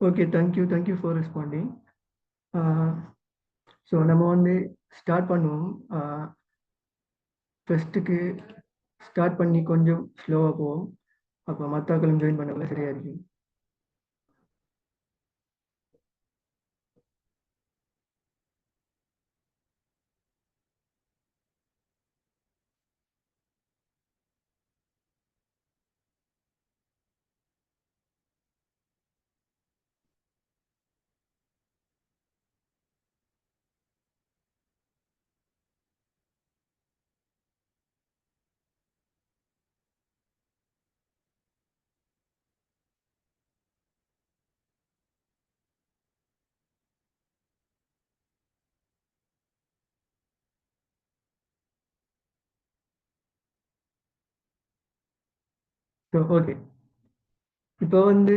Okay, thank you for responding. So நம்ம வந்து start பண்ணுவோம். ஃபஸ்ட்டுக்கு ஸ்டார்ட் பண்ணி கொஞ்சம் ஸ்லோவாக போவோம். அப்போ மற்றாக்களும் ஜாயின் பண்ணக்குள்ள சரியா இருக்கும். ஸோ ஓகே, இப்போ வந்து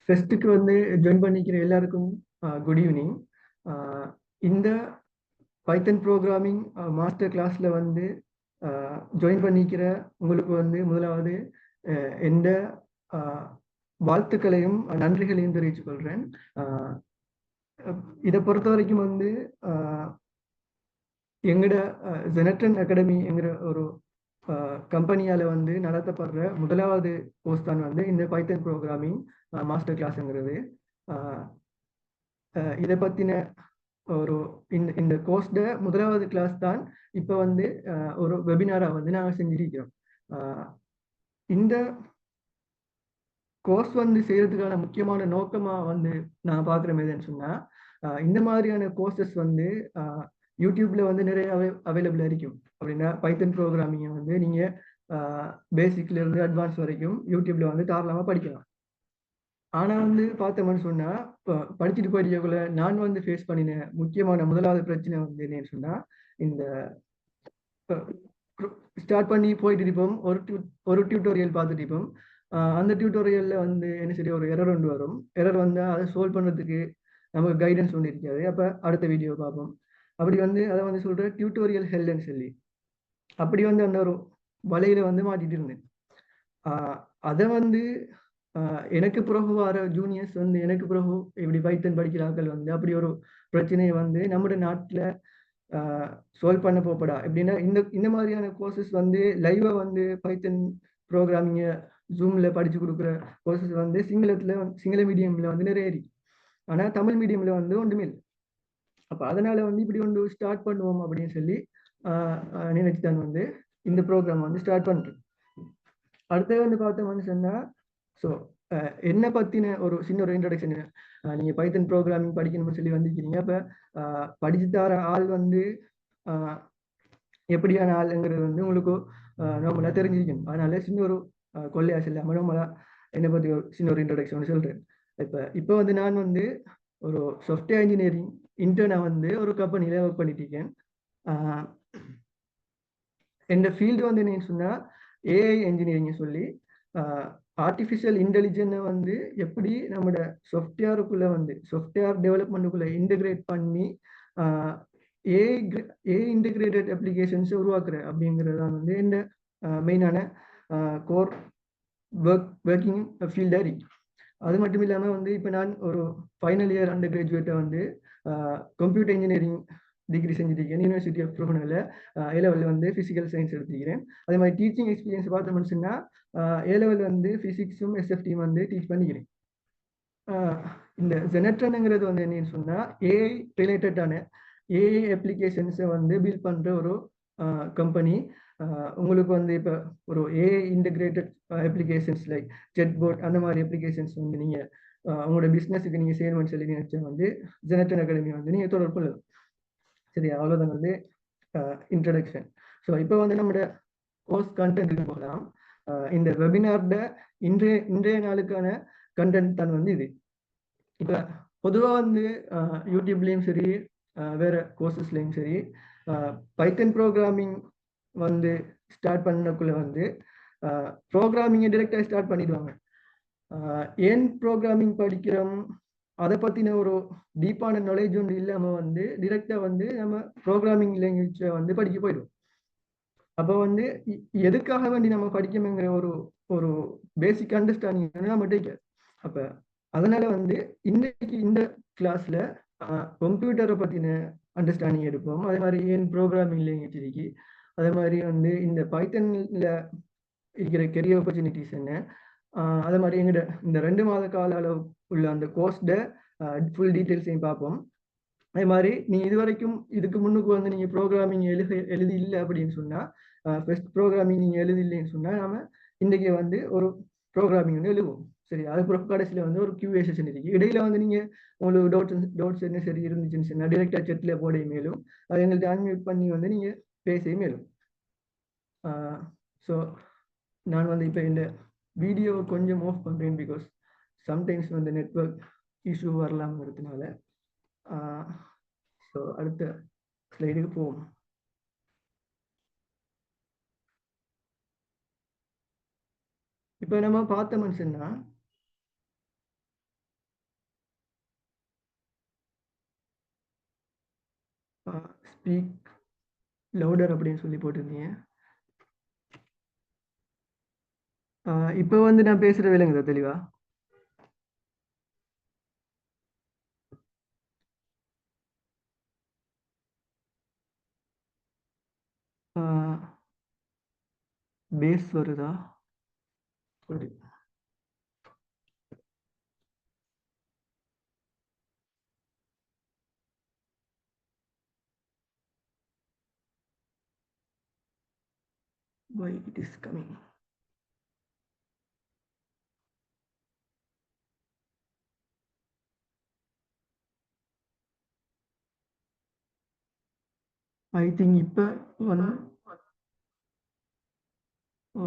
ஃபெஸ்ட்டுக்கு வந்து ஜாயின் பண்ணிக்கிற எல்லாருக்கும் குட் ஈவினிங். இந்த பைத்தன் ப்ரோக்ராமிங் மாஸ்டர் கிளாஸில் வந்து ஜாயின் பண்ணிக்கிற உங்களுக்கு வந்து முதலாவது எந்த வாழ்த்துக்களையும் நன்றிகளையும் தெரிவித்துக் கொள்கிறேன். இதை பொறுத்த வரைக்கும் வந்து எங்களோட ஜெனட்ரன் அகாடமி என்கிற ஒரு கம்பெனியால் வந்து நடத்தப்படுற முதலாவது கோர்ஸ் தான் வந்து இந்த பைத்தன் ப்ரோக்ராமிங் மாஸ்டர் கிளாஸ்ங்கிறது. இதை பற்றின ஒரு இந்த கோர்ஸ்ட முதலாவது கிளாஸ் தான் இப்போ வந்து ஒரு வெபினாராக வந்து நாங்கள் செஞ்சிருக்கிறோம். இந்த கோர்ஸ் வந்து செய்யறதுக்கான முக்கியமான நோக்கமாக வந்து நான் பார்க்குற மாதிரின்னு சொன்னால், இந்த மாதிரியான கோர்சஸ் வந்து யூடியூப்ல வந்து நிறைய அவைலபிளாக இருக்கும். அப்படின்னா பைத்தன் ப்ரோக்ராமிங்கை வந்து நீங்கள் பேசிக்ல இருந்து அட்வான்ஸ் வரைக்கும் யூடியூப்ல வந்து தாராளமாக படிக்கலாம். ஆனால் வந்து பார்த்தோம்னு சொன்னால், இப்போ படிச்சுட்டு போயிருக்கக்குள்ள நான் வந்து ஃபேஸ் பண்ணின முக்கியமான முதலாவது பிரச்சனை வந்து என்னன்னு சொன்னால், இந்த ஸ்டார்ட் பண்ணி போயிட்டு இருப்போம், ஒரு டியூட்டோரியல் பார்த்துட்டு இருப்போம். அந்த டியூட்டோரியலில் வந்து என்ன சரி ஒரு எரர் ஒன்று வரும். எரர் வந்தால் அதை சால்வ் பண்ணுறதுக்கு நமக்கு கைடன்ஸ் ஒன்று இருக்காது. அப்போ அடுத்த வீடியோ பார்ப்போம். அப்படி வந்து அதை வந்து சொல்கிற டியூட்டோரியல் ஹெல்ன்னு சொல்லி அப்படி வந்து அந்த ஒரு வலையில் வந்து மாட்டிட்டு இருந்தேன். அதை வந்து எனக்கு பிறகு வர ஜூனியர்ஸ் வந்து எனக்கு பிறகு இப்படி பைத்தன் படிக்கிற ஆட்கள் வந்து அப்படி ஒரு பிரச்சனையை வந்து நம்முடைய நாட்டில் சால்வ் பண்ண போப்படா. எப்படின்னா இந்த மாதிரியான கோர்சஸ் வந்து லைவாக வந்து பைத்தன் ப்ரோக்ராமிங்கை ஜூமில் படித்து கொடுக்குற கோர்சஸ் வந்து சிங்கள மீடியமில் வந்து நிறைய இருக்கு. ஆனால் தமிழ் மீடியமில் வந்து ஒன்றுமே இல்லை. அப்போ அதனால் வந்து இப்படி ஒன்று ஸ்டார்ட் பண்ணுவோம் அப்படின்னு சொல்லி நினைச்சு தான் வந்து இந்த ப்ரோக்ராம் வந்து ஸ்டார்ட் பண்ணுறேன். அடுத்தது வந்து பார்த்தோம்னு சொன்னால், ஸோ என்னை பற்றின ஒரு சின்ன ஒரு இன்ட்ரடக்ஷன். நீங்கள் பைத்தன் ப்ரோக்ராமிங் படிக்கணும்னு சொல்லி வந்துருக்கீங்க. அப்போ படிச்சு தர ஆள் வந்து எப்படியான ஆளுங்கிறது வந்து உங்களுக்கு நம்மளா தெரிஞ்சிருக்கணும். அதனால சின்ன ஒரு கொள்ளையா சொல்லாமல் நம்மளா என்னை பற்றி ஒரு சின்ன ஒரு இன்ட்ரடக்ஷன் சொல்கிறேன். இப்போ வந்து நான் வந்து ஒரு சாஃப்ட்வேர் இன்ஜினியரிங் இன்டர்னாக வந்து ஒரு கம்பெனியில் ஒர்க் பண்ணிட்டு இருக்கேன். இந்த ஃபீல்டு வந்து என்னன்னு சொன்னால் ஏஐ இன்ஜினியரிங் சொல்லி ஆர்டிஃபிஷியல் இன்டெலிஜென்ஸை வந்து எப்படி நம்மளோட சாஃப்ட்வேர் டெவலப்மெண்ட்டுக்குள்ளே இன்டெகிரேட் பண்ணி ஏஐ இன்டெகிரேட்டட் அப்ளிகேஷன்ஸை உருவாக்குற அப்படிங்கிறது தான் வந்து இந்த மெயினான கோர் ஒர்க்கிங் ஃபீல்டாக இருக்கு. அது மட்டும் இல்லாமல் வந்து இப்போ நான் ஒரு ஃபைனல் இயர் அண்டர் கிராஜுவேட்டை வந்து கம்ப்யூட்டர் இன்ஜினியரிங் டிகிரி செஞ்சுருக்கேன். யூனிவர்சிட்டி ஆஃப் ப்ரோஹனில் ஏலெவலில் வந்து ஃபிசிக்கல் சயின்ஸ் எடுத்துக்கிறேன். அதே மாதிரி டீச்சிங் எக்ஸ்பீரியன்ஸ் பார்த்தோம்னு சொன்னால் ஏலெவல் வந்து ஃபிசிக்ஸும் எஸ்எஃப்டியும் வந்து டீச் பண்ணிக்கிறேன். இந்த ஜெனட்ரனுங்கிறது வந்து என்னன்னு சொன்னால் ஏஐ ரிலேட்டடான ஏஐ அப்ளிகேஷன்ஸை வந்து பில்ட் பண்ணுற ஒரு கம்பெனி. உங்களுக்கு வந்து இப்போ ஒரு ஏஐ இன்டெகிரேட்டட் அப்ளிகேஷன்ஸ் லைக் செட்போர்ட் அந்த மாதிரி அப்ளிகேஷன்ஸ் வந்து நீங்கள் உங்களோட பிஸ்னஸுக்கு நீங்கள் செய்யணும்னு சொல்லி நினைச்சா வந்து ஜெனட்ரன் அகாடமி வந்து நீங்கள் தொடர்பு கொள்ளலாம். சரி, அவ்வளோதான் வந்து இன்ட்ரடக்ஷன். ஸோ இப்போ வந்து நம்மளோட கோர்ஸ் கண்டென்ட் போகலாம். இந்த வெபினார்ட இன்றைய நாளுக்கான கண்டென்ட் தான் வந்து இது. இப்போ பொதுவாக வந்து யூடியூப்லேயும் சரி வேற கோர்சஸ்லேயும் சரி பைத்தன் ப்ரோக்ராமிங் வந்து ஸ்டார்ட் பண்ணக்குள்ள வந்து ப்ரோக்ராமிங்கை டிரெக்டாக ஸ்டார்ட் பண்ணிடுவாங்க. ஏன் ப்ரோக்ராமிங் படிக்கிறோம் அதை பற்றின ஒரு டீப்பான நாலேஜ் ஒன்று இல்லாமல் வந்து டிரெக்டாக வந்து நம்ம ப்ரோக்ராமிங் லாங்குவேஜை வந்து படிக்க போயிடுவோம். அப்போ வந்து எதுக்காக வேண்டி நம்ம படிக்கணுங்கிற ஒரு பேசிக் அண்டர்ஸ்டாண்டிங் வந்து நம்ம கிடைக்காது. அப்ப அதனால வந்து இன்னைக்கு இந்த கிளாஸ்ல கம்ப்யூட்டரை பத்தின அண்டர்ஸ்டாண்டிங் எடுப்போம். அதே மாதிரி ஏன் ப்ரோக்ராமிங் லாங்குவேஜ் இருக்கு, அதே மாதிரி வந்து இந்த பைத்தன்ல இருக்கிற கெரியர் ஆப்பர்ச்சுனிட்டிஸ் என்ன, அதே மாதிரி எங்கிட்ட இந்த 2 மாத கால அளவு உள்ள அந்த கோர்ஸ்ட ஃபுல் டீட்டெயில்ஸையும் பார்ப்போம். அதே மாதிரி நீ இதுவரைக்கும் இதுக்கு முன்னுக்கு வந்து நீங்க ப்ரோக்ராமிங் எழுதி இல்லை அப்படின்னு சொன்னா, ஃபர்ஸ்ட் ப்ரோக்ராமிங் நீங்க எழுதி இல்லைன்னு சொன்னா நாம இன்னைக்கு வந்து ஒரு ப்ரோக்ராமிங் வந்து எழுதுவோம். சரி, அதுக்கப்புறம் கடைசியில வந்து ஒரு QA செஷன் இருக்கு. இடையில வந்து நீங்க உங்களுக்கு டவுட்ஸ் என்ன சரி இருந்துச்சுன்னு சொன்னா டிரெக்டா செட்ல போட மேலும் அதை எங்களுக்கு அன்மியூட் பண்ணி வந்து நீங்க பேச மேலும். ஸோ நான் வந்து இப்போ இந்த வீடியோவை கொஞ்சம் ஆஃப் பண்றேன், பிகாஸ் சம்டைம்ஸ் வந்து நெட்வொர்க் இஷ்யூ வரலாம்ங்கிறதுனால. ஸோ அடுத்த ஸ்லைடுக்கு போவோம். இப்போ நம்ம பார்த்த மனுஷன்னா ஸ்பீக் லவுடர் அப்படின்னு சொல்லி போட்டிருந்தீங்க. இப்போ வந்து நான் பேசுற விலங்குதா தெளிவா? பேஸ் வருதா? சரி. Why it is coming? I think இப்போ வந்து ஓ,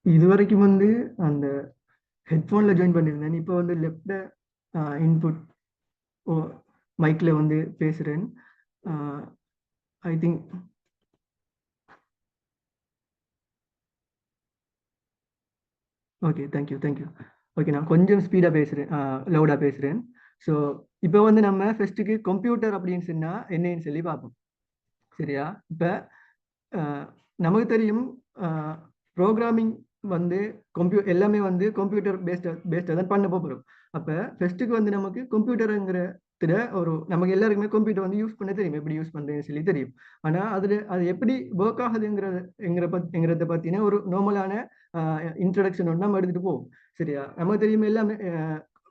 இது வரைக்கும் வந்து அந்த ஹெட்ஃபோனில் ஜாயின் பண்ணியிருந்தேன். இப்போ வந்து லெஃப்ட் இன்புட் மைக்கில் வந்து பேசுகிறேன். I think okay, thank you thank you. Okay, நான் கொஞ்சம் ஸ்பீடாக பேசுகிறேன், லவுடாக பேசுகிறேன். ஸோ இப்போ வந்து நம்ம ஃபஸ்ட்டுக்கு கம்ப்யூட்டர் அப்படின்னு சொன்னால் என்னன்னு சொல்லி பார்ப்போம். சரியா? இப்போ நமக்கு தெரியும் ப்ரோக்ராமிங் வந்து எல்லாமே வந்து கம்ப்யூட்டர் பேஸ்டாக தான் பண்ண போகிறோம். அப்போ ஃபஸ்ட்டுக்கு வந்து நமக்கு கம்ப்யூட்டருங்கிற ஒரு நமக்கு எல்லாருக்குமே கம்ப்யூட்டர் வந்து யூஸ் பண்ண தெரியும், எப்படி யூஸ் பண்ணுறதுன்னு சொல்லி தெரியும். ஆனால் அது எப்படி ஒர்க் ஆகுதுங்கிறத பற்றின ஒரு நார்மலான இன்ட்ரடக்ஷன் ஒன்று நம்ம எடுத்துகிட்டு போவோம். சரியா? நமக்கு தெரியும் எல்லாமே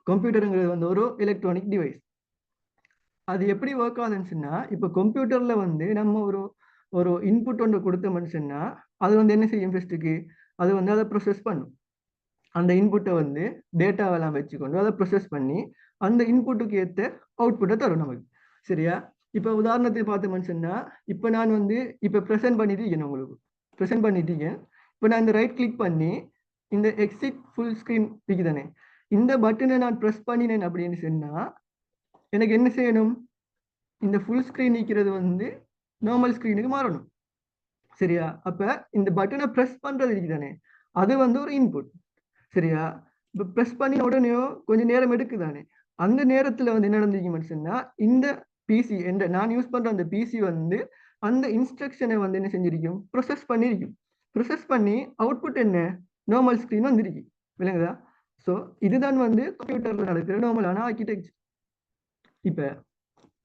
கம்ப்யூட்டருங்கிறது வந்து ஒரு எலக்ட்ரானிக் டிவைஸ். அது எப்படி ஒர்க் ஆகுதுன்னு சொன்னா, இப்போ கம்ப்யூட்டர்ல வந்து நம்ம ஒரு ஒரு இன்புட் ஒன்று கொடுத்தோம்னு சொன்னா, அது வந்து என்ன செய்யும் ஃபர்ஸ்ட்டுக்கு? அது வந்து அதை ப்ரொசஸ் பண்ணும். அந்த இன்புட்டை வந்து டேட்டாவெல்லாம் வச்சுக்கொண்டு அதை ப்ரொசஸ் பண்ணி அந்த இன்புட்டுக்கு ஏற்ற அவுட்புட்டை தரும் நமக்கு. சரியா? இப்போ உதாரணத்துக்கு பார்த்தோம்னு சொன்னா, இப்போ நான் வந்து இப்போ ப்ரெசென்ட் பண்ணிட்டு இருக்கேன் உங்களுக்கு. ப்ரெசென்ட் பண்ணிட்டு இருக்கேன். இப்போ நான் இந்த ரைட் கிளிக் பண்ணி இந்த எக்ஸிட் ஃபுல் ஸ்க்ரீன் இருக்குதானே, இந்த பட்டனை நான் ப்ரெஸ் பண்ணினேன் அப்படின்னு சொன்னா எனக்கு என்ன செய்யணும்? இந்த ஃபுல் ஸ்க்ரீன் நிற்கிறது வந்து நார்மல் ஸ்க்ரீனுக்கு மாறணும். சரியா? அப்ப இந்த பட்டனை ப்ரெஸ் பண்றது இருக்குதானே, அது வந்து ஒரு இன்புட். சரியா? இப்போ ப்ரெஸ் பண்ணி உடனே கொஞ்சம் நேரம் எடுக்குதானே, அந்த நேரத்துல வந்து என்ன நடந்துக்குன்னு சொன்னா, இந்த பிசி என்ற நான் யூஸ் பண்ற அந்த பிசி வந்து அந்த இன்ஸ்ட்ரக்ஷனை வந்து என்ன செஞ்சிருக்கும்? ப்ரொசஸ் பண்ணியிருக்கும். ப்ரொசஸ் பண்ணி அவுட்புட் என்ன? நார்மல் ஸ்க்ரீன் வந்துருக்கு. விளங்குதா? ஸோ இதுதான் வந்து கம்ப்யூட்டர்ல நடக்கிற நார்மலான ஆர்கிடெக்சர். இப்ப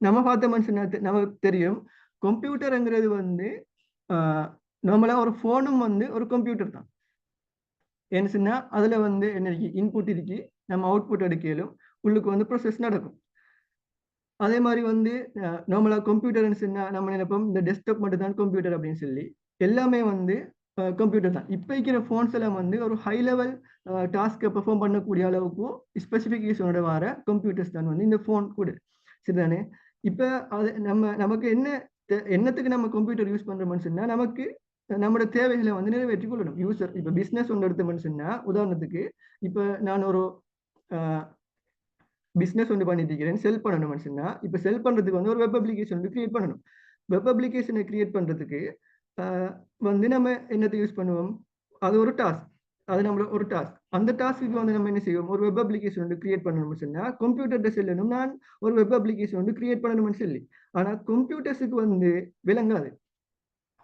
நம்ம பார்த்த மனுஷன் நமக்கு தெரியும் கம்ப்யூட்டருங்கிறது வந்து நார்மலா ஒரு ஃபோனும் வந்து ஒரு கம்ப்யூட்டர் தான். ஏன்னு சொன்னா அதுல வந்து என்ன இருக்கு? இன்புட் இருக்கு, நம்ம அவுட்புட் எடுக்கலும், உள்ளுக்கு வந்து ப்ரோசஸ் நடக்கும். அதே மாதிரி வந்து நார்மலா கம்ப்யூட்டர்னு சொன்னா நம்ம நினைப்போம் இந்த டெஸ்க்டாப் மட்டும் தான் கம்ப்யூட்டர் அப்படின்னு சொல்லி. எல்லாமே வந்து கம்ப்யூட்டர் தான். இப்போ இருக்கிற ஃபோன்ஸ் எல்லாம் வந்து ஒரு ஹை லெவல் டாஸ்க்கை பெர்ஃபார்ம் பண்ணக்கூடிய அளவுக்கும் ஸ்பெசிஃபிகேஷனோட வர கம்ப்யூட்டர்ஸ் தான் வந்து இந்த ஃபோன் கூட. சரிதானே? இப்போ அது நமக்கு என்னத்துக்கு நம்ம கம்ப்யூட்டர் யூஸ் பண்றோம்னு சொன்னா, நமக்கு நம்மளோட தேவைகளை வந்து நிறைவேற்றிக் கொள்ளணும். யூசர் இப்போ பிஸ்னஸ் ஒன்று எடுத்தோம்னு சொன்னா, உதாரணத்துக்கு இப்போ நான் ஒரு பிஸ்னஸ் ஒன்று பண்ணிட்டு இருக்கிறேன், செல் பண்ணணும்னு சொன்னா, இப்போ செல் பண்றதுக்கு வந்து ஒரு வெப் அப்ளிகேஷன் வந்து கிரியேட் பண்ணணும். வெப் அப்ளிகேஷனை கிரியேட் பண்றதுக்கு வந்து நம்ம என்னத்தை யூஸ் பண்ணுவோம், அது ஒரு டாஸ்க், அது நம்மளோட ஒரு டாஸ்க். அந்த டாஸ்க்கு வந்து நம்ம என்ன செய்வோம், ஒரு வெப் அப்ளிகேஷன் வந்து கிரியேட் பண்ணணும்னு சொன்னா கம்ப்யூட்டர்கிட்ட செல்லணும், நான் ஒரு வெப் அப்ளிகேஷன் வந்து கிரியேட் பண்ணணும்னு சொல்லி. ஆனா கம்ப்யூட்டர்ஸுக்கு வந்து விளங்காது.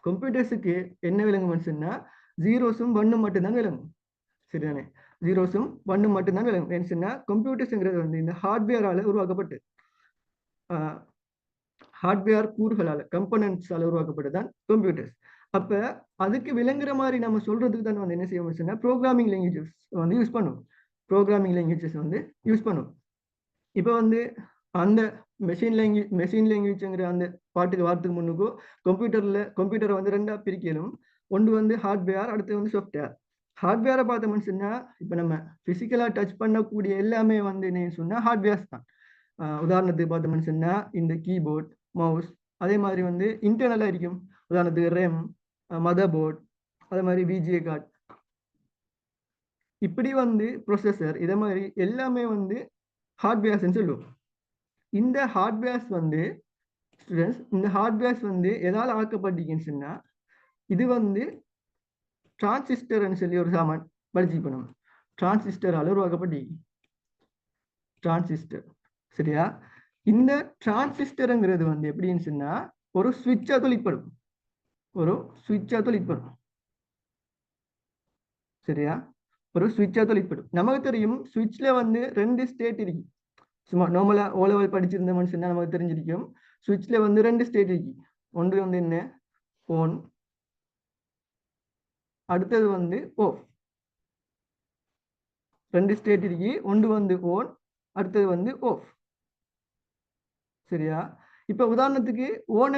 கம்ப்யூட்டர்ஸுக்கு என்ன விளங்கும்னு சொன்னா ஜீரோஸும் ஒன்னும் மட்டும்தான் விளங்கும். சரிதானே? ஜீரோஸும் ஒன்னும் மட்டும்தான் விளங்கும். ஏன்னு சொன்னா கம்ப்யூட்டர்ஸ்ங்கிறது வந்து இந்த ஹார்ட்வேரால உருவாக்கப்பட்டு ஹார்ட்வேர் கூறுகளால் கம்பனன்ட்ஸால் உருவாக்கப்பட்டதான் கம்ப்யூட்டர்ஸ். அப்ப அதுக்கு விளங்குற மாதிரி நம்ம சொல்றதுக்கு தான் வந்து என்ன செய்ய சொன்னா ப்ரோக்ராமிங் லாங்குவேஜஸ் வந்து யூஸ் பண்ணும். ப்ரோக்ராமிங் லாங்குவேஜஸ் வந்து யூஸ் பண்ணும். இப்போ வந்து அந்த மெஷின் லாங்குவேஜ்ங்கிற அந்த பாட்டுக்கு வார்த்தைக்கு முன்னுக்கும் கம்ப்யூட்டரை வந்து ரெண்டா பிரிக்கலும். ஒன்று வந்து ஹார்ட்வேர், அடுத்து வந்து சாஃப்ட்வேர். ஹார்ட்வேரை பார்த்தோம்னு சொன்னா இப்போ நம்ம பிசிக்கலா டச் பண்ணக்கூடிய எல்லாமே வந்து என்ன சொன்னா ஹார்ட்வேர்ஸ் தான். உதாரணத்துக்கு பார்த்தோம்னு சொன்னா இந்த கீபோர்ட், மவுஸ், அதே மாதிரி வந்து இன்டர்னலாக இருக்கும். உதாரணத்துக்கு ரெம், மதர் போர்ட், அதே மாதிரி விஜிஏ கார்டு, இப்படி வந்து ப்ரொசஸர், இதை மாதிரி எல்லாமே வந்து ஹார்ட்வேர்ஸ்ன்னு சொல்லுவோம். இந்த ஹார்ட்வேர்ஸ் வந்து ஸ்டூடெண்ட்ஸ், இந்த ஹார்ட்வேர்ஸ் வந்து எதால் ஆக்கப்பட்டீங்கன்னு சொன்னா இது வந்து டிரான்சிஸ்டர்ன்னு சொல்லி ஒரு சாமான் படிச்சுக்கணும். டிரான்சிஸ்டரால் உருவாக்கப்பட்டி டிரான்சிஸ்டர். சரியா? இந்த டிரான்சிஸ்டருங்கிறது வந்து எப்படின்னு சொன்னா ஒரு சுவிட்சா தொழிற்படும். ஒரு சுவிட்சா தொழிற்படும். சரியா? ஒரு சுவிட்சா தொழிற்படும். நமக்கு தெரியும் சுவிட்ச்ல வந்து 2 ஸ்டேட் இருக்கு. சும்மா நார்மலா ஓ லெவல் படிச்சிருந்தோம்னு சொன்னா நமக்கு தெரிஞ்சிருக்கும். சுவிட்ச்ல வந்து 2 ஸ்டேட் இருக்கு. ஒன்று வந்து என்ன, ஆன், அடுத்தது வந்து ஆஃப். 2 ஸ்டேட் இருக்கு. ஒன்று வந்து ஆன், அடுத்தது வந்து ஆஃப். சரியா? இப்ப உதாரணத்துக்கு ஓன்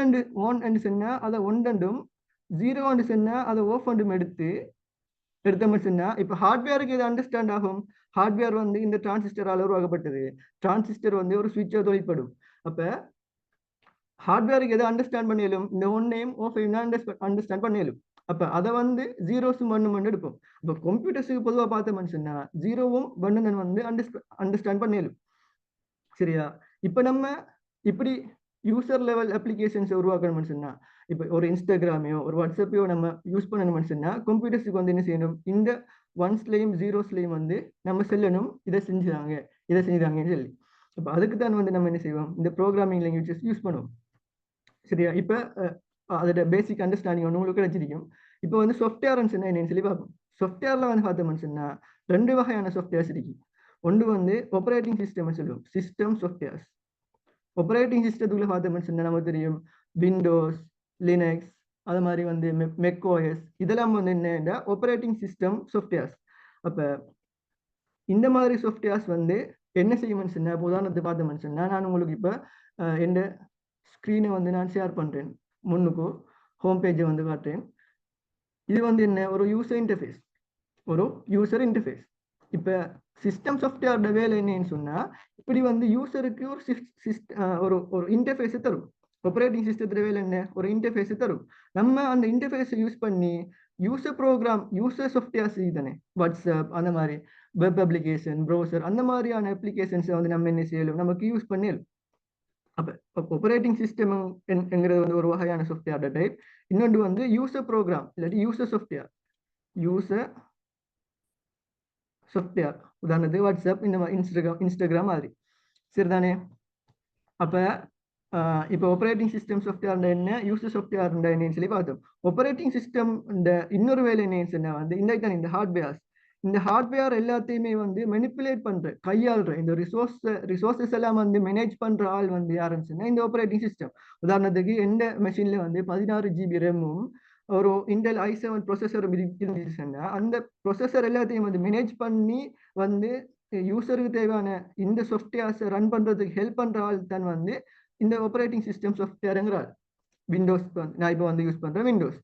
என்று சொன்னா அதை ஒன்றும், 0 சொன்னா அதை ஆஃப் எடுத்தோம்னு சொன்னா இப்ப ஹார்ட்வேருக்கு இது அண்டர்ஸ்டாண்ட் ஆகும். ஹார்ட்வேர் வந்து இந்த டிரான்சிஸ்டரால் உருவாக்கப்பட்டது. டிரான்சிஸ்டர் வந்து ஒரு சுவிட்சா தொழிற்படும். அப்ப ஹார்ட்வேருக்கு எதை அண்டர்ஸ்டாண்ட் பண்ணியலும், இந்த ஒன்னையும் ஆஃபையும் அண்டர்ஸ்டாண்ட் பண்ணியலும். அப்ப அதை வந்து ஜீரோஸும் ஒன்னும் எடுப்போம். அப்ப கம்ப்யூட்டர்ஸுக்கு பொதுவாக பார்த்தோம்னு சொன்னா ஜீரோவும் ஒன்னும் வந்து அண்டர்ஸ்டாண்ட் பண்ணியலும். சரியா? இப்ப நம்ம இப்படி யூசர் லெவல் அப்ளிகேஷன்ஸ் உருவாக்கணும்னு சொன்னா இப்ப ஒரு இன்ஸ்டாகிராமையோ ஒரு வாட்ஸ்அப்பையோ நம்ம யூஸ் பண்ணணும்னு சொன்னா கம்ப்யூட்டர்ஸுக்கு வந்து என்ன செய்யணும், இந்த ஒன்ஸ்லையும் ஜீரோஸ்லையும் வந்து நம்ம செல்லணும், இதை செஞ்சுதாங்கன்னு சொல்லி. அப்ப அதுக்கு தான் வந்து நம்ம என்ன செய்வோம், இந்த ப்ரோக்ராமிங் லாங்குவேஜஸ் யூஸ் பண்ணுவோம். சரியா? இப்ப அதோட பேசிக் அண்டர்ஸ்டாண்டிங் ஒன்று உங்களுக்கு கிடைச்சிருக்கும். இப்போ வந்து சாஃப்ட்வேர்னு சொன்னா என்னன்னு சொல்லி பார்ப்போம். சாஃப்ட்வேர்ல வந்து பார்த்தோம்னு சொன்னா 2 வகையான சாஃப்ட்வேர்ஸ் இருக்கு. ஒன்று வந்து ஆப்பரேட்டிங் சிஸ்டம் சொல்லுவோம், சிஸ்டம் சாஃப்ட்வேர்ஸ். ஆப்பரேட்டிங் சிஸ்டத்துக்குள்ள பார்த்தோம்னு சொன்னா நமக்கு தெரியும் விண்டோஸ், லினக்ஸ், அது மாதிரி வந்து மெக்ஓஎஸ், இதெல்லாம் வந்து என்ன ஆப்பரேட்டிங் சிஸ்டம் சாஃப்ட்வேர்ஸ். அப்ப இந்த மாதிரி சாஃப்ட்வேர்ஸ் வந்து என்ன செய்யும்னு சொன்னா உதாரணத்துக்கு பார்த்தோம்னு சொன்னா நான் உங்களுக்கு இப்ப எந்த ஸ்க்ரீனை வந்து நான் ஷேர் பண்றேன், முன்னுக்கு ஹோம் பேஜை வந்து காட்டுறேன். இது வந்து என்ன, ஒரு யூசர் இன்டர்ஃபேஸ். ஒரு யூசர் இன்டர்ஃபேஸ். இப்ப சிஸ்டம் சாஃப்ட்வேரோட வேலை என்னன்னு சொன்னா இப்படி வந்து யூசருக்கு ஒரு ஒரு இன்டர்ஃபேஸை தரும். ஆப்பரேட்டிங் சிஸ்டத்தோட வேலை என்ன, ஒரு இன்டர்ஃபேஸை தரும். நம்ம அந்த இன்டர்ஃபேஸை யூஸ் பண்ணி யூசர் சாஃப்ட்வேர்ஸ் தானே, வாட்ஸ்அப், அந்த மாதிரி வெப் அப்ளிகேஷன், ப்ரௌசர், அந்த மாதிரியான அப்ளிகேஷன்ஸை வந்து நம்ம என்ன செய்யலும், நமக்கு யூஸ் பண்ணலும். அப்ப ஆப்பரேட்டிங் சிஸ்டம் என்கிறது வந்து ஒரு வகையான சாஃப்ட்வேர் டைப். இன்னொன்று வந்து யூசர் ப்ரோக்ராம் இல்லாட்டி யூசர் சாஃப்ட்வேர். உதாரணத்துக்கு வாட்ஸ்அப், இந்த இன்ஸ்டாகிராம் மாதிரி. சரிதானே? அப்ப இப்போ ஆப்பரேட்டிங் சிஸ்டம் சாஃப்ட்வேர் என்ன, யூசர் சாஃப்ட்வேர் என்னன்னு சொல்லி பார்த்தோம். ஆப்பரேட்டிங் சிஸ்டம் இன்னொரு வேலை என்னன்னு சொன்னா வந்து இந்த ஹார்ட்வேர்ஸ், இந்த ஹார்ட்வேர் எல்லாத்தையுமே வந்து மெனிப்புலேட் பண்ற, கையாளுற, இந்த ரிசோர்சஸ் எல்லாம் வந்து மேனேஜ் பண்ற ஆள் வந்து யாருன்னு சொன்னா இந்த ஆப்பரேட்டிங் சிஸ்டம். உதாரணத்துக்கு எந்த மெஷின்ல வந்து 16 GB ரேமும் ஒரு இன்டெல் i7 ப்ரொசஸரும் இருந்துச்சுன்னா அந்த ப்ரொசஸர் எல்லாத்தையும் வந்து மேனேஜ் பண்ணி வந்து யூசருக்கு தேவையான இந்த சாஃப்ட்வேர்ஸை ரன் பண்றதுக்கு ஹெல்ப் பண்ற ஆள் தான் வந்து இந்த ஆப்பரேட்டிங் சிஸ்டம் சாஃப்ட்வேருங்கிறார். விண்டோஸ் நான் இப்போ வந்து யூஸ் பண்றேன் விண்டோஸ்.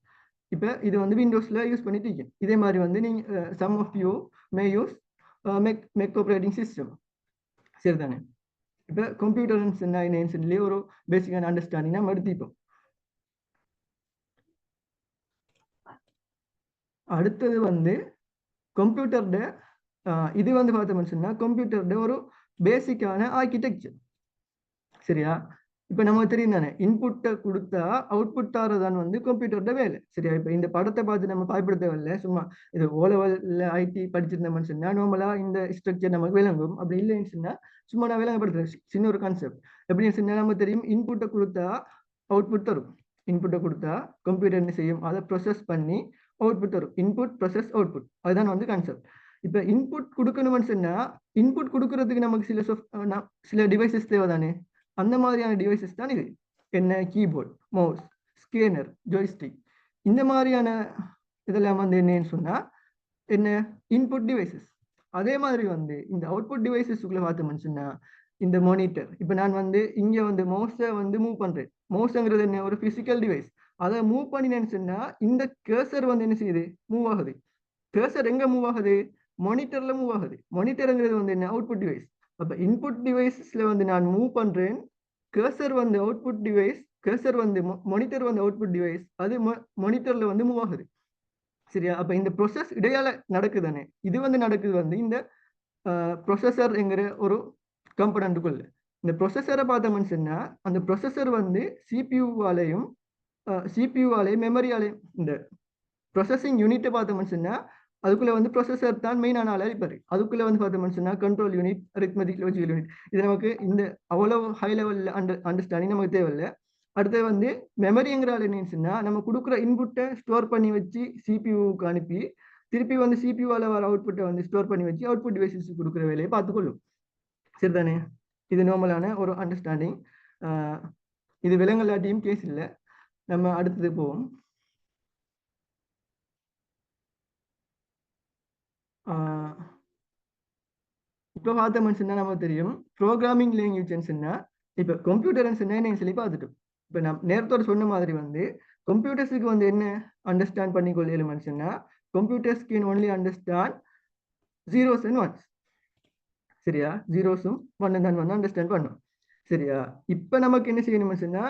இப்போ இது வந்து விண்டோஸ்ல யூஸ் பண்ணிட்டு இருக்கேன். இதே மாதிரி வந்து நீங்க some of you may use Mac operating system. சரிதானே? இப்போ கம்ப்யூட்டர் என்னன்னு சொல்லி ஒரு பேசிக்கான அண்டர்ஸ்டாண்டிங் நம்ம எடுத்துப்போம். அடுத்தது வந்து கம்ப்யூட்டர்ட இது வந்து பார்த்தோம்னு சொன்னா கம்ப்யூட்டர்ட ஒரு பேசிக்கான ஆர்கிடெக்சர். சரியா? இப்ப நமக்கு தெரியும் தானே, இன்புட்டை கொடுத்தா அவுட்புட் ஆறதான் வந்து கம்ப்யூட்டரோட வேலை. சரியா? இப்ப இந்த படத்தை பார்த்து நம்ம பயன்படுத்த வரல, சும்மா இது ஓ லெவல்ல ஐடி படிச்சிருந்தோம்னு சொன்னா நார்மலா இந்த ஸ்ட்ரக்சர் நமக்கு விளங்கும். அப்படி இல்லைன்னு சொன்னா சும்மா நான் விளங்கப்படுத்துறேன், சின்ன ஒரு கான்செப்ட். எப்படின்னு சொன்னா நமக்கு தெரியும், இன்புட்டை கொடுத்தா அவுட்புட் தரும். இன்புட்டை கொடுத்தா கம்ப்யூட்டர் என்ன செய்யும், அதை ப்ரொசஸ் பண்ணி அவுட்புட் தரும். இன்புட் ப்ரொசஸ் அவுட்புட், அதுதான் வந்து கான்செப்ட். இப்ப இன்புட் கொடுக்கணும்னு சொன்னா இன்புட் கொடுக்கறதுக்கு நமக்கு சில டிவைசஸ் தேவை தானே. அந்த மாதிரியான டிவைசஸ் தான் இது. என்ன, கீபோர்ட், மவுஸ், ஸ்கேனர், ஜோய்ஸ்டிக், இந்த மாதிரியான இதெல்லாம் வந்து என்னன்னு சொன்னா என்ன, இன்புட் டிவைசஸ். அதே மாதிரி வந்து இந்த அவுட்புட் டிவைசஸ்க்குள்ள பார்த்தோம்னு சொன்னா இந்த மானிட்டர். இப்ப நான் வந்து இங்க வந்து மவுஸை வந்து மூவ் பண்றேன். மவுஸ்ங்கிறது என்ன, ஒரு பிசிக்கல் டிவைஸ். அதை மூவ் பண்ணினேன்னு சொன்னா இந்த கர்சர் வந்து என்ன செய்யுது, மூவ் ஆகுது. கர்சர் எங்க மூவ் ஆகுது, மானிட்டர்ல மூவ் ஆகுது. மானிட்டர்ங்கிறது வந்து என்ன, அவுட்புட் டிவைஸ். அப்ப இன்புட் டிவைஸ்ல வந்து நான் மூவ் பண்றேன், கர்சர் வந்து அவுட்புட் டிவைஸ், கர்சர் வந்து மானிட்டர் வந்து அவுட்புட் டிவைஸ், அது மானிட்டர்ல வந்து மூவ் ஆகுது. சரியா? அப்ப இந்த ப்ரொசஸ் இடையால நடக்குதானே, இது வந்து நடக்குது வந்து இந்த ப்ரொசஸர் என்கிற ஒரு கம்பனண்ட்டுக்குள்ள. இந்த ப்ரொசஸரை பார்த்தோம்னு சொன்னா அந்த ப்ரொசஸர் வந்து சிபியூவாலையும் சிபியூவாலையும் மெமரியாலையும் இந்த ப்ரொசஸிங் யூனிட்டை பார்த்தோம்னு சொன்னா அதுக்குள்ள வந்து ப்ரொசஸர் தான் மெயினான ஆள் அழிப்பாரு. அதுக்குள்ள வந்து பார்த்தோம்னு சொன்னா control unit, arithmetic logical unit. இது நமக்கு இந்த அவ்வளவு ஹை லெவல் அண்டர்ஸ்டாண்டிங் நமக்கு தேவையில்லை. அடுத்தது வந்து மெமரிங்கிறால் என்னன்னு சொன்னா நம்ம கொடுக்குற இன்புட்டை ஸ்டோர் பண்ணி வச்சு சிபியூக்கு அனுப்பி திருப்பி வந்து சிபியூவால வர அவுட்புட்டை வந்து ஸ்டோர் பண்ணி வச்சு அவுட்புட் டிவைசஸ் கொடுக்குற வேலையை பார்த்துக்கொள்ளும். சரிதானே? இது நார்மலான ஒரு அண்டர்ஸ்டாண்டிங். இது விலங்கல்லாட்டியும் கேஸ் இல்லை. நம்ம அடுத்தது போவோம். இப்போ பார்த்தோம்னு சொன்னா நமக்கு தெரியும் ப்ரோக்ராமிங் லாங்குவேஜ்னு சொன்னா இப்போ கம்ப்யூட்டர்னு சொன்னா என்னன்னு சொல்லி பார்த்துட்டோம். இப்போ நான் நேரத்தோட சொன்ன மாதிரி வந்து கம்ப்யூட்டர்ஸுக்கு வந்து என்ன அண்டர்ஸ்டாண்ட் பண்ணிக்கொள்ளலும்னு சொன்னா computers can only understand zeros and once. சரியா? ஜீரோஸும் ஒன்னு தான் வந்து அண்டர்ஸ்டாண்ட் பண்ணும். சரியா? இப்போ நமக்கு என்ன செய்யணும்னு சொன்னா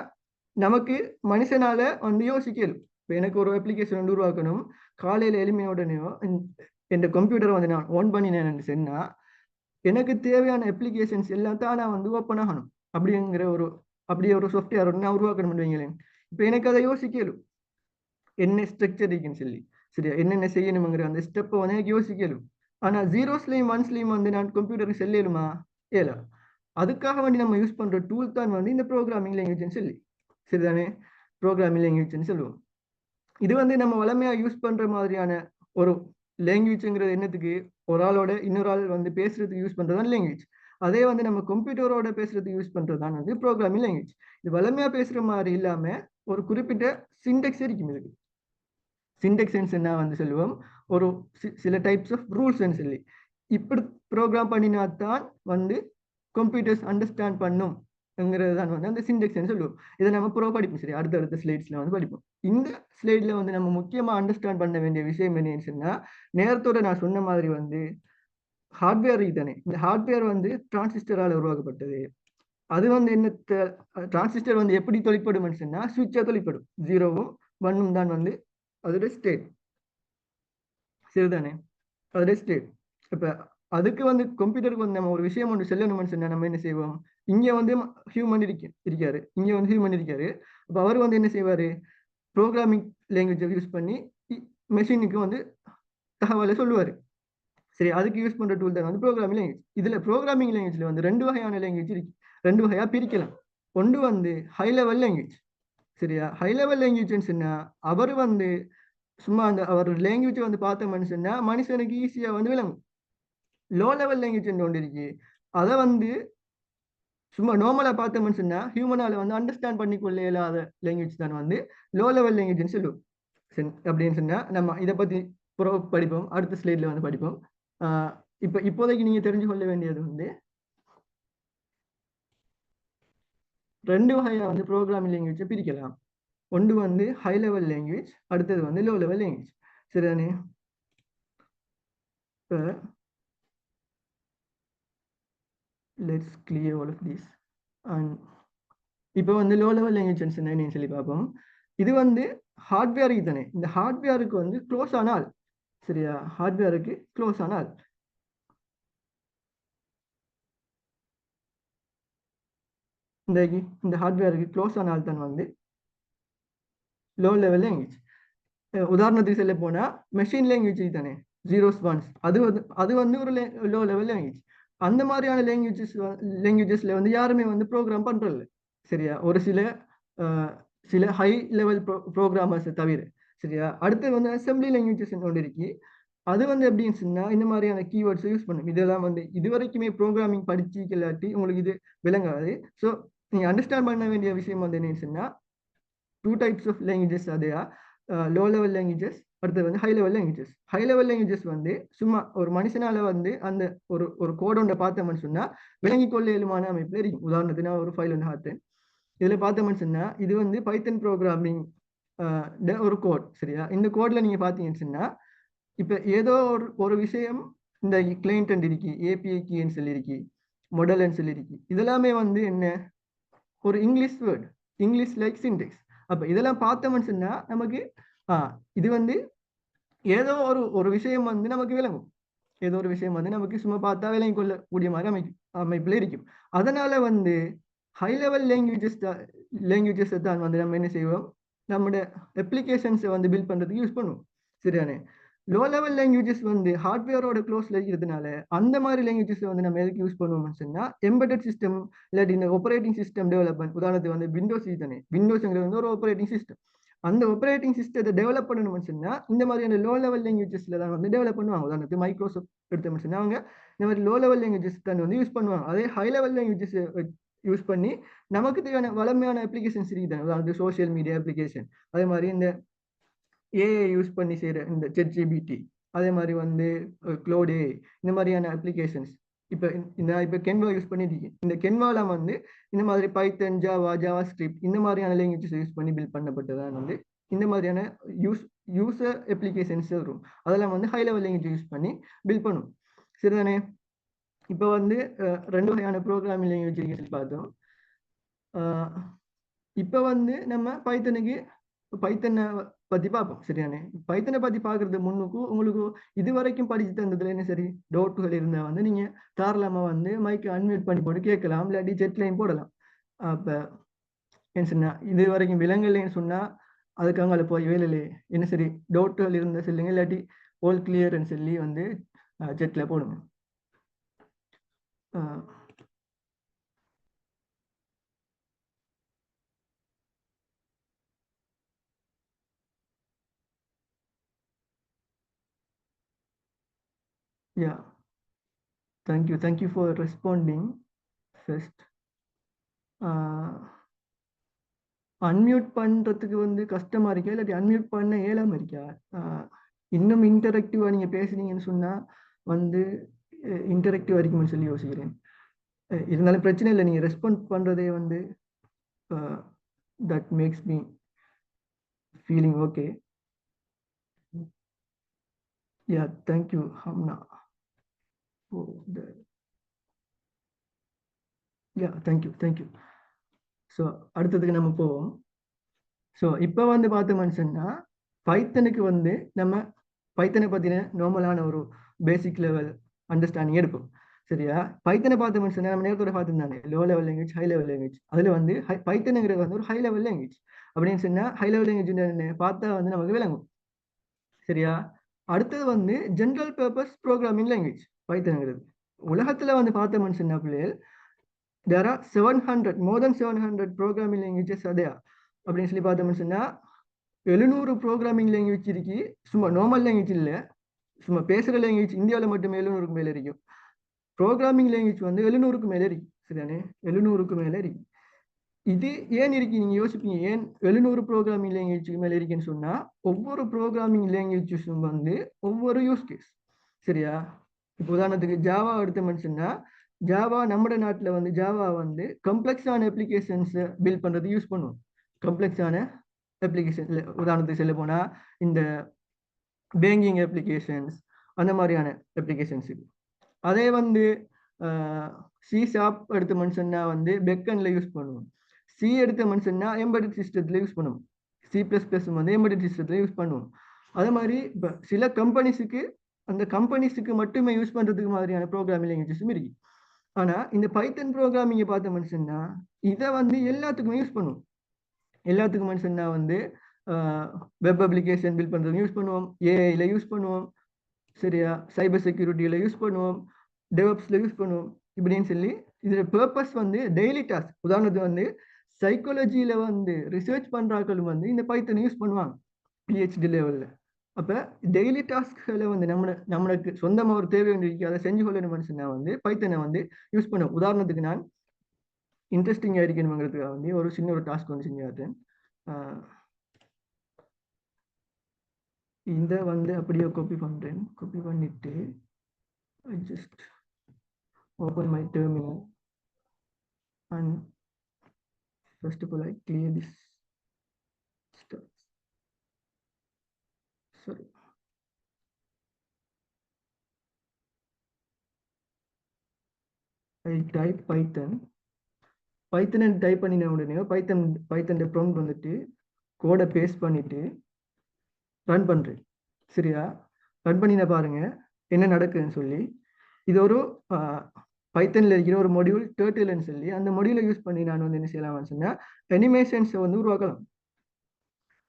நமக்கு மனுஷனால வந்து யோசிக்கலும். இப்போ எனக்கு ஒரு அப்ளிகேஷன் வந்து உருவாக்கணும், காலையில் எளிமைய உடனேயோ என் கம்ப்யூட்டரை வந்து நான் ஆன் பண்ணினேன்னு சொன்னா எனக்கு தேவையான அப்ளிகேஷன்ஸ் எல்லாம் தான் நான் வந்து ஓப்பன் ஆகணும். அப்படியே ஒரு சாஃப்ட்வேர் நான் உருவாக்கணும் வைங்களேன். இப்போ எனக்கு அதை யோசிக்கலும், என்ன ஸ்ட்ரக்சர் இருக்குன்னு சொல்லி. சரியா? என்னென்ன செய்யணுங்கிற அந்த ஸ்டெப்பை வந்து எனக்கு யோசிக்கலும். ஆனா ஜீரோஸ்லையும் ஒன்ஸ்லையும் வந்து நான் கம்ப்யூட்டருக்கு செல்லலுமா, ஏலா. அதுக்காக வேண்டி நம்ம யூஸ் பண்ற டூல் தான் வந்து இந்த ப்ரோக்ராமிங் லாங்குவேஜ்னு சொல்லி. சரிதானே? ப்ரோக்ராமிங் லாங்குவேஜ்னு சொல்லுவோம். இது வந்து நம்ம வளமையா யூஸ் பண்ற மாதிரியான ஒரு லாங்குவேஜ்ங்கிறது என்னத்துக்கு, ஒரு ஆளோட இன்னொரு ஆள் வந்து பேசுறதுக்கு யூஸ் பண்றதுதான் லாங்குவேஜ். அதே வந்து நம்ம கம்ப்யூட்டரோட பேசுறதுக்கு யூஸ் பண்றதுதான் வந்து ப்ரோக்ராமிங் லாங்குவேஜ். இது வளமையா பேசுற மாதிரி இல்லாம ஒரு குறிப்பிட்ட சிண்டெக்ஸ் இருக்கும் இதுக்கு. சிண்டெக்ஸ் என்ன வந்து சொல்லுவோம், ஒரு சில டைப்ஸ் ஆஃப் ரூல்ஸ் சொல்லி இப்படி ப்ரோக்ராம் பண்ணினாத்தான் வந்து கம்ப்யூட்டர்ஸ் அண்டர்ஸ்டாண்ட் பண்ணும் தான் வந்து அந்த சிண்டெக்ஸ் சொல்லுவோம். இதை நம்ம படிப்போம். சரி, அடுத்தடுத்த ஸ்லைட்ஸ்ல வந்து படிப்போம். இந்த ஸ்லைட்ல வந்து நம்ம முக்கியமா அண்டர்ஸ்டாண்ட் பண்ண வேண்டிய விஷயம் என்னன்னு சொன்னா நேரத்தோட நான் சொன்ன மாதிரி வந்து ஹார்ட்வேர் தானே. இந்த ஹார்ட்வேர் வந்து டிரான்சிஸ்டரால் உருவாக்கப்பட்டது. அது வந்து என்ன, டிரான்சிஸ்டர் வந்து எப்படி தொழிற்படும் சொன்னா சுவிட்சா தொழிற்படும். ஜீரோவும் ஒன்னும் தான் வந்து அதோட ஸ்டேட். சரிதானே? அதோட ஸ்டேட். இப்ப அதுக்கு வந்து கம்ப்யூட்டருக்கு வந்து நம்ம ஒரு விஷயம் ஒன்று சொல்லணும்னு சொன்னா நம்ம என்ன செய்வோம், இங்க வந்து ஹியூமன் இருக்காரு, இங்க வந்து ஹியூமன் இருக்காரு. அப்ப அவர் வந்து என்ன செய்வாரு, ப்ரோக்ராமிங் லாங்குவேஜை யூஸ் பண்ணி மெஷினுக்கு வந்து தகவலை சொல்லுவாரு. சரி, அதுக்கு யூஸ் பண்ற டூல் தான் வந்து ப்ரோக்ராமிங் லாங்குவேஜ். இதுல ப்ரோக்ராமிங் லாங்குவேஜ்ல வந்து ரெண்டு வகையான லாங்குவேஜ் இருக்கு. ரெண்டு வகையா பிரிக்கலாம். ஒன்று வந்து ஹை லெவல் லாங்குவேஜ். சரியா? ஹை லெவல் லாங்குவேஜ் சொன்னா அவர் வந்து சும்மா அந்த அவர் லாங்குவேஜ் வந்து பார்த்தோம்னு சொன்னா மனுஷனுக்கு ஈஸியா வந்து விளங்கும். லோ லெவல் லாங்குவேஜ் ஒன்று இருக்கு. அதை வந்து சும்மா நார்மலா பார்த்தோம்னு சொன்னா ஹியூமனால வந்து அண்டர்ஸ்டாண்ட் பண்ணிக்கொள்ள இயலாத லாங்குவேஜ் தான் வந்து லோ லெவல் லாங்குவேஜ்னு சொல்லுவோம். அப்படின்னு சொன்னா நம்ம இதை பத்தி படிப்போம், அடுத்த ஸ்லைட்ல வந்து படிப்போம். இப்போதைக்கு நீங்க தெரிஞ்சு கொள்ள வேண்டியது வந்து ரெண்டு வகையா வந்து ப்ரோக்ராமிங் லாங்குவேஜை பிரிக்கலாம். ஒன்று வந்து ஹை லெவல் லாங்குவேஜ், அடுத்தது வந்து லோ லெவல் லாங்குவேஜ். சரிதானே? Let's clear all of this. And இப்போ வந்து லோ லெவல் லாங்குவேஜ் என்னன்னு சொல்லி பார்ப்போம். இது வந்து ஹார்ட்வேருக்கு தானே. இந்த ஹார்ட்வேருக்கு வந்து க்ளோஸ் ஆனால், சரியா, ஹார்ட்வேருக்கு க்ளோஸ் ஆனால் இந்த ஹார்ட்வேருக்கு க்ளோஸ் ஆனால் தான் வந்து லோ லெவல் லாங்குவேஜ். உதாரணத்துக்கு சொல்ல போனா மெஷின் லாங்குவேஜ் தானே, ஜீரோஸ் ஒன்ஸ், அது வந்து ஒரு லோ லெவல் லாங்குவேஜ். அந்த மாதிரியான லாங்குவேஜஸ்ல வந்து யாருமே வந்து ப்ரோக்ராம் பண்றது சரியா, ஒரு சில ஹை லெவல் ப்ரோக்ராமர்ஸ் தவிர. சரியா, அடுத்து வந்து அசம்பிளி லாங்குவேஜஸ் ஒன்று இருக்கு. அது வந்து எப்படின்னு சொன்னா இந்த மாதிரியான கீவேர்ட்ஸ் யூஸ் பண்ணும். இதெல்லாம் வந்து இது வரைக்குமே ப்ரோக்ராமிங் படிச்சு இல்லாட்டி உங்களுக்கு இது விளங்காது. ஸோ நீங்க அண்டர்ஸ்டாண்ட் பண்ண வேண்டிய விஷயம் வந்து என்னன்னு சொன்னா, டூ டைப்ஸ் ஆஃப் லாங்குவேஜஸ் அதையா, லோ லெவல் லாங்குவேஜஸ், அடுத்து வந்து high level languages. High level languages வந்து சும்மா ஒரு மனுஷனால வந்து அந்த ஒரு கோட் ஒன்றை பார்த்தோம்னு சொன்னா விளங்கி கொள்ள இயலுமான அமைப்பில் இருக்கும். உதாரணத்துக்கு நான் ஒரு ஃபைல் ஒன்று பார்த்தேன். இதுல பார்த்தோம்னு சொன்னா இது வந்து பைத்தன் ப்ரோக்ராமிங் ஒரு கோட். சரியா, இந்த கோட்ல நீங்க பார்த்தீங்கன்னு சொன்னா இப்ப ஏதோ ஒரு விஷயம் இந்த கிளைண்ட் இருக்கு, ஏபிஐ கீன்னு சொல்லியிருக்கு, மொடல்னு சொல்லியிருக்கு. இதெல்லாமே வந்து என்ன, ஒரு English word, English like Sintex. அப்ப இதெல்லாம் பார்த்தோம்னு சொன்னா நமக்கு இது வந்து ஏதோ ஒரு விஷயம் வந்து நமக்கு விளங்கும். ஏதோ ஒரு விஷயம் வந்து நமக்கு சும்மா பார்த்தா விளங்கி கொள்ளக்கூடிய மாதிரி அமைப்புல இருக்கும். அதனால வந்து ஹை லெவல் லாங்குவேஜஸ் தான் வந்து நம்ம என்ன செய்வோம், நம்முடைய அப்ளிகேஷன்ஸை வந்து பில்ட் பண்றதுக்கு யூஸ் பண்ணுவோம். சரியானே. லோ லெவல் லாங்குவேஜஸ் வந்து ஹார்ட்வேரோட க்ளோஸ்ல இருக்கிறதுனால அந்த மாதிரி லாங்குவேஜஸ் வந்து நம்ம எதுக்கு யூஸ் பண்ணுவோம்னு சொன்னா, எம்பெடட் சிஸ்டம் இல்லாட்டி இந்த ஆப்பரேட்டிங் சிஸ்டம் டெவலப்மெண்ட். உதாரணத்துக்கு வந்து விண்டோஸ் தானே, விண்டோஸ்ங்கிறது வந்து ஒரு ஆப்பரேட்டிங் சிஸ்டம். அந்த ஆப்பரேட்டிங் சிஸ்டத்தை டெவலப் பண்ணணும்னு சொன்னா இந்த மாதிரியான லோ லெவல் லாங்குவேஜஸ்ல தான் வந்து டெவலப் பண்ணுவாங்க. உதாரணத்துக்கு மைக்ரோசாஃப்ட் எடுத்தோம்னு சொன்னா அவங்க இந்த மாதிரி லோ லெவல் லாங்குவேஜஸ் தான் வந்து யூஸ் பண்ணுவாங்க. அதே ஹை லெவல் லாங்குவேஜஸ் யூஸ் பண்ணி நமக்கு தேவையான வளமையான அப்ளிகேஷன்ஸ் இருக்குது. உதாரணத்துக்கு சோசியல் மீடியா அப்ளிகேஷன், அதே மாதிரி இந்த ஏஐ யூஸ் பண்ணி செய்யற இந்த ChatGPT, அதே மாதிரி வந்து க்ளோட் ஏஐ, இந்த மாதிரியான அப்ளிகேஷன்ஸ். இப்போ கென்வா யூஸ் பண்ணிட்டு இந்த கென்வால வந்து இந்த மாதிரி பைத்தன், ஜாவா ஸ்கிரிப்ட், இந்த மாதிரியான லாங்குவேஜஸ் யூஸ் பண்ணி பில்ட் பண்ணப்பட்டதான் வந்து இந்த மாதிரியான யூசர் அப்ளிகேஷன்ஸ் வரும். அதெல்லாம் வந்து ஹை லெவல் லாங்குவேஜ் யூஸ் பண்ணி பில்ட் பண்ணும். சரிதானே. இப்போ வந்து ரெண்டு வகையான ப்ரோக்ராமிங் லாங்குவேஜ் சொல்லி பார்த்தோம். இப்போ வந்து நம்ம பைத்தனை பத்தி பார்ப்போம். சரியானே. பைத்தனை பத்தி பார்க்கறது முன்னுக்கு உங்களுக்கு இது வரைக்கும் படிச்சு தந்ததுல என்ன சரி டவுட்டுகள் இருந்தா வந்து நீங்க தாராளமா வந்து மைக்கை அன்மியூட் பண்ணி போட்டு கேட்கலாம், இல்லாட்டி செட்லைன் போடலாம். அப்ப என்ன சொன்னா இது வரைக்கும் விலங்குகள்னு சொன்னா அதுக்கு அங்கால போய் வேலையிலே என்ன சரி டவுட்டுகள் இருந்தா சொல்லுங்க, இல்லாட்டி ஆல் கிளியர்னு சொல்லி வந்து செட்ல போடுங்க. Yeah, thank you for responding first. Unmute பண்றதுக்கு வந்து கஷ்டமா இருக்கா, இல்லாட்டி அன்மியூட் பண்ண இயலாம இருக்கா? இன்னும் இன்டராக்டிவா நீங்க பேசுனீங்கன்னு சொன்னா வந்து இன்டராக்டிவ் இருக்கும்னு சொல்லி யோசிக்கிறேன். இருந்தாலும் பிரச்சனை இல்லை, நீங்க ரெஸ்பாண்ட் பண்றதே வந்து that makes me feeling okay. Yeah, thank you Hamna. Yeah, thank you. So அடுத்ததுக்கு நம்ம போவோம். ஸோ இப்போ வந்து பார்த்தோம்னு சொன்னா பைத்தனுக்கு வந்து நம்ம பைத்தனை பற்றின நார்மலான ஒரு பேசிக் லெவல் அண்டர்ஸ்டாண்டிங் எடுப்போம். சரியா, பைத்தனை பார்த்தோம்னு சொன்னா நம்ம நேரத்தோட பார்த்துருந்தானே low level language, high level language. அதில் வந்து பைத்தனுங்கிறது வந்து ஒரு ஹை லெவல் லாங்குவேஜ். அப்படின்னு சொன்னா ஹை லெவல் லாங்குவேஜ் பார்த்தா வந்து நமக்கு விளங்கும். சரியா, அடுத்தது வந்து ஜென்ரல் பர்பஸ் ப்ரோக்ராமிங் லாங்குவேஜ் பைத்தனுங்கிறது. உலகத்தில் வந்து பார்த்தோம்னு சொன்னா பிள்ளைகள் there are 700 more than 700 programming languages are there. அப்படின்னு சொல்லி பார்த்தோம்னு சொன்னா 700 ப்ரோக்ராமிங் லாங்குவேஜ் இருக்கு. சும்மா நார்மல் லாங்குவேஜ் இல்லை, சும்மா பேசுகிற லாங்குவேஜ் இந்தியாவில் மட்டுமே 700க்கு மேலே இருக்கும். ப்ரோக்ராமிங் லாங்குவேஜ் வந்து 700க்கு மேலே இருக்கு. சரிதானே, 700க்கு மேலே இருக்கு. இது ஏன் இருக்கு நீங்க யோசிப்பீங்க, ஏன் 700 ப்ரோக்ராமிங் லாங்குவேஜுக்கு மேலே இருக்குன்னு சொன்னா ஒவ்வொரு ப்ரோக்ராமிங் லாங்குவேஜஸும் வந்து ஒவ்வொரு யூஸ் கேஸ். சரியா, இப்போ உதாரணத்துக்கு ஜாவா எடுத்தோம்னு சொன்னா ஜாவா நம்ம நாட்டில் வந்து ஜாவா வந்து கம்ப்ளெக்ஸான அப்ளிகேஷன்ஸ் பில்ட் பண்ணுறது யூஸ் பண்ணுவோம். கம்ப்ளெக்ஸான அப்ளிகேஷன் உதாரணத்துக்கு சொல்ல போனா இந்த பேங்கிங் அப்ளிகேஷன்ஸ், அந்த மாதிரியான அப்ளிகேஷன்ஸ். அதே வந்து சி ஷார்ப் எடுத்த மனுஷன்னா வந்து பெக்கன்ல யூஸ் பண்ணுவோம். சி எடுத்த மனுஷன்னா எம்பெடட் சிஸ்டத்துல யூஸ் பண்ணுவோம். C++ வந்து எம்பெடட் சிஸ்டத்துல யூஸ் பண்ணுவோம். அதே மாதிரி இப்போ சில கம்பெனிஸுக்கு அந்த கம்பெனிஸுக்கு மட்டுமே யூஸ் பண்றதுக்கு மாதிரியான ப்ரோக்ராமிங் லாங்குவேஜஸும் இருக்கு. ஆனா இந்த பைத்தன் ப்ரோக்ராமிங்கை பார்த்த மனுஷன்னா இதை வந்து எல்லாத்துக்குமே யூஸ் பண்ணுவோம். எல்லாத்துக்கும் மனுஷன்னா வந்து வெப் அப்ளிகேஷன் பில்ட் பண்றது யூஸ் பண்ணுவோம், ஏஐல யூஸ் பண்ணுவோம், சரியா, சைபர் செக்யூரிட்டியில யூஸ் பண்ணுவோம், டெவப்ஸ்ல யூஸ் பண்ணுவோம், இப்படின்னு சொல்லி இதோட பர்பஸ் வந்து டெய்லி டாஸ்க். உதாரணத்துக்கு வந்து சைக்காலஜியில வந்து ரிசர்ச் பண்றாக்களும் வந்து இந்த பைத்தனை யூஸ் பண்ணுவாங்க பிஹெச்டி லெவல்ல. அப்ப டெய்லி டாஸ்க்களை வந்து நம்மளுக்கு சொந்தமா ஒரு தேவை ஒன்று இருக்கு, அதை செஞ்சு கொள்ளணும் மனுஷனா வந்து பைத்தனை வந்து யூஸ் பண்ணுவோம். உதாரணத்துக்கு நான் இன்ட்ரெஸ்டிங்கா இருக்கணுங்கிறதுக்காக வந்து ஒரு சின்ன ஒரு டாஸ்க் வந்து செஞ்சாட்டேன். இந்த வந்து அப்படியே காப்பி பண்றேன். காப்பி பண்ணிட்டு I just open my terminal and first of all I clear this stuff. Sorry. I type Python. Python and type பண்ணின உடனே Python prompt வந்துட்டு கோடை பேஸ்ட் பண்ணிட்டு ரன் பண்றேன். சரியா, ரன் பண்ணின பாருங்க என்ன நடக்குதுன்னு சொல்லி. இது ஒரு பைத்தன்ல இருக்கிற ஒரு மொடியூல் டர்ட்டில்னு சொல்லி அந்த மொடியூலை யூஸ் பண்ணி நான் வந்து என்ன செய்யலாம்னு சொன்னா அனிமேஷன்ஸை வந்து உருவாக்கலாம்.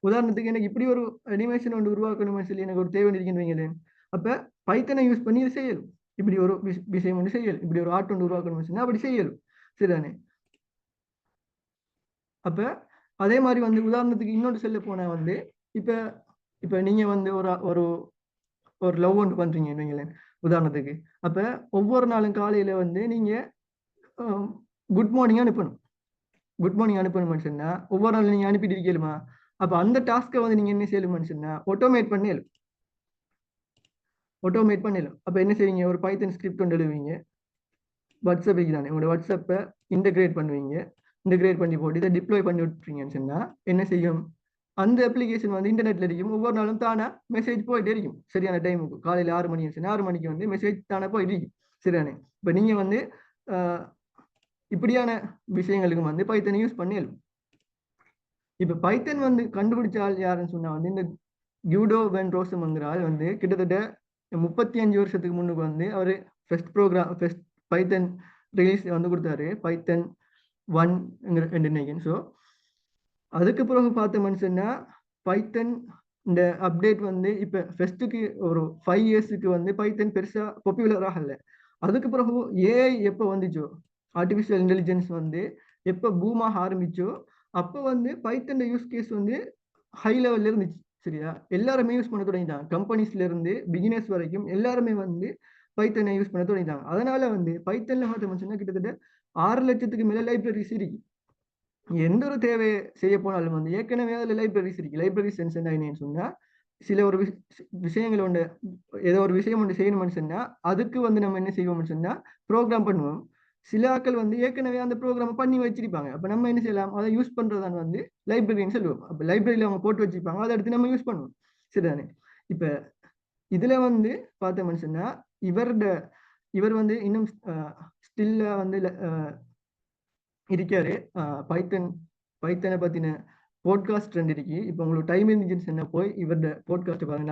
உதாரணத்துக்கு எனக்கு இப்படி ஒரு அனிமேஷன் ஒன்று உருவாக்கணும்னு சொல்லி எனக்கு ஒரு தேவை இருக்குன்னு வைங்களேன். அப்ப பைத்தனை யூஸ் பண்ணி இது செய்யலும். இப்படி ஒரு விஷயம் ஒன்று செய்யலும், இப்படி ஒரு ஆர்ட் ஒன்று உருவாக்கணும்னு சொன்னா அப்படி செய்யலும். சரிதானே? அப்ப அதே மாதிரி வந்து உதாரணத்துக்கு இன்னொன்று சொல்ல போனா வந்து இப்ப இப்ப நீங்க வந்து ஒரு ஒரு ஒரு லவ் ஒன்று பண்றீங்கன்னு வைங்களேன் உதாரணத்துக்கு. அப்ப ஒவ்வொரு நாளும் காலையில வந்து நீங்க குட் மார்னிங் அனுப்பணும். குட் மார்னிங் அனுப்பணும்னு சொன்னா ஒவ்வொரு நாள் நீங்க அனுப்பிட்டு இருக்கலுமா? அப்ப அந்த டாஸ்க்கை வந்து நீங்க என்ன செய்யலும்னு சொன்னா ஆட்டோமேட் பண்ணிடலும். ஆட்டோமேட் பண்ணிடலாம். அப்ப என்ன செய்வீங்க, ஒரு பைத்தன் ஸ்கிரிப்ட் ஒன்று எழுதுவீங்க. வாட்ஸ்அப் தானே, உங்களோட வாட்ஸ்அப்பை இன்டகிரேட் பண்ணுவீங்க. இன்டகிரேட் பண்ணி போட்டு இதை டிப்ளாய் பண்ணி விட்டுறீங்கன்னு சொன்னா என்ன செய்யும், அந்த அப்ளிகேஷன் வந்து இன்டர்நெட்ல இருக்கும். ஒவ்வொரு நாளும் தானே மெசேஜ் போயிட்டே இருக்கும். சரியான டைமுக்கு காலையில் 6 மணி 6 மணிக்கு வந்து மெசேஜ் தானே போயிட்டு இருக்கும். சரிதானே? இப்போ நீங்க வந்து இப்படியான விஷயங்களுக்கு வந்து பைத்தனை யூஸ் பண்ணிடலாம். இப்ப பைத்தன் வந்து கண்டுபிடிச்ச ஆள் யாருன்னு சொன்னா வந்து இந்த கியூடோ வென் ரோசம்ங்கிற ஆள் வந்து கிட்டத்தட்ட 35 வருஷத்துக்கு முன்னுக்கு வந்து அவரு ஃபர்ஸ்ட் பைத்தன் ரிலீஸ் வந்து கொடுத்தாரு, பைத்தன் 1 நினைக்கிறேன். ஸோ அதுக்கு பிறகு பார்த்த மனுஷன்னா பைத்தன் இந்த அப்டேட் வந்து இப்ப ஃபர்ஸ்ட்டுக்கு ஒரு 5 இயர்ஸுக்கு வந்து பைத்தன் பெருசா பாப்புலர் ஆகல. அதுக்கு பிறகு ஏஐ எப்போ வந்துச்சோ, ஆர்டிஃபிஷியல் இன்டெலிஜென்ஸ் வந்து எப்போ பூமாக ஆரம்பிச்சோ அப்போ வந்து பைத்தன் யூஸ் கேஸ் வந்து ஹை லெவல்ல இருந்துச்சு. சரியா, எல்லாருமே யூஸ் பண்ண தொடங்கிட்டாங்க. கம்பெனிஸ்ல இருந்து பிகினர்ஸ் வரைக்கும் எல்லாருமே வந்து பைத்தனை யூஸ் பண்ண தொடங்கிட்டாங்க. அதனால வந்து பைத்தன்ல பார்த்தோம்னா கிட்டத்தட்ட 6 லட்சத்துக்கு மேல லைப்ரரிஸ் இருக்கு. எந்த ஒரு தேவை செய்ய போனாலும் வந்து ஏற்கனவே அதில் லைப்ரரிஸ் இருக்கு. லைப்ரரி சென்ஸ் என்னன்னு சொன்னா சில ஒரு விஷயங்கள் ஒன்று, ஏதோ ஒரு விஷயம் ஒன்று செய்யணும்னு சொன்னா அதுக்கு வந்து நம்ம என்ன செய்வோம்னு சொன்னா ப்ரோக்ராம் பண்ணுவோம். சில ஆட்கள் வந்து ஏற்கனவே அந்த ப்ரோக்ராம் பண்ணி வச்சிருப்பாங்க. அப்ப நம்ம என்ன செய்யலாம், அதை யூஸ் பண்றதான் வந்து லைப்ரரின்னு சொல்லுவோம். அப்ப லைப்ரரியில அவங்க போட்டு வச்சிருப்பாங்க, அதை எடுத்து நம்ம யூஸ் பண்ணுவோம். சரிதானே? இப்ப இதுல வந்து பார்த்தோம்னு சொன்னா இவர் வந்து இன்னும் ஸ்டில்ல வந்து இருக்காரு. பைத்தனை பத்தின போட்காஸ்ட் ரெண்டு இருக்கு. இப்போ உங்களுக்கு டைம் இன்ஜின்ஸ் என்ன போய் இவரோட போட்காஸ்ட் பாருங்க.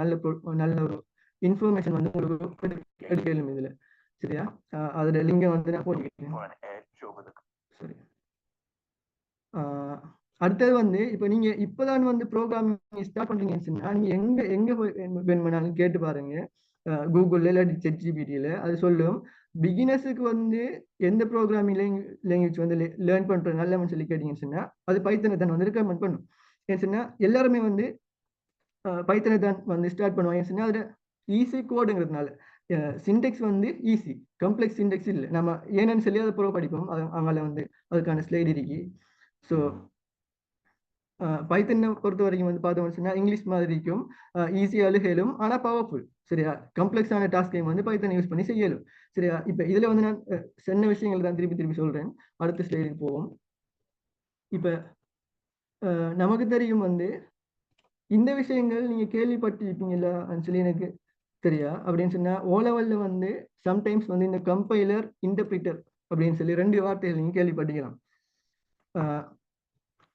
நல்ல ஒரு இன்ஃபர்மேஷன் வந்து உங்களுக்கு எடுக்கலும் இதுல. சரியா, அதோட லிங்கை வந்து நான் போட்டுக்கிறேன். சரி, அடுத்தது வந்து இப்போ நீங்க இப்பதான் வந்து ப்ரோக்ராமிங் ஸ்டார்ட் பண்றீங்கன்னு சொன்னா நீங்க எங்க வேணுமானாலும் கேட்டு பாருங்க. கூகுள்ல இல்லாட்டி ChatGPT-ல அது சொல்லும். பிகினர்ஸுக்கு வந்து எந்த ப்ரோக்ராமிங் லாங்குவேஜ் வந்து லேர்ன் பண்றது நல்லவன்னு சொல்லி கேட்டீங்கன்னு சொன்னா அது பைத்தனை தான் வந்து ரெக்கமெண்ட் பண்ணும். ஏன்னு சொன்னா எல்லாருமே வந்து பைத்தனை தான் வந்து ஸ்டார்ட் பண்ணுவாங்க. சொன்னா அதுல ஈஸி கோடுங்கிறதுனால சின்டெக்ஸ் வந்து ஈஸி, காம்ப்ளெக்ஸ் சின்டெக்ஸ் இல்லை. நம்ம ஏன்னு சொல்லி அதை ப்ரோ படிப்போம். அவங்கள வந்து அதுக்கான ஸ்லைட் இருக்கு. ஸோ பைத்தனை பொறுத்த வரைக்கும் வந்து பார்த்தோம்னு சொன்னா இங்கிலீஷ் மாதிரி இருக்கும், ஈஸியாக அழுகலும் ஆனா பவர்ஃபுல். சரியா, கம்ப்ளெக்ஸான டாஸ்கையும் வந்து பைத்தனை யூஸ் பண்ணி செய்யலும். சரியா, இப்ப இதுல வந்து நான் சொன்ன விஷயங்கள் தான் திருப்பி சொல்றேன். அடுத்த ஸ்லைடுக்கு போவோம். இப்ப நமக்கு தெரியும் வந்து இந்த விஷயங்கள் நீங்க கேள்விப்பட்டிருப்பீங்களா சொல்லி எனக்கு சரியா. அப்படின்னு சொன்னா ஓ லெவல்ல வந்து சம்டைம்ஸ் வந்து இந்த கம்பைலர் இன்டர்பிரிட்டர் அப்படின்னு சொல்லி 2 வார்த்தைகள் நீங்க கேள்விப்பட்டிருக்கலாம்.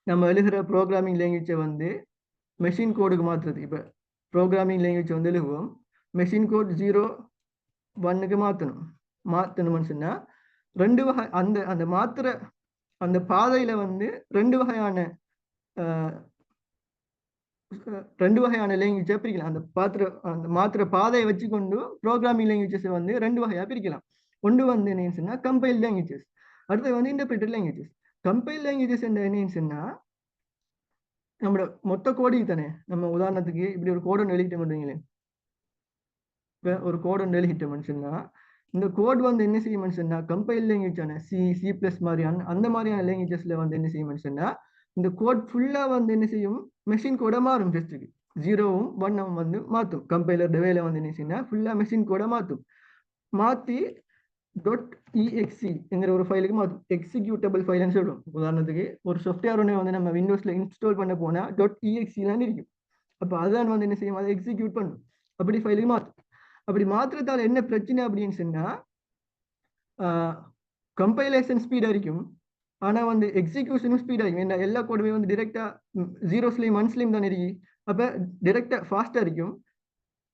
நம்ம எழுதுகிற ப்ரோக்ராமிங் லாங்குவேஜை வந்து மெஷின் கோடுக்கு மாற்றுறது. இப்போ ப்ரோக்ராமிங் லாங்குவேஜ் வந்து எழுதுவோம், மெஷின் கோட் 0 1க்கு மாற்றணும்னு சொன்னா ரெண்டு வகை அந்த அந்த மாத்திரை அந்த பாதையில வந்து ரெண்டு வகையான ரெண்டு வகையான லாங்குவேஜை பிரிக்கலாம். அந்த மாத்திரை பாதையை வச்சுக்கொண்டு ப்ரோக்ராமிங் லாங்குவேஜஸ் வந்து ரெண்டு வகையா பிரிக்கலாம். ஒன்று வந்து என்னன்னு சொன்னா கம்பைல் லாங்குவேஜஸ், அடுத்து வந்து இன்டர்பிரிட்டட் லாங்குவேஜஸ். கம்பைல் லாங்குவேஜஸ் என்னன்னு சொன்னா நம்மளோட மொத்த கோடி தானே. நம்ம உதாரணத்துக்கு இப்படி ஒரு கோடு எழுதிட்டு பண்ணுறீங்களே, இப்போ ஒரு கோடு எழுதிட்டோம்னு சொன்னா இந்த கோட் வந்து என்ன செய்யும்னு சொன்னா கம்பைல் லாங்குவேஜான சி பிளஸ் மாதிரியான அந்த மாதிரியான லாங்குவேஜஸ்ல வந்து என்ன செய்யும்னு சொன்னா இந்த கோட் ஃபுல்லா வந்து என்ன செய்யும், மெஷின் கோட மாறும். டெஸ்ட்டுக்கு 0வும் 1வும் வந்து மாற்றும். கம்பைலர் வேலை வந்து என்ன செய்யும்னா ஃபுல்லா மெஷின் கோட மாற்றி .exe ஒரு ஃபைலுக்கு மாற்றும். எக்ஸிக்யூட்டபிள் ஃபைல்னு சொல்லுவோம். உதாரணத்துக்கு ஒரு சாஃப்ட்வேர் ஒன்று வந்து நம்ம விண்டோஸ்ல இன்ஸ்டால் பண்ண போனா .exe தான் இருக்கும். அப்போ அதுதான் வந்து என்ன செய்யும், அதை எக்ஸிக்யூட் பண்ணும். அப்படி ஃபைலுக்கு மாற்றும். அப்படி மாத்திரத்தால் என்ன பிரச்சனை அப்படின்னு சொன்னா கம்பைலேஷன் ஸ்பீடாக இருக்கும், ஆனால் வந்து எக்ஸிக்யூஷனும் ஸ்பீடாக இருக்கும். என்ன எல்லா கோடுமே வந்து டிரெக்டாக 0ஸ்லையும் 1ஸ்லையும் தான் இருக்கு. அப்போ டிரெக்டாக ஃபாஸ்ட்டாக இருக்கும்.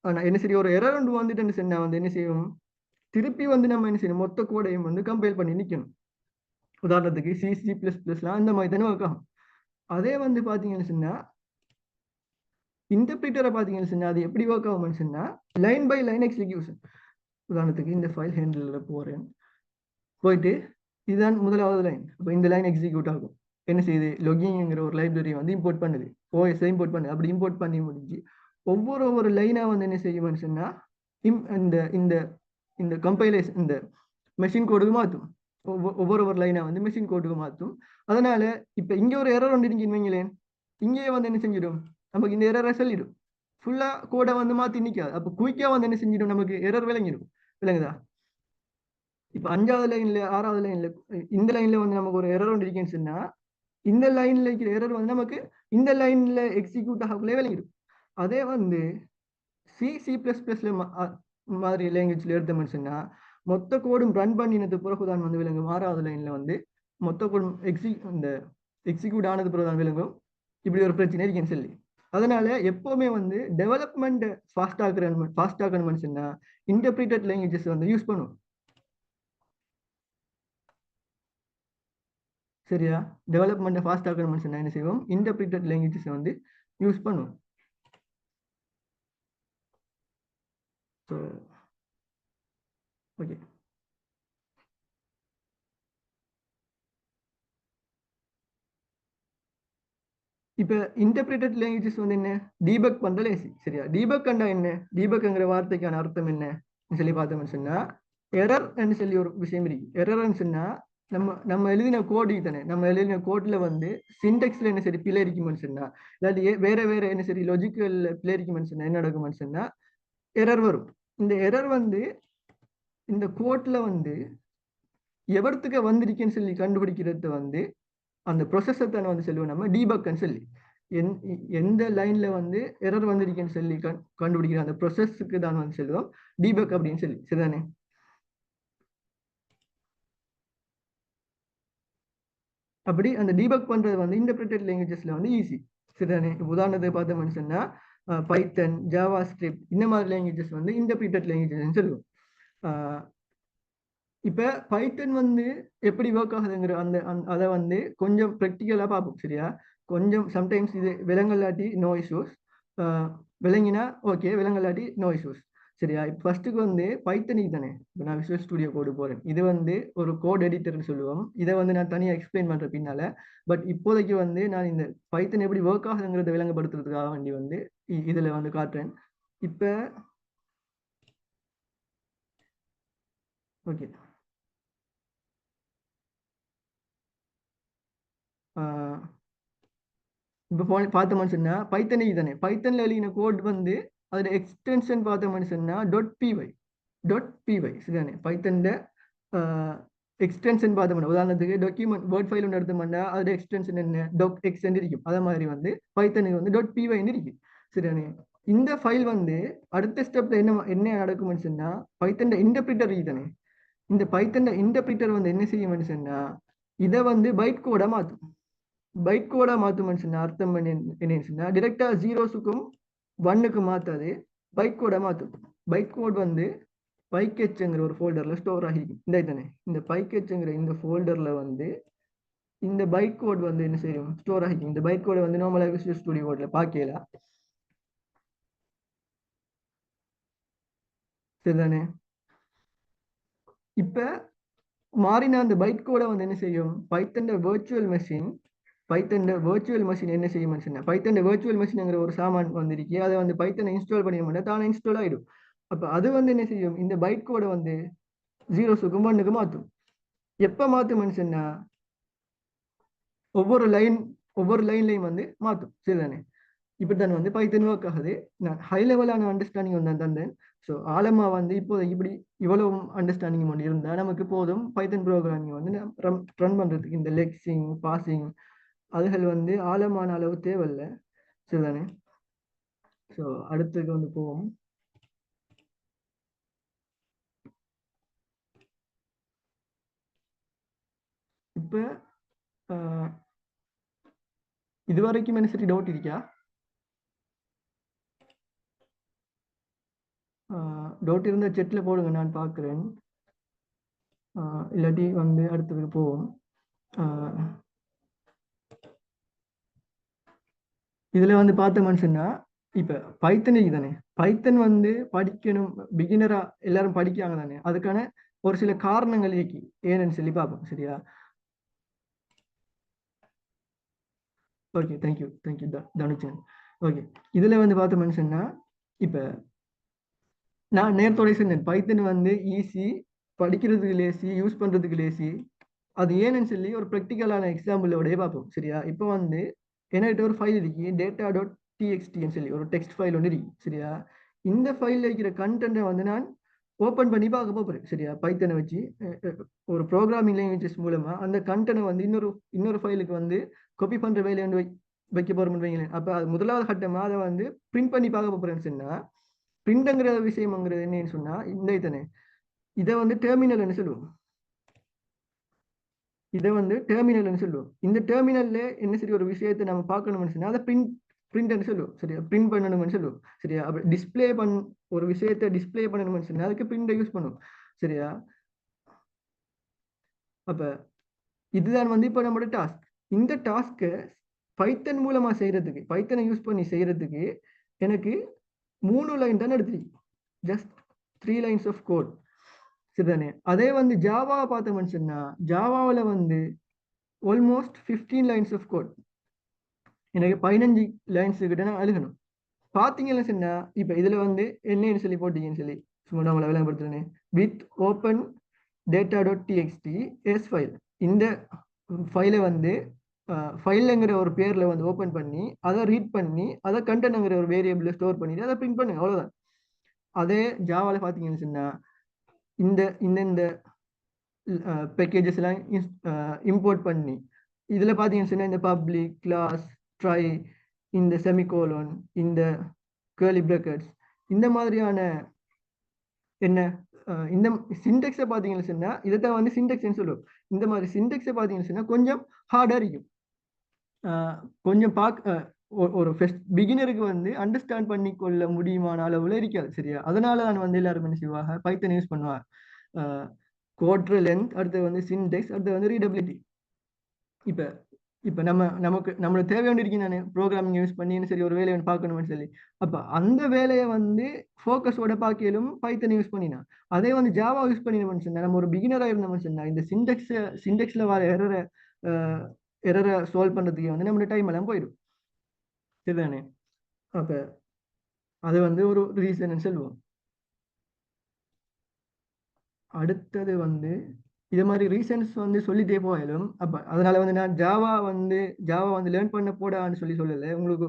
ஆனால் என்ன சரி ஒரு எரர் ஒன்று வந்துட்டு சொன்னா வந்து என்ன செய்யும், திருப்பி வந்து நம்ம என்ன செய்யணும், மொத்த கோடையும் வந்து கம்பைல் பண்ணி நிற்கணும். உதாரணத்துக்கு C++லாம் அந்த மாதிரி தானே ஒர்க் ஆகும். அதே வந்து பார்த்தீங்கன்னு சொன்னா இன்டர்பிரிட்டரை பார்த்தீங்கன்னு சொன்னா அது எப்படி ஒர்க் ஆகும்னு சொன்னா லைன் பை லைன் எக்ஸிக்யூஷன். உதாரணத்துக்கு இந்த ஃபைல் ஹேண்டில் போறேன், போயிட்டு இதுதான் முதலாவது லைன். அப்போ இந்த லைன் எக்ஸிக்யூட் ஆகும். என்ன செய்யுது, லொகிங்கிற ஒரு லைப்ரரி வந்து இம்போர்ட் பண்ணுது, ஓஎஸ் இம்போர்ட் பண்ணுது. அப்படி இம்போர்ட் பண்ணி முடிஞ்சு ஒவ்வொரு லைனாக வந்து என்ன செய்யும்னு சொன்னா இந்த இந்த இந்த கம்பைலேஷன் இந்த மெஷின் கோடுக்கு மாற்றும். ஒவ்வொரு லைனாக வந்து மெஷின் கோடுக்கு மாற்றும். அதனால இப்போ இங்கே ஒரு எரர் ஒன்று இருக்குன்னு வைங்களேன், இங்கேயே வந்து என்ன செஞ்சிடும், நமக்கு இந்த எரரை சொல்லிடும். ஃபுல்லாக கோடை வந்து மாற்றி நிற்காது. அப்போ குயிக்காக வந்து என்ன செஞ்சிடும், நமக்கு எரர் விளங்கிடும். விளங்குதா? இப்போ 5வது லைன்ல 6வது லைன்ல இந்த லைன்ல வந்து நமக்கு ஒரு எரர் ஒன்று இருக்குன்னு சொன்னா இந்த லைன்ல இருக்கிற எரர் வந்து நமக்கு இந்த லைன்ல எக்ஸிக்யூட் ஆகக்குள்ளே விளங்கிடும். அதே வந்து C++ல மாதிரி லாங்குவேஜ்ல எடுத்தோம்னு சொன்னா மொத்த கோடும் ரன் பண்ணினது பிறகுதான் வந்து விளங்கும். 6வது லைன்ல வந்து மொத்த கோடும் இந்த எக்ஸிக்யூட் ஆனது பிறகுதான் விளங்கும். இப்படி ஒரு பிரச்சனை இருக்குன்னு சொல்லி அதனால எப்பவுமே வந்து டெவலப்மெண்ட் ஃபாஸ்ட் ஆகணும்னு சொன்னா இன்டர்பிரிட்டட் லாங்குவேஜஸ் வந்து யூஸ் பண்ணுவோம். சரியா? டெவலப்மெண்ட்டை ஃபாஸ்ட் ஆகணும்னு சொன்னா என்ன செய்வோம், இன்டர்பிரிட்டட் லாங்குவேஜஸ் வந்து யூஸ் பண்ணுவோம். ஸோ ஓகே, இப்போ இன்டர்பிரிட்டட் லாங்குவேஜஸ் வந்து என்ன, டீபக் பண்ற லேசி. சரியா? டீபக் கண்டா என்ன, டீபக்ங்கிற வார்த்தைக்கான அர்த்தம் என்ன சொல்லி பார்த்தோம்னு சொன்னா எரர் சொல்லி ஒரு விஷயம் இருக்கு. எரர்ன்னு சொன்னா நம்ம எழுதின கோடு தானே, நம்ம எழுதின கோட்ல வந்து சின்டெக்ஸ்ல என்ன சரி பிழை இருக்குமென்னு சொன்னா இல்லாட்டி வேற என்ன சரி லாஜிக்கல் பிழை இருக்குமென்னு சொன்னா என்ன நடக்குமென்னு சொன்னா எரர் வரும். இந்த எரர் வந்து இந்த கோட்ல வந்து எவர்த்துக்கு வந்திருக்குன்னு சொல்லி கண்டுபிடிக்கிறது வந்து அந்த ப்ரொசஸை தானே வந்து சொல்லுவோம் நம்ம டீபக்னு சொல்லி. எந்த லைன்ல வந்து எரர் வந்திருக்குன்னு சொல்லி கண்டுபிடிக்கிற அந்த ப்ரொசஸுக்கு தான் வந்து சொல்லுவோம் டீபக் அப்படின்னு சொல்லி. சரிதானே? அப்படி அந்த டீபக் பண்றது வந்து இன்டர்பிரிட்டட் லாங்குவேஜஸ்ல வந்து ஈஸி. சரிதானே? உதாரணத்துக்கு பார்த்தோம்னு சொன்னா பைத்தன், ஜாவா ஸ்கிரிப்ட் இந்த மாதிரி லாங்குவேஜஸ் வந்து இன்டர்பிரிட்டட் லாங்குவேஜஸ் சொல்லுவோம். இப்போ பைத்தன் வந்து எப்படி ஒர்க் ஆகுதுங்கிற அதை வந்து கொஞ்சம் ப்ராக்டிக்கலாக பார்ப்போம். சரியா? கொஞ்சம் சம்டைம்ஸ் இது விலங்கல்லாட்டி நோ இஷ்யூஸ், விளங்கினா ஓகே, விலங்கல்லாட்டி நோ இஷ்யூஸ். சரியா? இப்போ ஃபர்ஸ்ட்டுக்கு வந்து பைத்தனிக்கு தானே இப்போ நான் விஷுவல் ஸ்டுடியோ கோடு போகிறேன். இது வந்து ஒரு கோட் எடிட்டர்னு சொல்லுவோம். இதை வந்து நான் தனியாக எக்ஸ்பிளைன் பண்ணுற பின்னால பட் இப்போதைக்கு வந்து நான் இந்த பைத்தன் எப்படி ஒர்க் ஆகுதுங்கிறத விளங்கப்படுத்துறதுக்காக வேண்டி வந்து இதில் வந்து காட்டுறேன். இப்போ ஓகே, இப்போ பார்த்தோம்னு சொன்னா பைத்தனிக்கு தானே, பைத்தன்ல எழுதின கோட் வந்து அதோட எக்ஸ்டென்ஷன் பார்த்தோம்னு சொன்னா .py சரிதானே? பைத்தன்ல எக்ஸ்டென்ஷன் பார்த்தோம்னா உதாரணத்துக்கு டாக்குமெண்ட் வேர்ட் ஃபைல் ஒன்று எடுத்தோம்னா அதோட எக்ஸ்டென்ஷன் என்ன .x இருக்கும். அதே மாதிரி வந்து பைத்தனுக்கு வந்து .py இருக்கு. சரிதானே? இந்த ஃபைல் வந்து அடுத்த ஸ்டெப்ல என்ன நடக்கும்னு சொன்னா பைத்தன் இன்டர்பிரிட்டர் தானே, இந்த பைத்தன் இன்டர்பிரிட்டர் வந்து என்ன செய்யும்னு சொன்னா இதை வந்து பைட் கோடா மாற்றும். பைட் கோடா மாற்றும்னு சொன்னா அர்த்தம் என்னன்னு சொன்னா டிரெக்டா 0ஸுக்கும் 1க்கும் மாத்தாது, பைட் கோடா மாற்றும். பைட் கோட் வந்து பைக்கெச்சுங்கிற ஒரு ஃபோல்டர்ல ஸ்டோர் ஆகிருக்கும். இந்த தானே இந்த பைக்கெச்சுங்கிற இந்த ஃபோல்டர்ல வந்து இந்த பைட் கோட் வந்து என்ன செய்யும் ஸ்டோர் ஆகிக்கும். இந்த பைட் கோடை வந்து நார்மலா விசுவல் ஸ்டுடியோ கோட்ல பார்க்கல. சரிதானே? இப்ப மாறின அந்த பைட் கோடை வந்து என்ன செய்யும் பைத்தன் வெர்ச்சுவல் மெஷின் என்ன செய்யும் சொன்னா பைத்தன் வெர்ச்சுவல் மெஷின்ங்கிற ஒரு சாமான் வந்திருக்கு. அதை வந்து பைத்தனை இன்ஸ்டால் பண்ண மாட்டேன் தானே இன்ஸ்டால் ஆயிடும். அப்ப அது வந்து என்ன செய்யும் இந்த பைட் கோடை வந்து ஜீரோஸுக்கும் ஒன்னுக்கு மாற்றும். எப்ப மாத்தும் சொன்னா ஒவ்வொரு லைன்லையும் வந்து மாற்றும். சரிதானே? இப்படித்தான் வந்து பைத்தன் ஒர்க் ஆகுது. நான் ஹை லெவலான அண்டர்ஸ்டாண்டிங் வந்து நான் தந்தேன். ஸோ ஆழமா வந்து இப்போ இப்படி இவ்வளவு அண்டர்ஸ்டாண்டிங் ஒன்று இருந்தால் நமக்கு போதும் பைத்தன் ப்ரோக்ராமிங் வந்து ரன் பண்றதுக்கு. இந்த லெக்ஸிங் பாசிங் அதுகள் வந்து ஆழமான அளவு தேவையில்லை. சரிதானே? ஸோ அடுத்தது வந்து போவோம். இப்ப இது வரைக்கும் என்ன சரி டவுட் இருக்கா? டவுட் இருந்தா செட்ல போடுங்க, நான் பார்க்குறேன். இல்லாட்டி வந்து அடுத்ததுக்கு போவோம். இதுல வந்து பார்த்த மனுஷன்னா இப்ப பைத்தன் தானே பைத்தன் வந்து படிக்கணும் பிகினரா எல்லாரும் படிக்காங்க தானே. அதுக்கான ஒரு சில காரணங்கள் இருக்கு ஏன்னு சொல்லி பார்ப்போம். சரியா? Okay, thank you தனுச்சன். ஓகே, இதுல வந்து பார்த்த மனுஷன்னா இப்ப நான் நேரத்தோட சொன்னேன் பைத்தன் வந்து ஈஸி, படிக்கிறதுக்கு லேசி, யூஸ் பண்றதுக்கு லேசி. அது ஏன்னு சொல்லி ஒரு ப்ராக்டிக்கலான எக்ஸாம்பிளோடய பார்ப்போம். சரியா? இப்போ வந்து என்கிட்ட ஒரு ஃபைல் இருக்கு data.txt சொல்லி ஒரு டெக்ஸ்ட் ஃபைல் ஒன்று இருக்கு. சரியா? இந்த ஃபைலில் இருக்கிற கண்டென்ட்டை வந்து நான் ஓப்பன் பண்ணி பார்க்க போகிறேன். சரியா? பைத்தனை வச்சு ஒரு ப்ரோக்ராமிங் லாங்குவேஜஸ் மூலமா அந்த கண்டென்ட்டை வந்து இன்னொரு ஃபைலுக்கு வந்து காப்பி பண்ற வேலையை வந்து வைக்க போறோம்னு வைங்களேன். அப்போ அது முதலாவது கட்டமாக அதை வந்து பிரிண்ட் பண்ணி பார்க்க போறேன்னு சொன்னா பிரிண்ட்ங்கிற விஷயம்ங்கிறது என்னன்னு சொன்னா இந்த இதனை இதை வந்து டெர்மினல்னு சொல்லுவோம். இதை வந்து டெர்மினல்னு சொல்லுவோம். இந்த டெர்மினல்ல என்ன சரி ஒரு விஷயத்தை நம்ம பார்க்கணும்னு சொன்னா அதை பிரிண்ட்னு சொல்லுவோம். சரியா? பிரிண்ட் பண்ணணும்னு சொல்லுவோம். சரியா? அப்ப ஒரு விஷயத்தை டிஸ்பிளே பண்ணணும்னு சொன்னா அதுக்கு பிரிண்டை யூஸ் பண்ணுவோம். சரியா? அப்ப இதுதான் வந்து இப்போ நம்மளோட டாஸ்க். இந்த டாஸ்க்கை பைத்தன் மூலமா செய்யறதுக்கு, பைத்தனை யூஸ் பண்ணி செய்யறதுக்கு எனக்கு 3 லைன் தான் எடுத்துருக்கு. Just 3 lines of code. சரிதானே? அதே வந்து ஜாவாவை பார்த்தோம்னு சொன்னா ஜாவாவில் வந்து ஆல்மோஸ்ட் 15 lines ஆஃப் கோட். எனக்கு 15 லைன்ஸ் கிட்ட நான் அழுகணும். பார்த்தீங்கன்னு சொன்னா இப்போ இதுல வந்து என்னன்னு சொல்லி போட்டீங்கன்னு சொல்லி சும்மா நம்மளை விளம்பரத்துலனே with open data.txt as file. இந்த ஃபைலை வந்து ஃபைலுங்கிற ஒரு பேர்ல வந்து ஓப்பன் பண்ணி அதை ரீட் பண்ணி அதை கண்டென்ட்ங்கிற ஒரு வேரியபிள் ஸ்டோர் பண்ணிட்டு அதை பிரிண்ட் பண்ணுங்க. அவ்வளவுதான். அதே ஜாவால பார்த்தீங்கன்னு சொன்னா இந்த இந்த பேக்கேஜஸ் எல்லாம் இம்போர்ட் பண்ணி இதுல பார்த்தீங்கன்னு சொன்னா இந்த பப்ளிக் கிளாஸ் ட்ரை இந்த செமிகோலன் இந்த கேர்லி பிரக்கெட்ஸ் இந்த மாதிரியான என்ன இந்த சிண்டெக்ஸை பார்த்தீங்கன்னு சொன்னா இதைத்தான் வந்து சிண்டெக்ஸ்ன்னு சொல்லுவோம். இந்த மாதிரி சிண்டெக்ஸை பார்த்தீங்கன்னு சொன்னா கொஞ்சம் ஹார்டா இருக்கும். கொஞ்சம் ஒரு பிகினருக்கு வந்து அண்டர்ஸ்டாண்ட் பண்ணி கொள்ள முடியுமான அளவுல இருக்காது. சரியா? அதனால நான் வந்து எல்லாரும் என்ன செய்வாங்க பைத்தன் யூஸ் பண்ணுவாங்க. கோட்ரு லென்த், அடுத்து வந்து சிண்டெக்ஸ், அடுத்து வந்து ரீடபிலிட்டி. இப்ப இப்ப நம்மளுக்கு தேவை ஒன்று இருக்கு நானே ப்ரோக்ராமிங் யூஸ் பண்ணி சரி ஒரு வேலையை பார்க்கணும்னு சொல்லி. அப்ப அந்த வேலையை வந்து ஃபோக்கஸோட பார்க்கலும் பைத்தன் யூஸ் பண்ணினா. அதே வந்து ஜாவா யூஸ் பண்ணினோம்னு சொன்னா நம்ம ஒரு பிகினரா இருந்தோம்னு சொன்னா இந்த சிண்டெக்ஸ்ல வர எரரை சால்வ் பண்றதுக்கு வந்து நம்மளோட டைம் எல்லாம் போயிடும். சரிதானே? அப்ப அது வந்து ஒரு ரீசன் சொல்லுவோம். அடுத்தது வந்து இது மாதிரி ரீசன்ஸ் வந்து சொல்லிட்டே போயிடும். அப்ப அதனால வந்து நான் ஜாவா வந்து லேர்ன் பண்ண போடான்னு சொல்லலை. உங்களுக்கு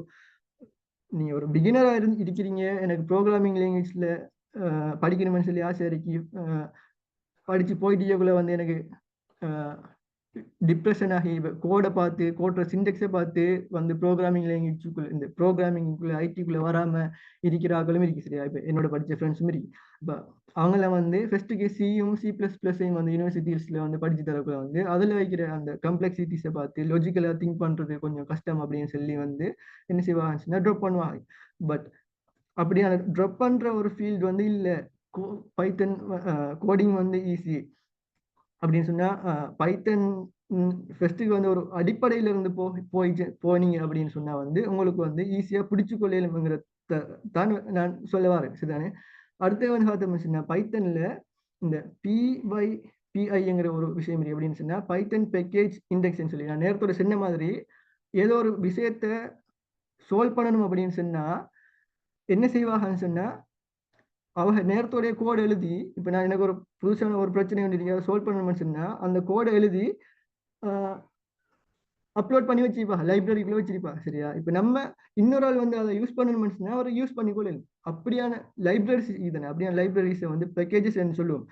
நீங்க ஒரு பிகினரா இருக்கிறீங்க, எனக்கு ப்ரோக்ராமிங் லாங்குவேஜ்ல படிக்கணும்னு சொல்லி ஆசை இருக்கு, படிச்சு போயிட்டீங்கக்குள்ள வந்து எனக்கு டிப்ரெஷன் ஆகி கோடை பார்த்து கோட்ற சிண்டெக்ஸை பார்த்து வந்து ப்ரோக்ராமிங் லாங்குவேஜுக்குள்ள இந்த ப்ரோக்ராமிங்குள்ள ஐடிக்குள்ள வராம இருக்கிறார்களும் இருக்கு. சரியா? இப்போ என்னோட படிச்ச ஃப்ரெண்ட்ஸும் இருக்கு. இப்போ அவங்கள வந்து ஃபர்ஸ்ட்டுக்கு C++ஐயும் வந்து யூனிவர்சிட்டிஸ்ல வந்து படிச்சு தரக்குள்ள வந்து அதில் வைக்கிற அந்த கம்ப்ளெக்சிட்டிஸை பார்த்து லாஜிக்கலாக திங்க் பண்றது கொஞ்சம் கஷ்டம் அப்படின்னு சொல்லி வந்து என்ன செய்வாங்கன்னா ட்ராப் பண்ணுவாங்க. பட் அப்படியான ட்ராப் பண்ற ஒரு ஃபீல்டு வந்து இல்லை பைத்தன் கோடிங் வந்து ஈஸி அப்படின்னு சொன்னா பைத்தன் ஃபர்ஸ்ட்டுக்கு வந்து ஒரு அடிப்படையில இருந்து போனீங்க அப்படின்னு சொன்னா வந்து உங்களுக்கு வந்து ஈஸியா பிடிச்சு கொள்ளையிலுங்கிற தான் நான் சொல்ல வரேன் சரிதானே. அடுத்து வந்து பார்த்தோம்னு சொன்னா பைத்தன்ல இந்த பிஐங்கிற ஒரு விஷயம் இருக்கு அப்படின்னு சொன்னா பைத்தன் பேக்கேஜ் இண்டெக்ஸ்ன்னு சொல்லி நான் நேரத்தோட சொன்ன மாதிரி ஏதோ ஒரு விஷயத்த சால்வ் பண்ணணும் அப்படின்னு சொன்னா என்ன செய்வாங்கன்னு சொன்னா அவங்க நேரத்தோடைய கோடு எழுதி இப்ப நான் எனக்கு ஒரு புதுசான ஒரு பிரச்சனை வந்து சால்வ் பண்ணணும்னு சொன்னா அந்த கோடை எழுதி அப்லோட் பண்ணி வச்சிருப்பா லைப்ரரிக்குள்ள வச்சிருப்பா சரியா. இப்ப நம்ம இன்னொரு ஆள் வந்து அதை யூஸ் பண்ணணும்னு சொன்னா அவர் யூஸ் பண்ணிக்கொள்ள அப்படியான லைப்ரரிஸ் இதுதானே. அப்படியான லைப்ரரிஸை வந்து பேக்கேஜஸ் சொல்லுவோம்,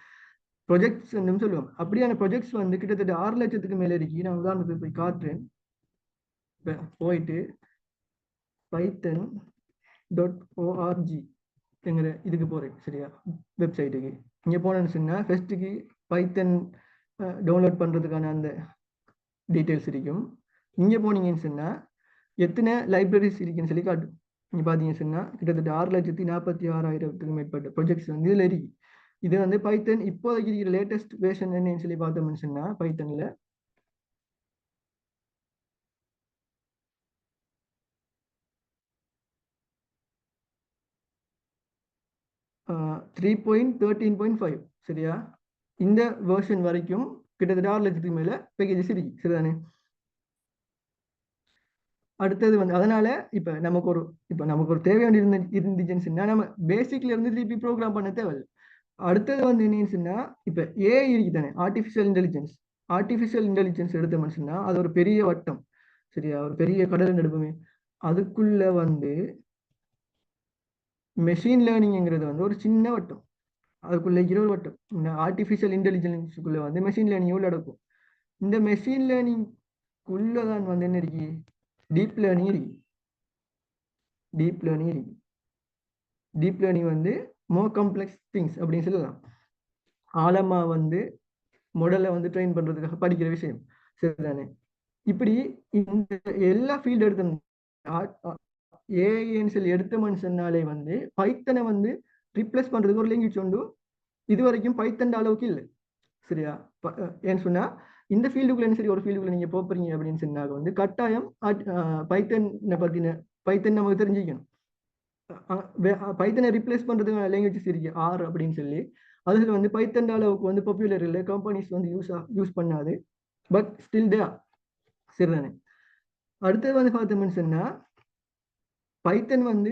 ப்ரொஜெக்ட்ஸ் சொல்லுவோம். அப்படியான ப்ரொஜெக்ட்ஸ் வந்து கிட்டத்தட்ட 6 லட்சத்துக்கு மேல இருக்கு. நான் உதாரணத்துக்கு போய் காட்டுறேன். இப்ப போயிட்டு python.org இதுக்கு போறேன் சரியா, வெப்சைட்டுக்கு. இங்க போனேன்னு சொன்னா ஃபர்ஸ்ட்டுக்கு பைத்தன் டவுன்லோட் பண்றதுக்கான அந்த டீட்டெயில்ஸ் இருக்கும். இங்க போனீங்கன்னு சொன்னா எத்தனை லைப்ரரிஸ் இருக்குன்னு சொல்லி காட்டும். இங்க பாத்தீங்கன்னு சொன்னா கிட்டத்தட்ட 6,46,000க்கு மேற்பட்ட ப்ரொஜெக்ட்ஸ் வந்து இதுல இருக்கு. இது வந்து பைத்தன் இப்போதைக்கு இருக்கிற லேட்டஸ்ட் வேர்ஷன் என்னன்னு சொல்லி பார்த்தோம்னு சொன்னா பைத்தன்ல 3.13.5 சரியா. இந்த வேர்ஷன் வரைக்கும் கிட்டத்தட்ட 6 லட்சத்துக்கு மேல பேக்கேஜஸ் இருக்கு சரிதானே. அடுத்தது வந்து அதனால இப்ப நமக்கு ஒரு தேவையான இருந்துச்சுன்னு சொன்னா நம்ம பேசிக்ல இருந்து திருப்பி ப்ரோக்ராம் பண்ண தேவையில்லை. அடுத்தது வந்து என்னன்னு சொன்னா இப்ப ஏஐ இருக்கு தானே, ஆர்டிபிஷியல் இன்டெலிஜென்ஸ் எடுத்தோம்னு சொன்னா அது ஒரு பெரிய வட்டம் சரியா, ஒரு பெரிய கடல் எடுப்போமே. அதுக்குள்ள வந்து மெஷின் லேர்னிங்கிறது வந்து ஒரு சின்ன வட்டம், அதுக்குள்ள 20 வட்டம். இந்த ஆர்டிபிஷியல் இன்டெலிஜென்ஸுக்குள்ள வந்து மெஷின் லேர்னிங் நடக்கும். இந்த மெஷின் லேர்னிங் உள்ளதான் வந்து என்ன இருக்கு, டீப் லேர்னிங் இருக்கு. டீப் லேர்னிங் வந்து மோர் காம்ப்ளெக்ஸ் திங்ஸ் அப்படின்னு சொல்லலாம். ஆழமா வந்து மாடலை வந்து ட்ரெயின் பண்றதுக்காக படிக்கிற விஷயம் சரிதானே. இப்படி இந்த எல்லா ஃபீல்டு எடுத்தோம் ஏஐன்னு சொல்லி எடுத்தோம்னு சொன்னாலே வந்து பைத்தனை வந்து ரீப்ளேஸ் பண்றதுக்கு ஒரு லாங்குவேஜ் உண்டு. இது வரைக்கும் பைத்தன் அளவுக்கு இல்லை சரியா. ஏன்னு சொன்னா இந்த ஃபீல்டுக்குள்ள சரி ஒரு ஃபீல்டுக்குள்ள நீங்க போறீங்க அப்படின்னு சொன்னாக்க வந்து கட்டாயம் பைத்தன் நமக்கு தெரிஞ்சுக்கணும். பைத்தனை ரீப்ளேஸ் பண்றதுக்கு லாங்குவேஜஸ் இருக்கு ஆர் அப்படின்னு சொல்லி. அதுல வந்து பைத்தன் அளவுக்கு வந்து பாப்புலர் இல்லை, கம்பெனிஸ் வந்து யூஸ் பண்ணாது. பட் ஸ்டில் டே சரிதானே. அடுத்தது வந்து பார்த்தோம்னு சொன்னா பைத்தன் வந்து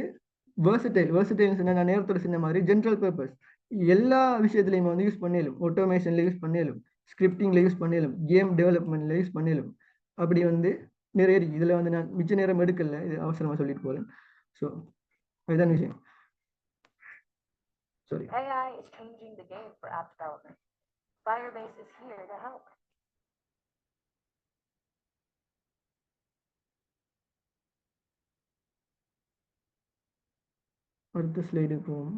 வேர்சடைல் சொன்னா நான் நேரத்தோட சொன்ன மாதிரி ஜென்ரல் பர்பஸ் எல்லா விஷயத்துலையுமே வந்து யூஸ் பண்ணலும், ஆட்டோமேஷன்ல யூஸ் பண்ணலும், ஸ்கிரிப்டிங்ல யூஸ் பண்ணலும், கேம் டெவலப்மெண்ட்ல யூஸ் பண்ணலும். அப்படி வந்து நிறைய இருக்கு. இதுல வந்து நான் மிச்ச நேரம் எடுக்கல, இது அவசரமா சொல்லிட்டு போறேன். ஸோ அதுதான் விஷயம். Sorry. AI is changing the game for app development. Firebase is here to help. அடுத்த ஸ்லைடு போவோம்.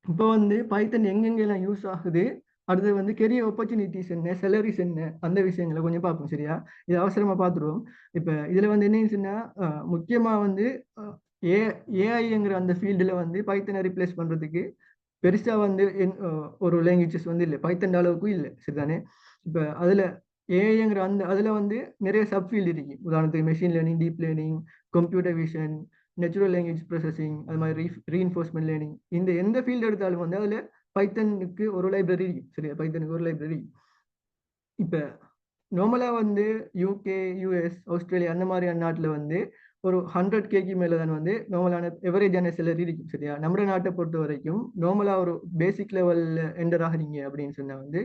இப்போ வந்து பைத்தன் எங்கெங்கெல்லாம் யூஸ் ஆகுது, அடுத்து வந்து கெரியர் ஆப்பர்ச்சுனிட்டிஸ் என்ன, சேலரிஸ் என்ன, அந்த விஷயங்களை கொஞ்சம் பார்ப்போம் சரியா. இது அவசரமா பார்த்துருவோம். இப்போ இதுல வந்து என்னன்னு சொன்னா முக்கியமா வந்து ஏஐங்கிற அந்த ஃபீல்டுல வந்து பைத்தனை ரீப்ளேஸ் பண்றதுக்கு பெருசா வந்து ஒரு லாங்குவேஜஸ் வந்து இல்லை, பைத்தன் அளவுக்கு இல்லை சரிதானே. இப்போ அதுல ஏஐங்கிற அந்த அதுல வந்து நிறைய சப்ஃபீல்டு இருக்கு. உதாரணத்துக்கு machine learning, deep learning, computer vision, natural language processing, அது மாதிரி ரீஎன்ஃபோர்ஸ்மெண்ட் லேர்னிங். இந்த எந்த ஃபீல்டு எடுத்தாலும் வந்து அதுல பைத்தனுக்கு ஒரு லைப்ரரி இருக்கு சரியா, பைத்தனுக்கு ஒரு லைப்ரரி. இப்ப நார்மலா வந்து யூகே, யூஎஸ், ஆஸ்திரேலியா அந்த மாதிரியான நாட்டுல வந்து ஒரு 100K மேல தான் வந்து நார்மலான எவரேஜான சேலரி இருக்கு சரியா. நம்ம நாட்டை பொறுத்த வரைக்கும் நார்மலா ஒரு பேசிக் லெவல்ல என்டர் ஆகிறீங்க அப்படின்னு சொன்னா வந்து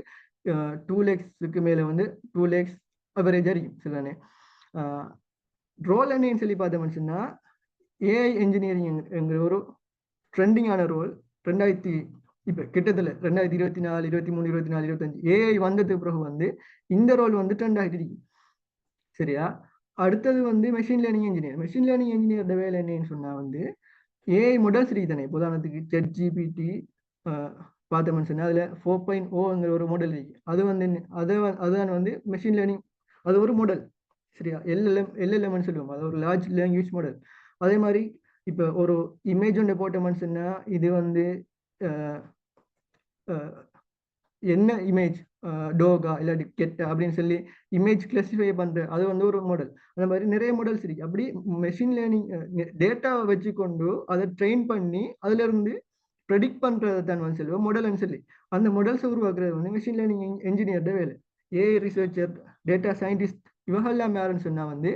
2 lakhsக்கு மேல வந்து 2 lakhs அவரேஜா இருக்கும் சரிதானே. ரோல் என்னன்னு சொல்லி பார்த்தோம்னு சொன்னா ஏஐ என்ஜினியரிங் ஒரு ட்ரெண்டிங்கான ரோல். இப்ப கிட்டத்தட்ட 2024, 23, 24, 25 ஏஐ வந்ததுக்கு பிறகு வந்து இந்த ரோல் வந்து ட்ரெண்ட் ஆகிட்டு இருக்கு சரியா. அடுத்தது வந்து மெஷின் லேர்னிங் இன்ஜினியர் வேலை என்னன்னு சொன்னா வந்து ஏஐ மாடல்ஸ் இருக்கு தானே. உதாரணத்துக்கு ChatGPT பார்த்தோம்னு சொன்னா அதுல 4.0ங்கிற ஒரு மாடல் இருக்கு. அது வந்து அதுதான் வந்து மெஷின் லேர்னிங், அது ஒரு மாடல். சரியா? எல்எல்எம்னு சொல்லுவோம். அது ஒரு லார்ஜ் லாங்குவேஜ் மாடல். அதே மாதிரி இப்போ ஒரு இமேஜ் ஒன்று போட்டோம்னு சொன்னா இது வந்து அஹ், அஹ், என்ன இமேஜ், டோகா இல்லாட்டி கெட்டா அப்படின்னு சொல்லி இமேஜ் கிளாசிஃபை பண்ற அது வந்து ஒரு மாடல். அந்த மாதிரி நிறைய மாடல்ஸ் இருக்கு. அப்படி மெஷின் லேர்னிங் டேட்டாவை வச்சுக்கொண்டு அதை ட்ரெயின் பண்ணி அதுல இருந்து ப்ரெடிக்ட் பண்றது தான் வந்து சொல்லுவோம் மாடல்னு சொல்லி. அந்த மாடல்ஸ் உருவாக்குறது வந்து மெஷின் லேர்னிங் என்ஜினியர்ட வேலை. ஏஐ ரிசர்ச்சர், டேட்டா சயின்டிஸ்ட் இவங்கெல்லாம் யாருன்னு சொன்னா வந்து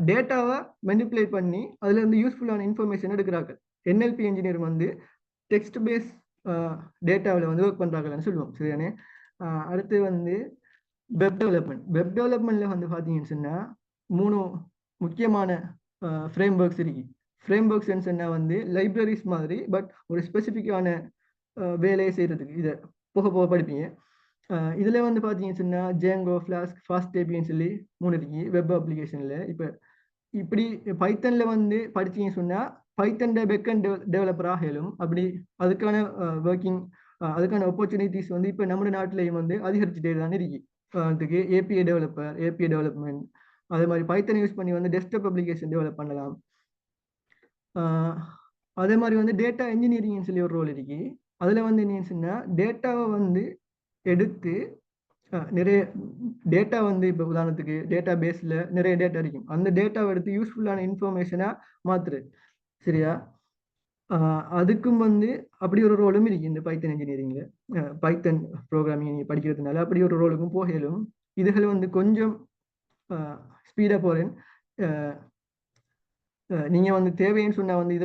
டேட்டாவை மெனிப்புலேட் பண்ணி அதுல இருந்து யூஸ்ஃபுல்லான இன்ஃபர்மேஷன் எடுக்கிறாங்க. என்எல்பி இன்ஜினியர் வந்து டெக்ஸ்ட் பேஸ் டேட்டாவில் வந்து ஒர்க் பண்றாங்கன்னு சொல்லுவோம். சரியானே? அடுத்து வந்து வெப் டெவலப்மெண்ட்ல வந்து பார்த்தீங்கன்னு சொன்னா 3 முக்கியமான ஃப்ரேம் ஒர்க்ஸ் இருக்கு. ஃப்ரேம் ஒர்க்ஸ் சொன்னா வந்து லைப்ரரிஸ் மாதிரி, பட் ஒரு ஸ்பெசிஃபிக்கான வேலையை செய்யறதுக்கு இதை போக போக படிப்பீங்க. இதுல வந்து பார்த்தீங்கன்னு சொன்னா ஜேங்கோ, ஃபிளாஸ்க், ஃபாஸ்ட் ஏபின்னு சொல்லி 3 இருக்கு வெப் அப்ளிகேஷன்ல. இப்போ இப்படி பைத்தன்ல வந்து படிச்சீங்கன்னு சொன்னா பைத்தன் பேக்கெண்ட் டெவலப்பர் ஆகலும் அப்படி அதுக்கான ஒர்க்கிங் அதுக்கான ஆப்பர்ச்சுனிட்டிஸ் வந்து இப்போ நம்ம நாட்டிலையும் வந்து அதிகரிச்சுட்டே தான் இருக்கு. அதுக்கு ஏபிஐ டெவலப்பர், ஏபிஐ டெவலப்மெண்ட், அதே மாதிரி பைத்தன் யூஸ் பண்ணி வந்து டெஸ்க்டாப் அப்ளிகேஷன் டெவலப் பண்ணலாம். அதே மாதிரி வந்து டேட்டா இன்ஜினியரிங்னு சொல்லி ஒரு ரோல் இருக்கு. அதுல வந்து என்னன்னு சொன்னா டேட்டாவை வந்து எடுத்து நிறைய டேட்டா வந்து இப்போ உதாரணத்துக்கு டேட்டா பேஸ்ல நிறைய டேட்டா இருக்கும். அந்த டேட்டாவை எடுத்து யூஸ்ஃபுல்லான இன்ஃபர்மேஷனா மாத்துறது. சரியா? அதுக்கும் வந்து அப்படி ஒரு ரோலும் இருக்கு இந்த பைத்தன் இன்ஜினியரிங்ல. பைத்தன் ப்ரோக்ராமிங் படிக்கிறதுனால அப்படி ஒரு ரோலுக்கும் போகலும். இதுகள் வந்து கொஞ்சம் ஸ்பீடா போறேன். நீங்க வந்து தேவைன்னு சொன்னா வந்து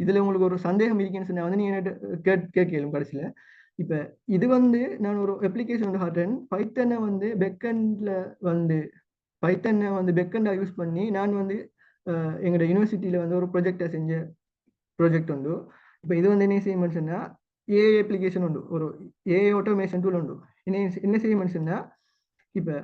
இதுல உங்களுக்கு ஒரு சந்தேகம் இருக்குன்னு சொன்னா வந்து நீங்க கேட்கலும் கடைசியில. இப்ப இது வந்து நான் ஒரு அப்ளிகேஷன் வந்து காட்டுறேன். பைத்தனை வந்து பெக்கெண்ட்ல வந்து பைத்தனை வந்து பெக்கெண்டா யூஸ் பண்ணி நான் வந்து எங்களோட யூனிவர்சிட்டியில வந்து ஒரு ப்ரொஜெக்டை செஞ்ச ப்ராஜெக்ட் உண்டு. இப்போ இது வந்து என்ன செய்யணும்னு சொன்னா ஏஐ அப்ளிகேஷன் உண்டு, ஒரு ஏஐ ஆட்டோமேஷன் டூல் உண்டு. என்ன செய்யணும்னு சொன்னா இப்போ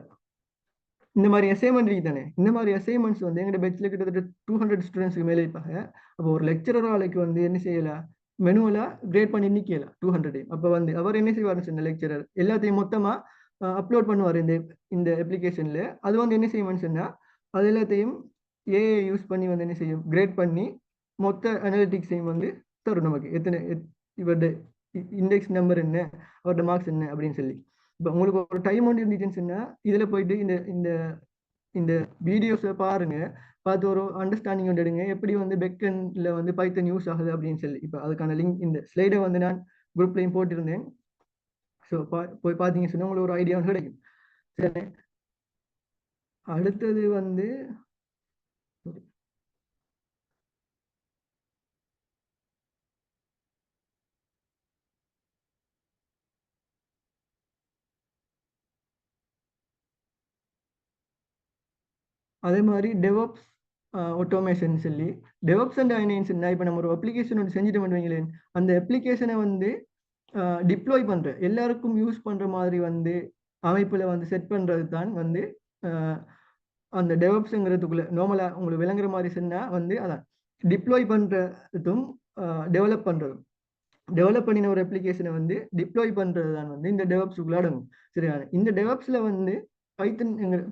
இந்த மாதிரி அசைன்மெண்ட் இருக்கு தானே, இந்த மாதிரி அசைன்மெண்ட்ஸ் வந்து எங்களோட பெட்ச்ல கிட்டத்தட்ட 200 ஸ்டூடெண்ட்ஸ்க்கு மேலே இருப்பாங்க. அப்போ ஒரு லெக்சரர் ஆளுக்கு வந்து என்ன செய்யலாம், மெனுவலா கிரேட் பண்ணி நிக்கலாம் 200. அப்போ வந்து அவர் என்ன செய்வாருன்னு சொன்ன லெக்சரர் எல்லாத்தையும் மொத்தமா அப்லோட் பண்ணுவார் இந்த இந்த அப்ளிகேஷன்ல. அது வந்து என்ன செய்யும்னு சொன்னா அது எல்லாத்தையும் ஏஐ யூஸ் பண்ணி வந்து என்ன செய்யும், கிரேட் பண்ணி மொத்த அனாலிட்டிக்ஸையும் வந்து தரும் நமக்கு. எத்தனை இவருடைய இண்டெக்ஸ் நம்பர் என்ன, அவரோட மார்க்ஸ் என்ன அப்படின்னு சொல்லி. இப்போ உங்களுக்கு ஒரு டைம் ஒன்று இருந்துச்சுன்னு சொன்னா இதுல போயிட்டு இந்த இந்த இந்த வீடியோஸை பாருங்க, பார்த்து ஒரு அண்டர்ஸ்டாண்டிங் ஒன்று எடுங்க எப்படி வந்து பெக்கெண்ட்ல வந்து பைத்தன் யூஸ் ஆகுது அப்படின்னு சொல்லி. இப்போ அதுக்கான லிங்க் இந்த ஸ்லைடை வந்து நான் குரூப்லையும் போட்டிருந்தேன். ஸோ போய் பார்த்தீங்கன்னு சொன்னா உங்களுக்கு ஒரு ஐடியா ஒன்று கிடைக்கும். சரி, அடுத்தது வந்து அதே மாதிரி டெவப்ஸ் ஆட்டோமேஷன் சொல்லி. டெவப்ஸ் அண்ட் ஐனேன்ஸ் இப்போ நம்ம ஒரு அப்ளிகேஷன் ஒன்று செஞ்சுட்டு பண்ணுவீங்களேன், அந்த அப்ளிகேஷனை வந்து டிப்ளாய் பண்ற எல்லாருக்கும் யூஸ் பண்ற மாதிரி வந்து அமைப்புல வந்து செட் பண்றது தான் வந்து அந்த டெவலப்ஸுங்கிறதுக்குள்ள நார்மலா உங்களுக்கு விளங்குற மாதிரி சொன்னா வந்து அதான் டிப்ளாய் பண்றதும் டெவலப் பண்றதும். டெவலப் பண்ணின ஒரு அப்ளிகேஷனை வந்து டிப்ளாய் பண்றது தான் வந்து இந்த டெவப்ஸுக்குள்ள அடங்கும். சரியான இந்த டெவப்ஸ்ல வந்து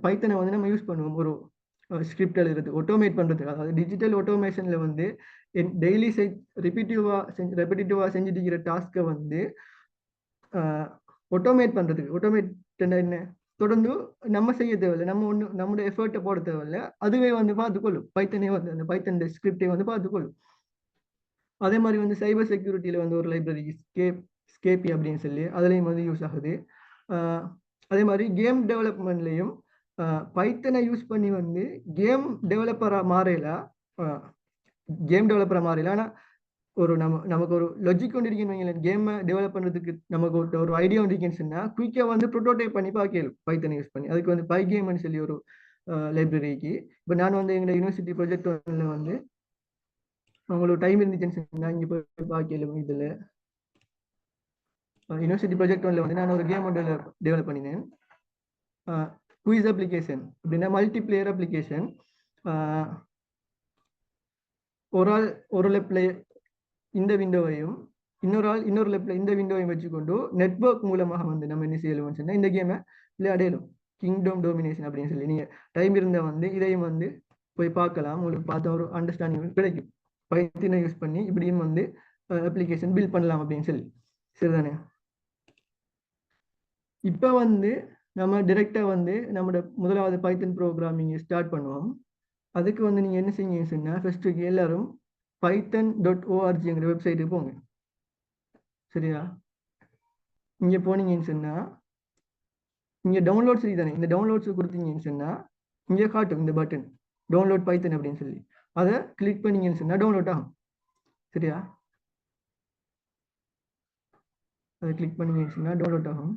பைத்தனை வந்து நம்ம யூஸ் பண்ணுவோம் ஒரு ஸ்கிரிப்ட் எழுதுறது, ஆட்டோமேட் பண்றதுக்கு. அதாவது டிஜிட்டல் ஆட்டோமேஷன்ல வந்து டெய்லி ரெப்பிட்டிவா செஞ்சுட்டு இருக்கிற டாஸ்க்கை வந்து ஆட்டோமேட் பண்றதுக்கு. ஆட்டோமேட் என்ன, தொடர்ந்து நம்ம செய்ய தேவையில்லை, நம்ம ஒன்று நம்மளோட எஃபர்ட்டை போட தேவையில்லை, அதுவே வந்து பார்த்துக்கொள்ளும். பைத்தனே வந்து அந்த பைத்தன் ஸ்கிரிப்டை வந்து பார்த்துக்கொள்ளும். அதே மாதிரி வந்து சைபர் செக்யூரிட்டியில வந்து ஒரு லைப்ரரி ஸ்கேபி அப்படின்னு சொல்லி அதுலேயும் வந்து யூஸ் ஆகுது. அதே மாதிரி கேம் டெவலப்மெண்ட்லையும் பைத்தனை யூஸ் பண்ணி வந்து கேம் டெவலப்பரா மாறல. ஆனால் நமக்கு ஒரு லாஜிக் ஒன்று இருக்குன்னு கேமை டெவலப் பண்ணுறதுக்கு நமக்கு ஒரு ஐடியா ஒன்று இருக்குன்னு சொன்னா குயிக்காக வந்து ப்ரோட்டோடைப் பண்ணி பார்க்கலாம் பைத்தனை யூஸ் பண்ணி. அதுக்கு வந்து பை கேம்னு சொல்லி ஒரு லைப்ரரிக்கு. இப்போ நான் வந்து எங்களோட யூனிவர்சிட்டி ப்ராஜெக்ட் வந்து உங்களுக்கு டைம் இருந்துச்சுன்னு சொன்னா இங்கே போய் பார்க்கலாம். இதில் யூனிவர்சிட்டி ப்ராஜெக்ட் ஒன்ல வந்து நான் ஒரு கேம் டெவலப் பண்ணினேன். குயிஸ் அப்ளிகேஷன் அப்படின்னா மல்டிபிளேயர் அப்ளிகேஷன். ஒரு ஆள் ஒரு லெப்ல இந்த விண்டோவையும் இன்னொரு ஆள் இன்னொரு லெப்ல இந்த விண்டோவையும் வச்சுக்கொண்டு நெட்வொர்க் மூலமாக வந்து நம்ம என்ன செய்யலாம் சொன்னா இந்த கேமை விளையாடலும். கிங்டம் டொமினேஷன் அப்படின்னு சொல்லி நீங்கள் டைம் இருந்தால் வந்து இதையும் வந்து போய் பார்க்கலாம். உங்களுக்கு பார்த்த ஒரு அண்டர்ஸ்டாண்டிங் கிடைக்கும். பைத்தினை யூஸ் பண்ணி இப்படியும் வந்து அப்ளிகேஷன் பில்ட் பண்ணலாம் அப்படின்னு சொல்லி. சரிதானே? இப்போ வந்து நம்ம டிரெக்டாக வந்து நம்மளோட முதலாவது பைத்தன் ப்ரோக்ராமிங் ஸ்டார்ட் பண்ணுவோம். அதுக்கு வந்து நீங்கள் என்ன செய்யுங்கன்னு சொன்னால் ஃபர்ஸ்ட்டுக்கு எல்லாரும் python.orgங்கிற வெப்சைட்டுக்கு போங்க. சரியா? இங்கே போனீங்கன்னு சொன்னால் இங்கே டவுன்லோட்ஸ் தானே, இந்த டவுன்லோட்ஸ் கொடுத்தீங்கன்னு சொன்னால் இங்கே காட்டும் இந்த பட்டன் டவுன்லோட் பைத்தன் அப்படின்னு சொல்லி. அதை கிளிக் பண்ணீங்கன்னு சொன்னால் டவுன்லோட் ஆகும். சரியா? அதை கிளிக் பண்ணீங்கன்னு சொன்னால் டவுன்லோட் ஆகும்.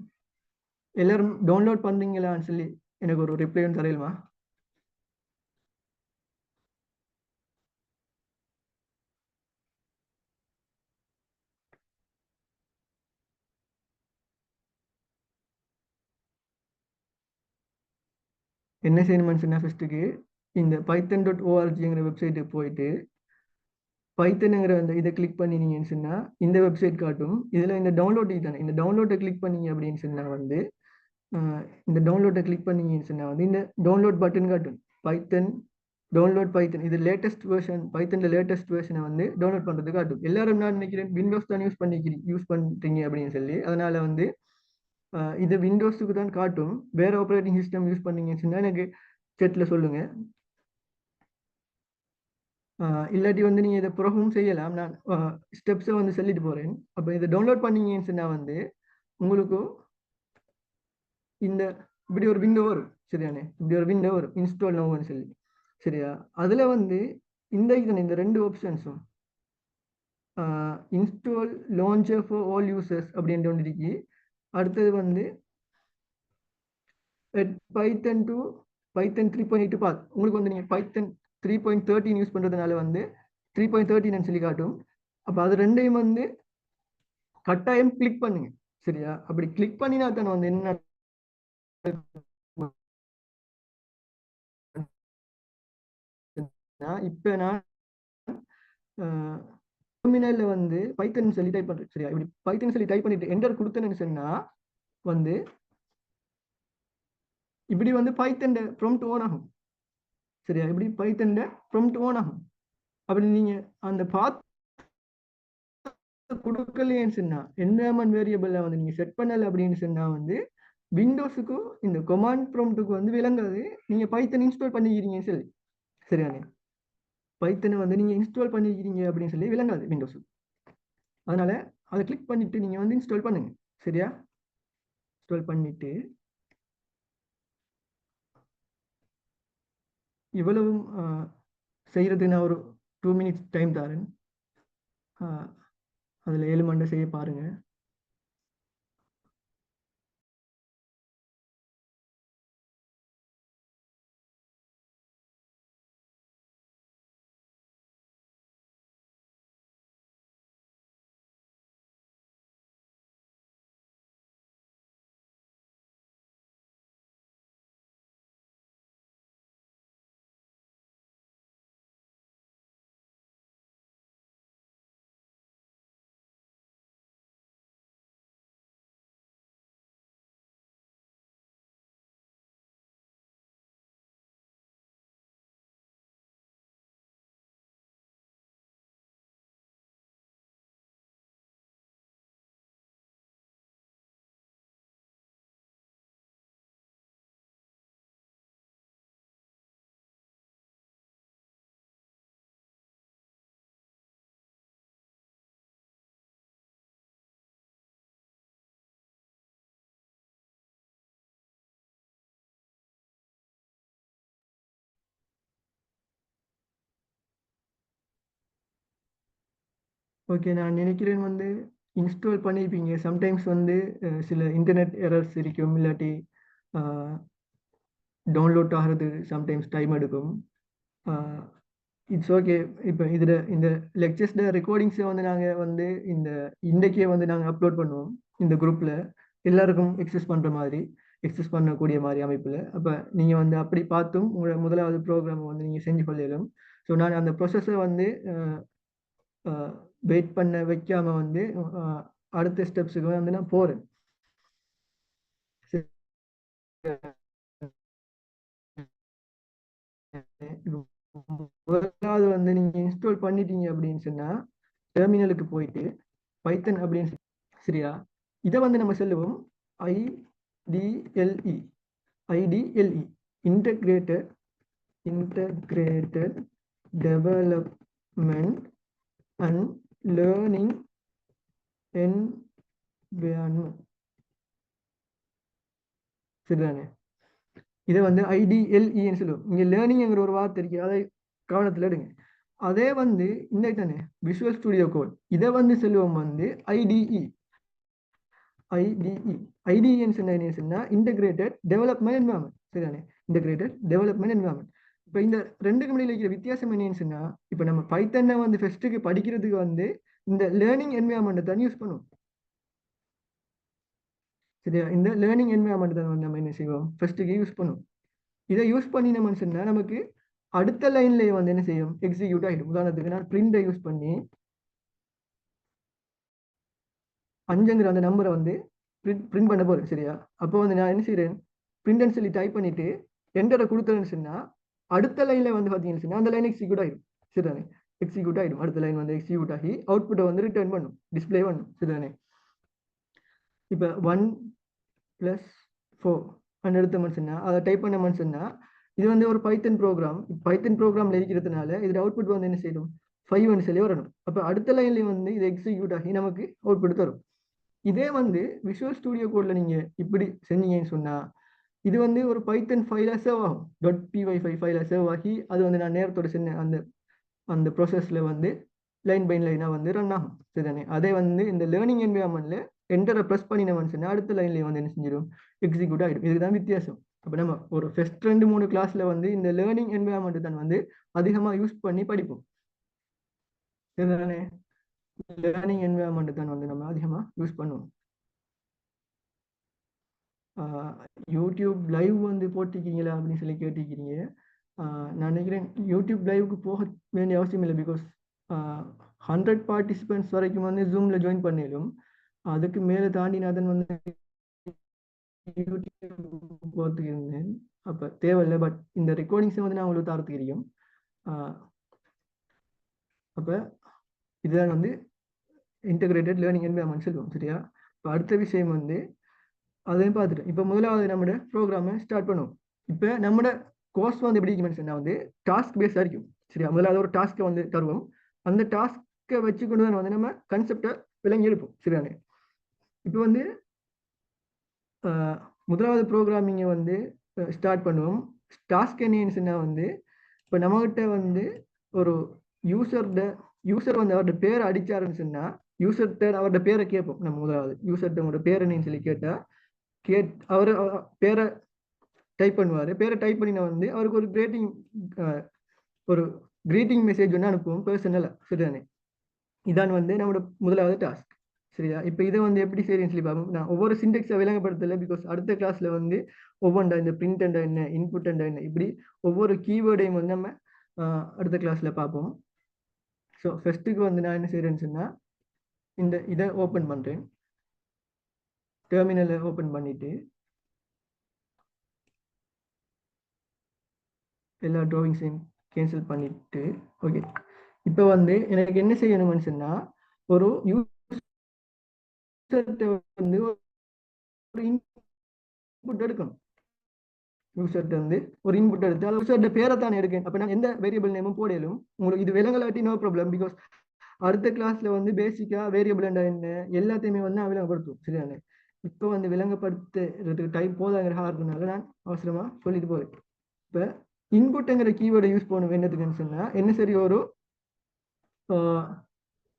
எல்லாரும் டவுன்லோட் பண்ணுறீங்களான்னு சொல்லி எனக்கு ஒரு ரிப்ளை ஒன்று தரையிலுமா? என்ன செய்யணும்னு சொன்னால் ஃபர்ஸ்ட்டுக்கு இந்த python.orgங்கிற வெப்சைட்டுக்கு போயிட்டு பைத்தனுங்கிற அந்த இதை கிளிக் பண்ணினீங்கன்னு சொன்னால் இந்த வெப்சைட் காட்டும். இதில் இந்த டவுன்லோட் தானே, இந்த டவுன்லோட்டை கிளிக் பண்ணீங்க அப்படின்னு சொன்னால் வந்து இந்த டவுன்லோட்டை கிளிக் பண்ணீங்கன்னு சொன்னால் வந்து இந்த டவுன்லோட் பட்டன் காட்டும். பைத்தன் டவுன்லோட் பைத்தன், இது லேட்டஸ்ட் வெர்ஷன், பைத்தனில் லேட்டஸ்ட் வெர்ஷனை வந்து டவுன்லோட் பண்ணுறது காட்டும். எல்லாரும் நான் நினைக்கிறேன் விண்டோஸ் தான் யூஸ் பண்ணுறீங்க அப்படின்னு சொல்லி. அதனால் வந்து இது விண்டோஸுக்கு தான் காட்டும். வேறு ஆப்ரேட்டிங் சிஸ்டம் யூஸ் பண்ணீங்கன்னு சொன்னால் எனக்கு செட்டில் சொல்லுங்கள். இல்லாட்டி வந்து நீங்கள் இதை பிறகும் செய்யலாம். நான் ஸ்டெப்ஸை வந்து சொல்லிட்டு போகிறேன். அப்போ இதை டவுன்லோட் பண்ணீங்கன்னு சொன்னால் வந்து உங்களுக்கு இந்த இப்படி ஒரு விண்டோ வரும். சரியானே? இப்படி ஒரு விண்டோ வரும், இன்ஸ்டால் நோன்னு சொல்லி. சரியா? அதில் வந்து இந்த ரெண்டு ஆப்ஷன்ஸும் install launcher for all users அப்படின்ற ஒன்று இருக்கு. அடுத்தது வந்து பைத்தன் டு பைத்தன் 3.8 பாத். உங்களுக்கு வந்து நீங்கள் பைத்தன் 3.13 யூஸ் பண்ணுறதுனால வந்து 3.13 சொல்லி காட்டும். அப்போ அது ரெண்டையும் வந்து கட்டாயம் கிளிக் பண்ணுங்க. சரியா? அப்படி கிளிக் பண்ணினா தானே வந்து என்ன இப்போ நான் டெர்மினல்ல வந்து பைத்தன் சொல்லி டைப் பண்றேன். சரியா? இப்படி பைத்தன் சொல்லி டைப் பண்ணிட்டு என்டர் கொடுத்தேன்னு சொன்னா வந்து இப்படி வந்து பைத்தன் ப்ராம்ப்ட் ஓன் ஆகும். சரியா? இப்படி பைத்தன் ப்ராம்ப்ட் ஓன் ஆகும். அப்படி நீங்க அந்த பாத் கொடுக்கலையேன்னு சொன்னா என்விரான்மென்ட் வேரியபிள வந்து நீங்க செட் பண்ணல அப்படின்னு சொன்னா வந்து விண்டோஸுக்கும் இந்த கமாண்ட் ப்ராம்ப்ட்டுக்கு வந்து விளங்காது நீங்க பைத்தன் இன்ஸ்டால் பண்ணிக்கிறீங்கன்னு சொல்லி. சரியானே? பைத்தனை வந்து நீங்க இன்ஸ்டால் பண்ணிக்கிறீங்க அப்படின்னு சொல்லி விளங்காது விண்டோஸ். அதனால அதை கிளிக் பண்ணிட்டு நீங்க வந்து இன்ஸ்டால் பண்ணுங்க. சரியா? இன்ஸ்டால் பண்ணிட்டு இவ்வளவும் செய்யறதுக்கு நான் ஒரு 2 மினிட்ஸ் டைம் தரேன். அதில் 7 மண்டை செய்ய பாருங்க. ஓகே, நான் நினைக்கிறேன் வந்து இன்ஸ்டால் பண்ணியிருப்பீங்க. சம்டைம்ஸ் வந்து சில இன்டர்நெட் எரர்ஸ் இருக்கும், இல்லாட்டி டவுன்லோட் ஆகிறது சம்டைம்ஸ் டைம் எடுக்கும். It's okay. இப்போ இதில் இந்த லெக்சர்ஸோட ரெக்கார்டிங்ஸை வந்து நாங்கள் வந்து இன்றைக்கே வந்து நாங்கள் அப்லோட் பண்ணுவோம் இந்த குரூப்பில், எல்லாருக்கும் எக்ஸஸ் பண்ணுற மாதிரி, எக்ஸஸ் பண்ணக்கூடிய மாதிரி அமைப்பில். அப்போ நீங்கள் வந்து அப்படி பார்த்தும் உங்களோட முதலாவது ப்ரோக்ராமை வந்து நீங்கள் செஞ்சு கொள்ளலும். ஸோ நான் அந்த ப்ரொசஸை வந்து வெயிட் பண்ண வைக்காம வந்து அடுத்த ஸ்டெப்ஸுக்கு வந்து நான் போகிறேன். இப்போ முதலாவது வந்து நீங்க இன்ஸ்டால் பண்ணிட்டீங்க அப்படின்னு சொன்னா டெர்மினலுக்கு போயிட்டு பைத்தன் அப்படின்னு சரியா, இதை வந்து நம்ம சொல்லுவோம் IDLE. IDLE integrated integrated development and learning environment. சரிதானே, இதை வந்து ஐடிஎல்இன்னு சொல்லுவோம். இங்க லேர்னிங்ங்கிற ஒரு வார்த்தை இருக்கு, அதை கவனத்தில் எடுங்க. அதே வந்து இந்த தானே விஷுவல் ஸ்டுடியோ கோட், இதை வந்து சொல்லுவோம் வந்து ஐடிஇ. ஐடிஇ ஐடிஇன்னு சொன்னா இன்டகிரேட்டட் டெவலப்மெண்ட் என்விரான்மெண்ட். சரிதானே, இன்டகிரேட்டட் டெவலப்மெண்ட் என்விரான்மெண்ட். இப்போ இந்த ரெண்டுக்கு இடையில இருக்கிற வித்தியாசம் என்னன்னு சொன்னா, இப்போ நம்ம பைத்தனை வந்து ஃபர்ஸ்ட்டுக்கு படிக்கிறதுக்கு வந்து இந்த லேர்னிங் என்விரான்மெண்ட் தான் யூஸ் பண்ணுவோம். சரியா, இந்த லேர்னிங் என்விரான்மெண்ட் தான் வந்து நம்ம என்ன செய்வோம் ஃபர்ஸ்ட்டுக்கு யூஸ் பண்ணுவோம். இதை யூஸ் பண்ணினோம்னு சொன்னா நமக்கு அடுத்த லைன்லேயே வந்து என்ன செய்யும் எக்ஸிக்யூட் ஆகிடும். உதாரணத்துக்கு நான் பிரிண்டை யூஸ் பண்ணி 5ங்கிற அந்த நம்பரை வந்து பிரிண்ட் பண்ண போறேன். சரியா, அப்போ வந்து நான் என்ன செய்யறேன், பிரிண்ட்னு சொல்லி டைப் பண்ணிட்டு என்டரை கொடுத்தேன்னு சொன்னா அடுத்த லைன்ல வந்து பார்த்தீங்கன்னு சொன்னா அந்த லைன் எக்ஸிக்யூட் ஆகிடும். சரிதானே, எக்ஸிக்யூட் ஆகிடும். அடுத்த லைன் வந்து எக்ஸிக்யூட் ஆகி அவுட்புட்டை வந்து ரிட்டர்ன் பண்ணும், டிஸ்பிளே பண்ணும். சரிதானே, இப்போ 1 + 4 எடுத்தோம்னு சொன்னா அதை டைப் பண்ணோம்னு சொன்னா இது வந்து ஒரு பைத்தன் ப்ரோக்ராம். பைத்தன் ப்ரோக்ராம்ல இருக்கிறதுனால இதோட அவுட்புட் வந்து என்ன செய்யணும் 5 சொல்லி வரணும். அப்போ அடுத்த லைன்ல வந்து இது எக்ஸிக்யூட் ஆகி நமக்கு அவுட்புட் தரும். இதே வந்து விஷுவல் ஸ்டுடியோ கோட்ல நீங்க இப்படி செஞ்சீங்கன்னு சொன்னா இது வந்து ஒரு பைத்தன் ஃபைலா சேவ் ஆகும். .py ஃபைலா சேவ் ஆகி அது வந்து நான் நேரத்தோட செஞ்ச அந்த அந்த ப்ராசஸ்ல வந்து லைன் பை லைனா வந்து ரன் ஆகும். சரிதானே, அதே வந்து இந்த லேர்னிங் என்விரான்மெண்ட்ல என்டரை ப்ரெஸ் பண்ணினவன் சொன்னா அடுத்த லைன்ல வந்து என்ன செஞ்சிடும் எக்ஸிக்யூட் ஆகிடும். இதுதான் வித்தியாசம். அப்போ நம்ம ஒரு ஃபர்ஸ்ட் 2-3 கிளாஸ்ல வந்து இந்த லேர்னிங் என்விரான்மெண்ட் தான் வந்து அதிகமாக யூஸ் பண்ணி படிப்போம். சரிதானே, லேர்னிங் என்விரான்மெண்ட் தான் வந்து நம்ம அதிகமாக யூஸ் பண்ணுவோம். யூடியூப் லைவ் வந்து போட்டிருக்கீங்களா அப்படின்னு சொல்லி கேட்டிருக்கீங்க. நான் நினைக்கிறேன் யூடியூப் லைவுக்கு போக வேண்டிய அவசியம் இல்லை. பிகாஸ் 100 பார்ட்டிசிபென்ட்ஸ் வரைக்கும் வந்து ஜூமில் ஜாயின் பண்ணிடும். அதுக்கு மேலே தாண்டி நான் வந்து யூடியூப் போகிறதுக்கு இருந்தேன். அப்போ தேவையில்லை. பட் இந்த ரெக்கார்டிங்ஸை வந்து நான் உங்களுக்கு தரத்துக்கு தெரியும். அப்போ இதுதான் வந்து இன்டகிரேட்டட் லேர்னிங் என்விரான்மெண்ட் சொல்லுவோம். சரியா, இப்போ அடுத்த விஷயம் வந்து அதையும் பார்த்துட்டு இப்போ முதலாவது நம்மளோட ப்ரோக்ராமை ஸ்டார்ட் பண்ணுவோம். இப்போ நம்மளோட கோர்ஸ் வந்து எப்படி இருக்குன்னு வந்து டாஸ்க் பேஸாக இருக்கும். சரியா, முதலாவது ஒரு டாஸ்க்கை வந்து தருவோம். அந்த டாஸ்க்கை வச்சு கொண்டு தான் வந்து நம்ம கன்செப்டை விளங்கி எடுப்போம். சரிதானே, இப்போ வந்து முதலாவது ப்ரோக்ராமிங்கை வந்து ஸ்டார்ட் பண்ணுவோம். டாஸ்க் என்னன்னு சொன்னால் வந்து இப்போ நம்மகிட்ட வந்து ஒரு யூசர் வந்து அவரோட பேரை அடிச்சாருன்னு சொன்னால் யூசர்கிட்ட அவரோட பேரை கேட்போம். நம்ம முதலாவது யூசர்கிட்ட உங்களோட பேர் என்னன்னு சொல்லி அவர் பேரை டைப் பண்ணுவார். பேரை டைப் பண்ணினா வந்து அவருக்கு ஒரு கிரீட்டிங் மெசேஜ் ஒன்று அனுப்புவோம் பர்சனலாக. சரிதானே, இதான் வந்து நம்மளோட முதலாவது டாஸ்க். சரியா, இப்போ இதை வந்து எப்படி செய்யறேன்னு சொல்லி பார்ப்போம். நான் ஒவ்வொரு சிண்டெக்ஸை விளங்கப்படுத்தலை. பிகாஸ் அடுத்த கிளாஸ்ல வந்து ஒவ்வொன்றா இந்த பிரிண்ட் அண்டா என்ன, இன்புட் அண்டா என்ன, இப்படி ஒவ்வொரு கீவேர்டையும் வந்து நம்ம அடுத்த கிளாஸ்ல பார்ப்போம். ஸோ ஃபர்ஸ்ட்டுக்கு வந்து நான் என்ன செய்யறேன்னு சொன்னா இதை ஓப்பன் பண்றேன். டெர்மினலை ஓப்பன் பண்ணிட்டு எல்லா ட்ராயிங்ஸையும் கேன்சல் பண்ணிட்டு ஓகே. இப்போ வந்து எனக்கு என்ன செய்யணும்னு சொன்னா ஒரு யூசர்கிட்ட வந்து ஒரு இன்புட் எடுக்கணும். யூசர்கிட்ட வந்து ஒரு இன்புட் எடுத்து அது யூசர்கிட்ட பேரை தானே எடுக்கணும். அப்போ நான் எந்த வேரியபிள் நேமும் போடலும் உங்களுக்கு இது விலங்கலாட்டி நோ ப்ராப்ளம். பிகாஸ் அடுத்த கிளாஸ்ல வந்து பேசிக்கா வேரியபிள் என்ன எல்லாத்தையுமே வந்து நான் விளங்கப்படுத்தும். சரிதானே, இப்போ வந்து விளங்கப்படுத்துறதுக்கு டைப் போதாங்கிற காரணத்தினால நான் அவசரமா சொல்லிட்டு போறேன். இப்போ இன்புட்டுங்கிற கீவேர்டை யூஸ் பண்ணுவோம். என்னத்துக்குன்னு சொன்னா என்ன சரி ஒரு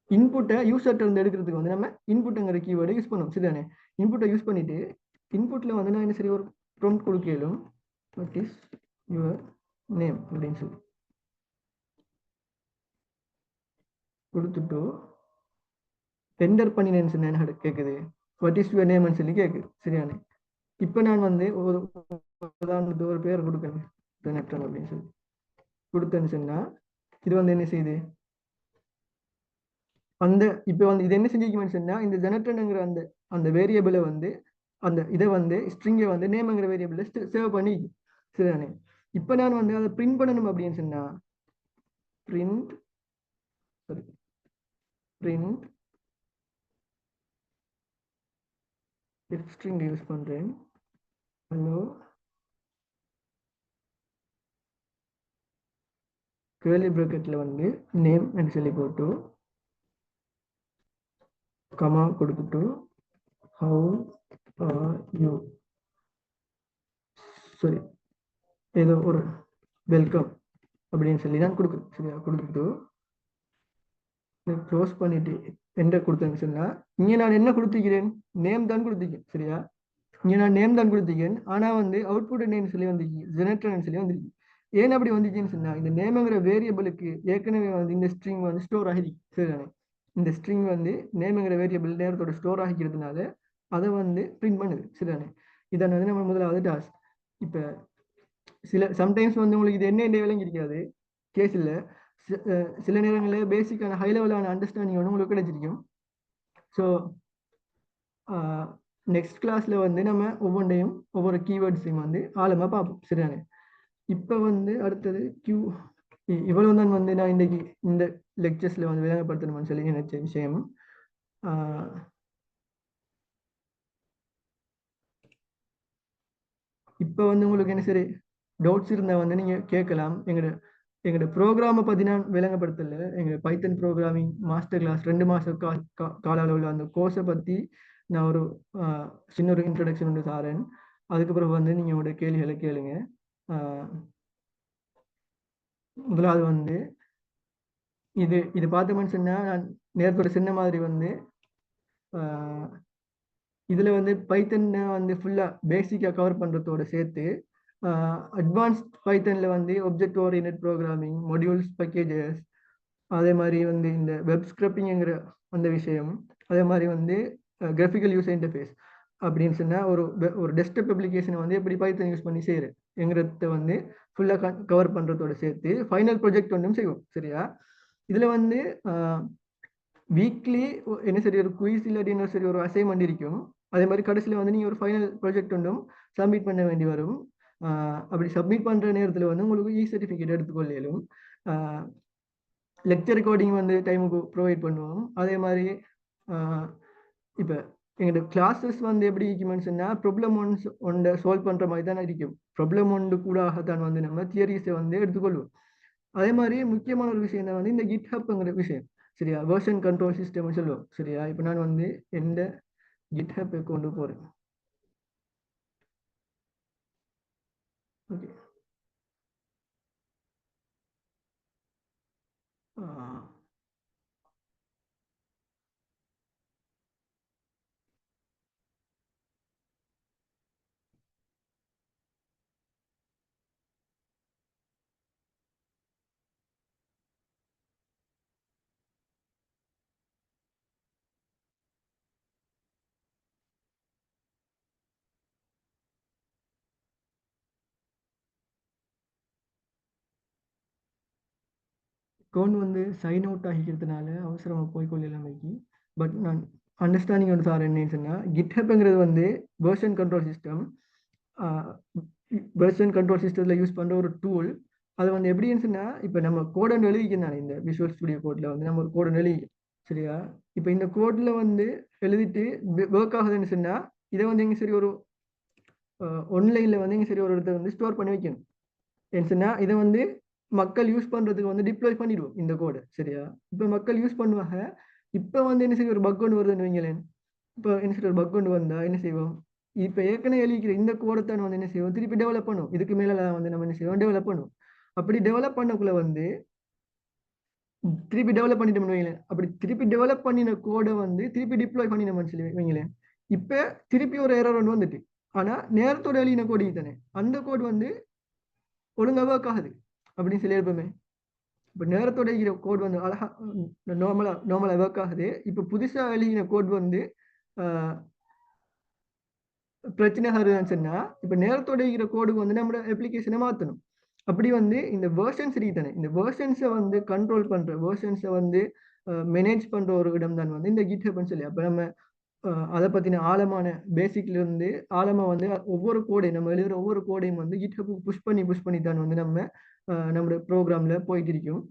இன்புட்டை யூசர்கிட்ட இருந்து எடுக்கிறதுக்கு வந்து நம்ம இன்புட்டுங்கிற கீவேர்டை யூஸ் பண்ணுவோம். சரிதானே, இன்புட்டை யூஸ் பண்ணிட்டு இன்புட்ல வந்து நான் என்ன சரி ஒரு ப்ராம்ப்ட் கொடுக்கலும் வாட் இஸ் யுவர் நேம் அப்படின்னு சொல்லி கொடுத்துட்டு என்டர் பண்ணினேன்னு சொன்னா என்ன கேட்குது வாட் இஸ் யுவர் நேம்னு சொல்லி கேட்குது. சரியானே, இப்போ நான் வந்து ஒரு உதாரணத்துக்கு ஒரு பேர் கொடுக்கணும் ஜெனட்ரன் அப்படின்னு சொல்லி கொடுத்தேன்னு சொன்னா இது வந்து என்ன செய்யுது அந்த இப்போ வந்து இது என்ன செஞ்சிக்குமென்னு சொன்னா இந்த ஜெனட்ரன்ங்கிற அந்த அந்த வேரியபிளை வந்து அந்த இதை வந்து ஸ்ட்ரிங்கை வந்து நேம்ங்கிற வேரியபிளை சேவ் பண்ணி. சரிதானே, இப்போ நான் வந்து அதை பிரிண்ட் பண்ணணும் அப்படின்னு சொன்னா பிரிண்ட் பிரிண்ட் ஸ்ட்ரிங் யூஸ் பண்றேன். ஹலோ கேர்லி பிராக்கெட்ல வந்து நேம் என்று சொல்லி போட்டு கமா கொடுத்துட்டு ஹவு ஆர் யூ சரி ஏதோ ஒரு வெல்கம் அப்படின்னு சொல்லி நான் கொடுக்குறேன். சரியா கொடுத்துட்டு க்ளோஸ் பண்ணிட்டு என்டர் கொடுத்தேன்னு சொன்னா இங்கே நான் என்ன கொடுத்துக்கிறேன், நேம் தான் கொடுத்துக்கிறேன். சரியா இங்கே நான் நேம் தான் கொடுத்துக்கிறேன். ஆனால் வந்து அவுட்புட் என்னன்னு சொல்லி வந்துருக்கு, ஜெனரேட்டர்னு சொல்லி வந்துருக்கு. ஏன் அப்படி வந்துச்சுன்னு சொன்னா இந்த நேமுங்கிற வேரியபிளுக்கு ஏற்கனவே வந்து இந்த ஸ்ட்ரிங் வந்து ஸ்டோர் ஆகிருக்கு. சரிதானே இந்த ஸ்ட்ரிங் வந்து நேமுங்கிற வேரியபிள் நேரத்தோட ஸ்டோர் ஆகிக்கிறதுனால அதை வந்து பிரிண்ட் பண்ணுது. சரிதானே இதான் வந்து நம்ம முதலாவது டாஸ்க். இப்போ சம்டைம்ஸ் வந்து உங்களுக்கு இது என்ன விளங்கி இருக்காது கேஸ் இல்லை. சில நேரங்களில் பேசிக்கான ஹை லெவலான அண்டர்ஸ்டாண்டிங் வந்து உங்களுக்கு கிடைச்சிருக்கும். ஸோ நெக்ஸ்ட் கிளாஸ்ல வந்து நம்ம ஒவ்வொன்றையும் ஒவ்வொரு கீவேர்ட்ஸையும் வந்து ஆழமா பார்ப்போம். சரிதானே இப்போ வந்து அடுத்தது இவ்வளவு தான் வந்து நான் இன்னைக்கு இந்த லெக்சர்ஸ்ல வந்து விளங்கப்படுத்தணும்னு சொல்லி நினைச்ச விஷயம். இப்போ வந்து உங்களுக்கு என்ன சரி டவுட்ஸ் இருந்தால் வந்து நீங்கள் கேட்கலாம். எங்களோட ப்ரோக்ராமை பற்றி நான் விளங்கப்படுத்தல. எங்கள் பைத்தன் ப்ரோக்ராமிங் மாஸ்டர் கிளாஸ் 2 மாதம் கால அளவில் அந்த கோர்ஸை பற்றி நான் ஒரு சின்ன ஒரு இன்ட்ரடக்ஷன் வந்து தாரேன். அதுக்கப்புறம் வந்து நீங்கள் உங்களோட கேள்விகளை கேளுங்க. முதலாவது வந்து இது பார்த்தோம்னு சொன்னால் நான் நேரத்தோட சின்ன மாதிரி வந்து இதில் வந்து பைத்தன் வந்து ஃபுல்லாக பேசிக்காக கவர் பண்ணுறதோட சேர்த்து அட்வான்ஸ்ட் பைத்தனில் வந்து object oriented programming, modules, packages, அதே மாதிரி வந்து இந்த வெப் ஸ்கிரிப்டிங்கிற அந்த விஷயம், அதே மாதிரி வந்து கிராஃபிக்கல் யூசர் இன்டர்ஃபேஸ் அப்படின்னு சொன்னால் ஒரு டெஸ்க்டாப் அப்ளிகேஷனை வந்து எப்படி பைத்தன் யூஸ் பண்ணி செய்கிறேன் எங்கிறத வந்து ஃபுல்லாக கவர் பண்ணுறதோட சேர்த்து ஃபைனல் ப்ராஜெக்ட் ஒன்றும் செய்வோம். சரியா இதில் வந்து வீக்லி என்ன சரி ஒரு குயிஸ் இல்லாட்டின்னு சரி ஒரு அசைன்மெண்ட் இருக்கும். அதே மாதிரி கடைசியில் வந்து நீங்கள் ஒரு ஃபைனல் ப்ராஜெக்ட் ஒன்றும் சப்மிட் பண்ண வேண்டி வரும். அப்படி சப்மிட் பண்ணுற நேரத்தில் வந்து உங்களுக்கு சர்டிஃபிகேட் எடுத்துக்கொள்ளும். லெக்சர் ரெக்கார்டிங் வந்து டைமுக்கு ப்ரொவைட் பண்ணுவோம். அதே மாதிரி இப்போ எங்களோட கிளாஸஸ் வந்து எப்படி இருக்குமென்னு சொன்னால் ப்ராப்ளம் ஒன்றை சால்வ் பண்ணுற மாதிரி தான் இருக்கும். ப்ராப்ளம் ஒன்று கூடத்தான் வந்து நம்ம தியரிஸை வந்து எடுத்துக்கொள்வோம். அதே மாதிரி முக்கியமான ஒரு விஷயம் தான் வந்து இந்த கிட்ஹப்ங்கிற விஷயம். சரியா வெர்ஷன் கண்ட்ரோல் சிஸ்டம் சொல்லுவோம். சரியா இப்போ நான் வந்து எந்த கிட்ஹப்பை கொண்டு போகிறேன். ஓகே அக்கௌண்ட் வந்து சைன் அவுட் ஆகிக்கிறதுனால அவசரமாக போய்கொள்ளலாம் வைக்கி. பட் நான் அண்டர்ஸ்டாண்டிங் வந்து சார் என்னன்னு சொன்னால் கிட்ஹப்ங்கிறது வந்து version control system. Version control சிஸ்டத்தில் யூஸ் பண்ணுற ஒரு டூல். அது வந்து எப்படின்னு சொன்னால் இப்போ நம்ம கோடன் எழுதிக்கணும் தானே இந்த விஷுவல் ஸ்டுடியோ கோடில் வந்து நம்ம ஒரு கோடன் எழுதிக்கணும். சரியா இப்போ இந்த கோடில் வந்து எழுதிட்டு ஒர்க் ஆகுதுன்னு சொன்னால் இதை வந்து எங்கே சரி ஒரு ஆன்லைனில் வந்து எங்கே சரி ஒரு இடத்த வந்து ஸ்டோர் பண்ணி வைக்கணும். ஏன்னு சொன்னால் இதை வந்து மக்கள் யூஸ் பண்ணுறதுக்கு வந்து டிப்ளாய் பண்ணிடுவோம் இந்த கோடை. சரியா இப்போ மக்கள் யூஸ் பண்ணுவாங்க. இப்போ வந்து என்ன செய்ய ஒரு பக் ஒன்று வருதுன்னு வைங்களேன். இப்போ என்ன செய்ய ஒரு பக் ஒன்று வந்தால் என்ன செய்வோம், இப்போ ஏற்கனவே எழுதிக்கிற இந்த கோடத்தான் வந்து என்ன செய்வோம் திருப்பி டெவலப் பண்ணும். இதுக்கு மேலே வந்து நம்ம என்ன செய்வோம் டெவலப் பண்ணுவோம். அப்படி டெவலப் பண்ணக்குள்ள வந்து திருப்பி டெவலப் பண்ணிட்டு வைங்களேன். அப்படி திருப்பி டெவலப் பண்ணின கோடை வந்து திருப்பி டிப்ளாய் பண்ணினோம்னு சொல்லி வைங்களேன். இப்போ திருப்பி ஒரு எரர் ஒன்று வந்துட்டு, ஆனால் நேரத்தோட எழுதின கோடி தானே அந்த கோடு வந்து ஒழுங்காக ஒர்க் ஆகுது அப்படின்னு சொல்லி இருப்போமே. இப்போ நேரத்தோட எழுதின கோட் வந்து அழகா நார்மலா ஒர்க் ஆகுது. இப்போ புதுசா எழுதின கோட் வந்து பிரச்சனை ஆகுதுன்னு சொன்னா இப்போ நேரத்தோட எழுதின கோடுக்கு வந்து நம்ம அப்ளிகேஷனை மாற்றணும். அப்படி வந்து இந்த வேர்ஷன்ஸ் தானே இந்த வேர்ஷன்ஸை வந்து கண்ட்ரோல் பண்ற வேர்ஷன்ஸை வந்து மேனேஜ் பண்ற ஒரு இடம் தான் வந்து இந்த கிட்ஹப்னு சொல்லி. அப்போ நம்ம அதை பற்றின ஆழமான பேசிக்லேருந்து ஆழமாக வந்து ஒவ்வொரு கோடையும் நம்ம எழுதுகிற ஒவ்வொரு கோடையும் வந்து கிட்ஹப் புஷ் பண்ணி தான் வந்து நம்ம நம்மளோட ப்ரோக்ராமில் போயிட்டு இருக்கோம்.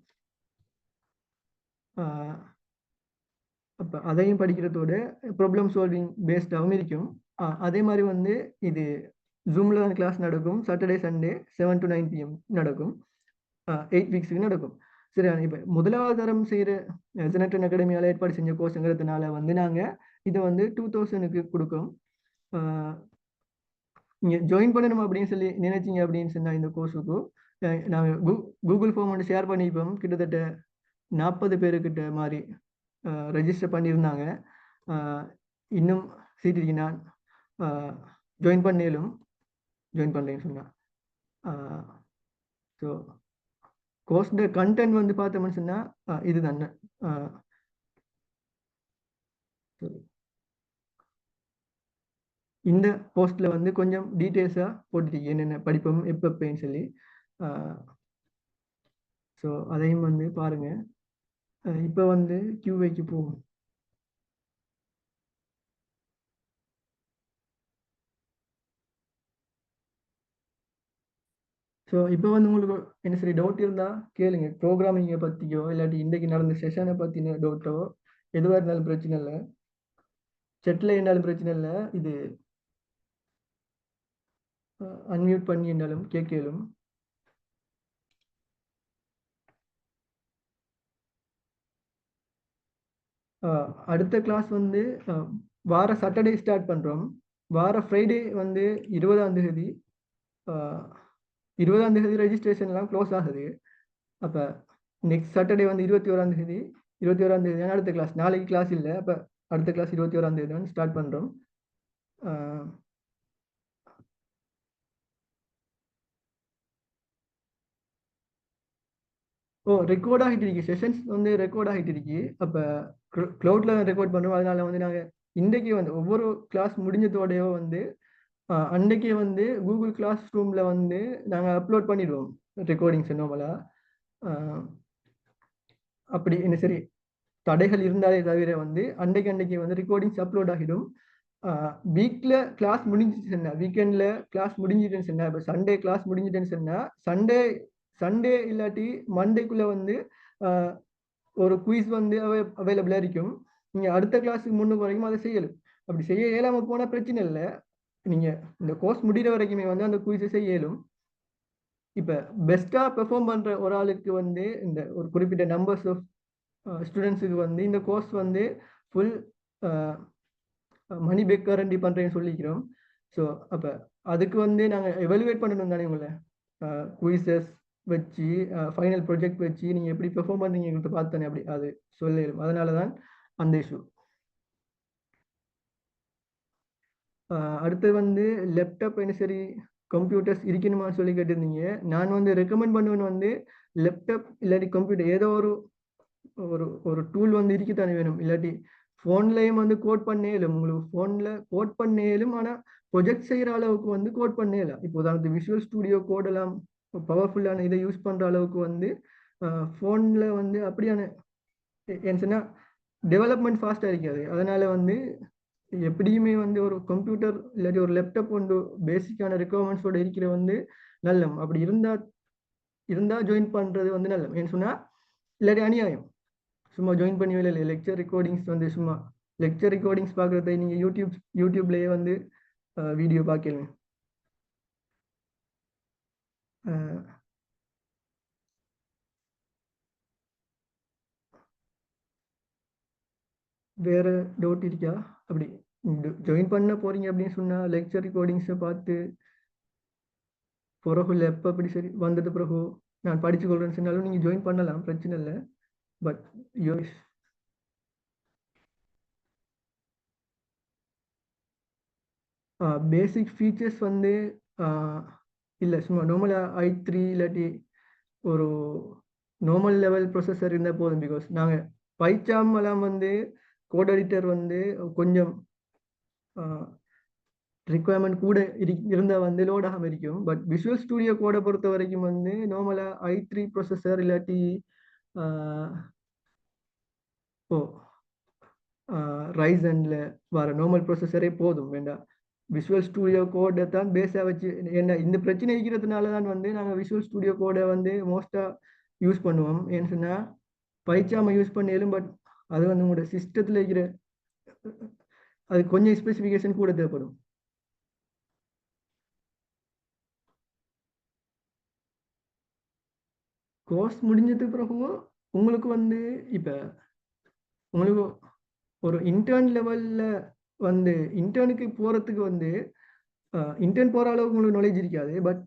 அப்போ அதையும் படிக்கிறதோட ப்ராப்ளம் சால்விங் பேஸ்டாகவும் இருக்கும். அதே மாதிரி வந்து இது ஜூமில் தான் கிளாஸ் நடக்கும். சாட்டர்டே சண்டே 7 to 9 PM நடக்கும். 8 வீக்ஸுக்கு நடக்கும். சரி, இப்போ முதலாவது தரம் செய்கிற ஜெனட்டன் அகாடமியால் ஏற்பாடு செஞ்ச கோர்ஸுங்கிறதுனால வந்து நாங்கள் இதை வந்து 2000க்கு கொடுக்கோம். நீங்கள் ஜாயின் பண்ணணும் அப்படின்னு சொல்லி நினைச்சிங்க அப்படின்னு சொன்னால் இந்த கோர்ஸுக்கு நாங்கள் கூகுள் ஃபார்ம் ஒன்று ஷேர் பண்ணிப்போம். கிட்டத்தட்ட 40 பேருக்கிட்ட மாதிரி ரெஜிஸ்டர் பண்ணியிருந்தாங்க. இன்னும் சீட்டுக்கு நான் ஜாயின் பண்ணேலும் ஜாயின் பண்ணேன்னு சொன்னேன். ஸோ கோர்ஸோட கண்டென்ட் வந்து பார்த்தோம்னு சொன்னால் இது தானே. இந்த போஸ்ட்டில் வந்து கொஞ்சம் டீட்டெயில்ஸாக போட்டுட்டீங்க என்னென்ன படிப்போம் எப்பப்பேன்னு சொல்லி. ஸோ அதையும் வந்து பாருங்கள். இப்போ வந்து QAக்கு போகும். ஸோ இப்போ வந்து உங்களுக்கு என்ன சரி டவுட் இருந்தால் கேளுங்க. ப்ரோக்ராமிங்கை பற்றியோ இல்லாட்டி இன்றைக்கு நடந்த செஷனை பற்றின டவுட்டோ எதுவாக இருந்தாலும் பிரச்சனை இல்லை. செட்டில் இருந்தாலும் பிரச்சனை இல்லை. இது அன்மியூட் பண்ணி இருந்தாலும் கேட்கலும். அடுத்த கிளாஸ் வந்து வார சாட்டர்டே ஸ்டார்ட் பண்ணுறோம். வார ஃப்ரைடே வந்து 20ஆம் தேதி 20ஆம் தேதி ரெஜிஸ்ட்ரேஷன்லாம் க்ளோஸ் ஆகுது. அப்போ நெக்ஸ்ட் சாட்டர்டே வந்து 21ஆம் தேதி 21ஆம் தேதி அடுத்த கிளாஸ். நாளைக்கு கிளாஸ் இல்லை. அப்போ அடுத்த கிளாஸ் 21ஆம் தேதி தான் ஸ்டார்ட் பண்ணுறோம். ரெக்கார்ட் ஆகிட்டு இருக்கு. செஷன்ஸ் வந்து ரெக்கார்ட் ஆகிட்டு இருக்கு. அப்போ க்ளவுட்ல ரெக்கார்ட் பண்ணுறோம். அதனால வந்து நாங்கள் இன்றைக்கி வந்து ஒவ்வொரு கிளாஸ் முடிஞ்சதோடையோ வந்து அன்றைக்கே வந்து கூகுள் கிளாஸ் ரூமில் வந்து நாங்கள் அப்லோட் பண்ணிடுவோம் ரெக்கார்டிங்ஸ் நார்மலாக. அப்படி என்ன சரி தடைகள் இருந்தாலே தவிர வந்து அன்றைக்கு வந்து ரெக்கார்டிங்ஸ் அப்லோட் ஆகிடும். வீக்கில் கிளாஸ் முடிஞ்சிட்டு சொன்னா வீக்கெண்டில் கிளாஸ் முடிஞ்சிட்டேன்னு சொன்னா இப்போ சண்டே கிளாஸ் முடிஞ்சிட்டேன்னு சொன்னால் சண்டே இல்லாட்டி மண்டேக்குள்ளே வந்து ஒரு குயிஸ் வந்து அவைலபிளாக இருக்கும். நீங்கள் அடுத்த கிளாஸுக்கு முன்னுக்கு வரைக்கும் அதை செய்யலும். அப்படி செய்ய இயலாமல் போனால் பிரச்சனை இல்லை. நீங்கள் இந்த கோர்ஸ் முடிகிற வரைக்குமே வந்து அந்த குயிஸை செய்ய இயலும். இப்போ பெஸ்ட்டாக பெர்ஃபார்ம் பண்ணுற ஒரு ஆளுக்கு வந்து இந்த ஒரு குறிப்பிட்ட நம்பர்ஸ் ஆஃப் ஸ்டூடெண்ட்ஸுக்கு வந்து இந்த கோர்ஸ் வந்து ஃபுல் மணி பேக் கேரண்டி பண்ணுறேன்னு சொல்லிக்கிறோம். ஸோ அப்போ அதுக்கு வந்து நாங்கள் எவலுவேட் பண்ணணும் தானே உங்களை குயிசஸ் வச்சு ஃபைனல் ப்ரொஜெக்ட் வச்சு நீங்கள் எப்படி பெர்ஃபார்ம் பண்ணுறீங்கன்னு பார்த்தானே அப்படி அது சொல்லிடும். அதனால தான் அந்த இஷ்யூ. அடுத்து வந்து லேப்டாப் என்ன சரி கம்ப்யூட்டர்ஸ் இருக்கணுமான்னு சொல்லி கேட்டிருந்தீங்க. நான் வந்து ரெக்கமெண்ட் பண்ணுவேன் வந்து லேப்டாப் இல்லாட்டி கம்ப்யூட்டர் ஏதோ ஒரு டூல் வந்து இருக்கத்தானே வேணும். இல்லாட்டி ஃபோன்லேயும் வந்து கோட் பண்ணேலும் உங்களுக்கு ஃபோனில் கோட் பண்ணேலும். ஆனால் ப்ரொஜெக்ட் செய்கிற அளவுக்கு வந்து கோட் பண்ணேல. இப்போ உதாரணத்துக்கு விஷுவல் ஸ்டூடியோ கோடெல்லாம் பவர்ஃபுல்லான இதை யூஸ் பண்ணுற அளவுக்கு வந்து ஃபோனில் வந்து அப்படியான என்ன சொன்னால் டெவலப்மெண்ட் ஃபாஸ்ட்டாக இருக்காது. அதனால் வந்து எப்படியுமே வந்து ஒரு கம்ப்யூட்டர் இல்லாட்டி ஒரு லேப்டாப் வந்து பேசிக்கான ரெக்குவயர்மெண்ட்ஸோட இருக்கிற வந்து நல்லம். அப்படி இருந்தால் ஜாயின் பண்ணுறது வந்து நல்லம். ஏன்னு சொன்னால் இல்லாட்டி அநியாயம். சும்மா ஜாயின் பண்ணி வேலை இல்லை. லெக்சர் ரெக்கார்டிங்ஸ் வந்து சும்மா லெக்சர் ரெக்கார்டிங்ஸ் பார்க்குறத நீங்கள் யூடியூப்லேயே வந்து வீடியோ பார்க்கலுங்க. வேற டவுட் இருக்கா? அப்படி ஜாயின் பண்ண போறீங்க அப்படின்னு சொன்னால் லெக்சர் ரெக்கார்டிங்ஸை பார்த்து பிறகு இல்லை எப்போ அப்படி சரி வந்தது பிறகு நான் படித்து கொள்றேன்னு சொன்னாலும் நீங்கள் ஜாயின் பண்ணலாம், பிரச்சனை இல்லை. பட் யோஸ் பேசிக் ஃபீச்சர்ஸ் வந்து இல்லை சும்மா நார்மலாக i3 இல்லாட்டி ஒரு நார்மல் லெவல் ப்ரொசஸர் இருந்தால் போதும். பிகாஸ் நாங்கள் பைச்சாம் எல்லாம் வந்து கோட் எடிட்டர் வந்து கொஞ்சம் ரிக்குவயர்மெண்ட் கூட இருந்தால் வந்து லோட் ஆகாமல் இருக்கும். பட் விஷுவல் ஸ்டூடியோ கோடை பொறுத்த வரைக்கும் வந்து நார்மலாக i3 ப்ரொசஸர் இல்லாட்டி ஓ ரைசன்ல வர நார்மல் ப்ரொசஸரே போதும் வேண்டாம். விஷுவல் ஸ்டூடியோ கோடை தான் பேஸாக வச்சு என்ன இந்த பிரச்சனை இருக்கிறதுனால தான் வந்து நாங்கள் விஷுவல் ஸ்டூடியோ கோடை வந்து மோஸ்ட்டாக யூஸ் பண்ணுவோம். ஏன்னு சொன்னால் பைச்சாமல் யூஸ் பண்ணியாலும் பட் அது வந்து உங்களோட சிஸ்டத்தில் இருக்கிற அது கொஞ்சம் ஸ்பெசிஃபிகேஷன் கூட தேவைப்படும். கோர்ஸ் முடிஞ்சதுக்கு பிறகு உங்களுக்கு வந்து இப்போ உங்களுக்கு ஒரு இன்டர்ன் லெவலில் வந்து இன்டர்னுக்கு போகிறதுக்கு வந்து இன்டர்ன் போகிற அளவுக்கு உங்களுக்கு நாலேஜ் இருக்காது. பட்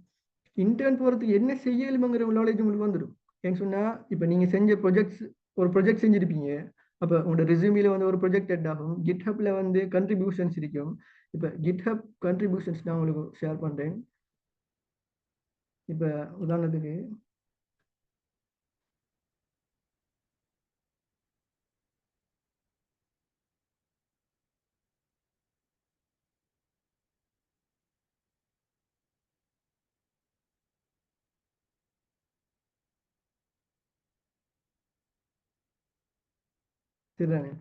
இன்டர்ன் போகிறதுக்கு என்ன செய்யலுமங்கிற நாலேஜ் உங்களுக்கு வந்துடும். ஏன்னு சொன்னால் இப்போ நீங்கள் செஞ்ச ஒரு ப்ரொஜெக்ட் செஞ்சுருப்பீங்க. அப்போ உங்களோட ரெஸ்யூமில் வந்து ஒரு ப்ரொஜெக்ட் ஹெட் ஆகும். கிட்ஹப்பில் வந்து கண்ட்ரிபியூஷன்ஸ் இருக்கும். இப்போ கிட்ஹப் கண்ட்ரிபியூஷன்ஸ் நான் உங்களுக்கு ஷேர் பண்ணுறேன். இப்போ உதாரணத்துக்கு சரிதானே,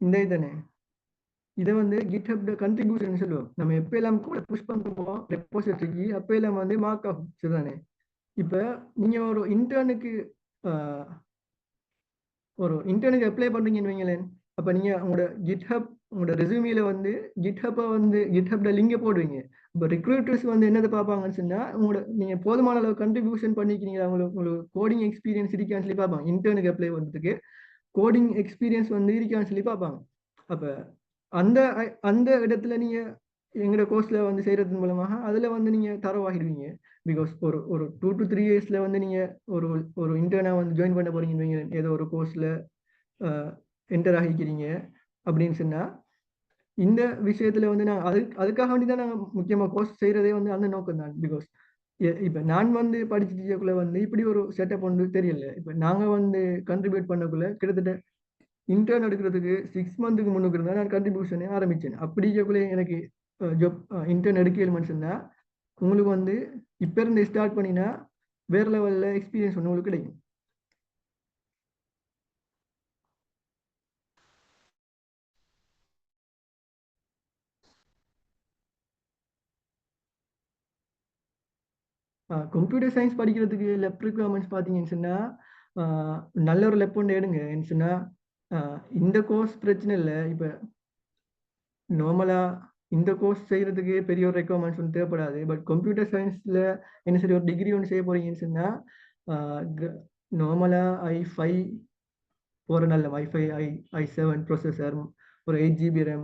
இந்த இதுதானே இதை வந்து கிட்ஹப் கண்ட்ரிபியூஷன் சொல்லுவோம். நம்ம எப்போ எல்லாம் கூட புஷ் பண்ணுறோமோ ரெப்போசிட்டரிக்கு அப்போ எல்லாம் வந்து மார்க் ஆகும். சரிதானே, இப்போ நீங்கள் ஒரு இன்டர்னுக்கு அப்ளை பண்ணுறீங்கன்னு வைங்களேன். அப்போ நீங்கள் உங்களோட ரெஸ்யூமியில் வந்து கிட்ஹப்பை லிங்கை போடுவீங்க. இப்போ ரிக்ரூட்டர்ஸ் வந்து என்னதை பார்ப்பாங்கன்னு சொன்னால் நீங்கள் போதுமான அளவு கண்ட்ரிபியூஷன் பண்ணிக்கிறீங்களா, உங்களுக்கு கோடிங் எக்ஸ்பீரியன்ஸ் இருக்கான்னு சொல்லி பார்ப்பாங்க. இன்டர்னுக்கு அப்ளை பண்ணுறதுக்கு கோடிங் எக்ஸ்பீரியன்ஸ் வந்து இருக்கான்னு சொல்லி பார்ப்பாங்க. அப்போ அந்த அந்த இடத்துல நீங்கள் எங்களோட கோர்ஸில் வந்து செய்கிறது மூலமாக அதில் வந்து நீங்கள் தரவாகிடுவீங்க. பிகாஸ் ஒரு 2 to 3 இயர்ஸில் வந்து நீங்கள் ஒரு ஒரு இன்டர்னாக வந்து ஜாயின் பண்ண போறீங்கன்னு வைங்க, ஏதோ ஒரு கோர்ஸில் என்டர் ஆகிக்கிறீங்க அப்படின்னு சொன்னால் இந்த விஷயத்தில் வந்து நான் அதுக்காக வேண்டி தான் நாங்கள் முக்கியமாக கோர்ஸ் செய்கிறதே வந்து அந்த நோக்கம் தான். பிகாஸ் இப்போ நான் வந்து படிச்சுக்குள்ள வந்து இப்படி ஒரு செட்டப் வந்து தெரியல. இப்போ நாங்கள் வந்து கண்ட்ரிபியூட் பண்ணக்குள்ள கிட்டத்தட்ட இன்டர்ன் எடுக்கிறதுக்கு 6 மந்த்துக்கு முன்னுக்கு இருந்தால் நான் கண்ட்ரிபியூஷனே ஆரம்பித்தேன். அப்படிக்கக்குள்ளே எனக்கு ஜாப் இன்டர்ன் எடுக்கல மனுஷன்னா உங்களுக்கு வந்து இப்போ இருந்து ஸ்டார்ட் பண்ணினா வேறு லெவலில் எக்ஸ்பீரியன்ஸ் ஒன்று உங்களுக்கு கிடைக்கும். கம்ப்யூட்டர் சயின்ஸ் படிக்கிறதுக்கு லெப் ரிக்வயர்மெண்ட்ஸ் பார்த்தீங்கன்னு சொன்னால் நல்ல ஒரு லெப் ஒன்று எடுங்க. ஏன்னு சொன்னால் இந்த கோர்ஸ் பிரச்சனை இல்லை. இப்போ நார்மலாக இந்த கோர்ஸ் செய்கிறதுக்கு பெரிய ஒரு ரெக்குவயர்மெண்ட்ஸ் ஒன்று தேவைப்படாது. பட் கம்ப்யூட்டர் சயின்ஸில் என்ன சரி ஒரு டிகிரி ஒன்று செய்ய போகிறீங்கன்னு சொன்னால் நார்மலாக i5 ஒரு நல்ல i5 i7 ப்ரொசஸர், ஒரு 8 GB RAM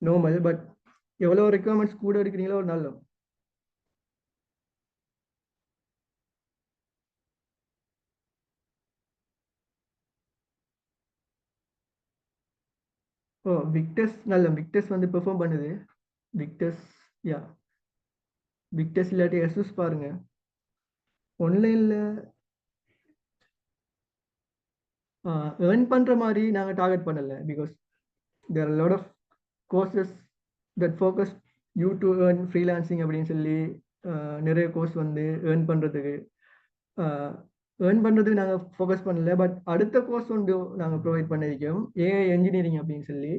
நார்மல். பட் எவ்வளோ ரெக்குவயர்மெண்ட்ஸ் கூட எடுக்கிறீங்களோ ஒரு நல்ல விக்டஸ் வந்து பெர்ஃபார்ம் பண்ணுது. விக்டஸ் யா விக்டஸ் இல்லாட்டி எஸ்எஸ் பாருங்க. ஆன்லைனில் ஏர்ன் பண்ணுற மாதிரி நாங்கள் டார்கெட் பண்ணலை. Because there lot of courses that focus you to earn freelancing அப்படின்னு சொல்லி நிறைய கோர்ஸ் வந்து ஏர்ன் பண்ணுறதுக்கு நாங்கள் ஃபோக்கஸ் பண்ணல. பட் அடுத்த கோர்ஸ் வந்து நாங்கள் ப்ரொவைட் பண்ணியிருக்கோம், ஏஐ என்ஜினியரிங் அப்படின்னு சொல்லி.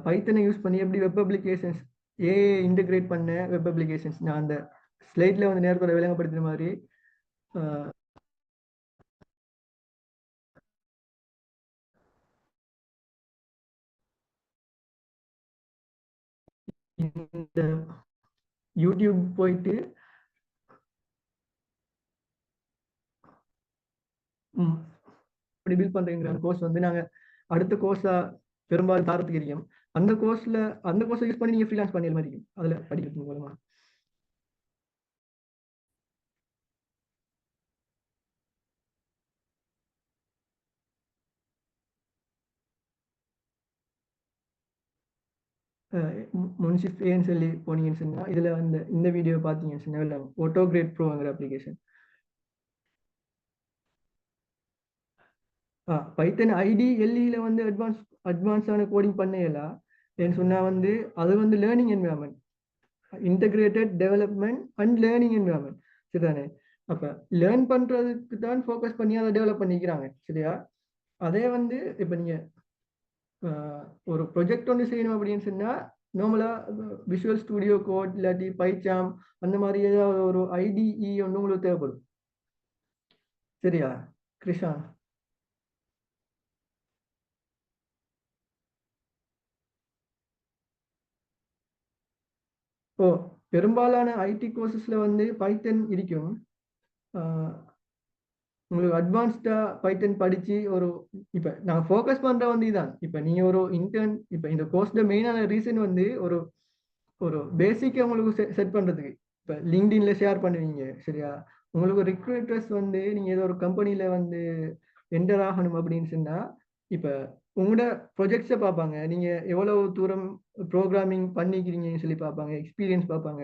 பைத்தனை யூஸ் பண்ணி எப்படி வெப் அப்ளிகேஷன்ஸ் ஏஐ இன்டகிரேட் பண்ண வெப் அப்ளிகேஷன்ஸ் நான் அந்த ஸ்லைடில் வந்து நேரத்தோட விளங்கப்படுத்துகிற மாதிரி இந்த யூடியூப் போயிட்டு இப்படி பில்ட் பண்ணுறீங்கிற கோர்ஸ் வந்து நாங்கள் அடுத்த கோர்ஸாக பெரும்பாலும் தாரத்துக்கு இருக்கோம். அந்த கோர்ஸை யூஸ் பண்ணி நீங்கள் ஃப்ரீலான்ஸ் பண்ணிடுற மாதிரி இருக்கும் அதில் படிக்கிறது மூலமாக. முன்ஷிப் ஏன்னு சொல்லி போனீங்கன்னு சொன்னால் இதில் இந்த வீடியோ பார்த்தீங்கன்னு சொன்னால் ஆட்டோகிரேட் ப்ரோங்கிற அப்ளிகேஷன். பைத்தன் ஐடிஎல்இல வந்து அட்வான்ஸான கோடிங் பண்ணலாம். ஏன்னு சொன்னால் வந்து அது வந்து learning environment. Integrated development and learning environment. சரிதானே? அப்ப லேர்ன் பண்றதுக்கு தான் ஃபோக்கஸ் பண்ணி அதை டெவலப் பண்ணிக்கிறாங்க. சரியா? அதே வந்து இப்ப நீங்க ஒரு ப்ரொஜெக்ட் ஒன்று செய்யணும் அப்படின்னு சொன்னா நார்மலா விஷுவல் ஸ்டுடியோ கோட் இல்லாட்டி பைச்சாம் அந்த மாதிரி ஏதாவது ஒரு ஐடிஇ ஒன்று உங்களுக்கு தேவைப்படும். சரியா கிருஷான்? ஓ, பெரும்பாலான ஐடி கோர்சஸ்ல வந்து பைத்தன் இருக்கும். ஆஹ் உங்களுக்கு அட்வான்ஸ்டா பைத்தன் படிச்சு ஒரு இப்ப நான் ஃபோக்கஸ் பண்ற வந்து இதான். இப்ப நீங்க ஒரு இன்டர்ன் இப்ப இந்த கோர்ஸ்ல மெயினான ரீசன் வந்து ஒரு ஒரு பேசிக்கா உங்களுக்கு செட் பண்றதுக்கு. இப்ப லிங்க்டின்ல ஷேர் பண்ணுவீங்க. சரியா? உங்களுக்கு ரிக்ரூட்டர்ஸ் வந்து நீங்க ஏதோ ஒரு கம்பெனில வந்து என்டர் ஆகணும் அப்படின்னு சொன்னா இப்ப உங்களோட ப்ரொஜெக்ட்ஸை பார்ப்பாங்க. நீங்க எவ்வளவு தூரம் ப்ரோக்ராமிங் பண்ணிக்கிறீங்கன்னு சொல்லி பார்ப்பாங்க, எக்ஸ்பீரியன்ஸ் பார்ப்பாங்க.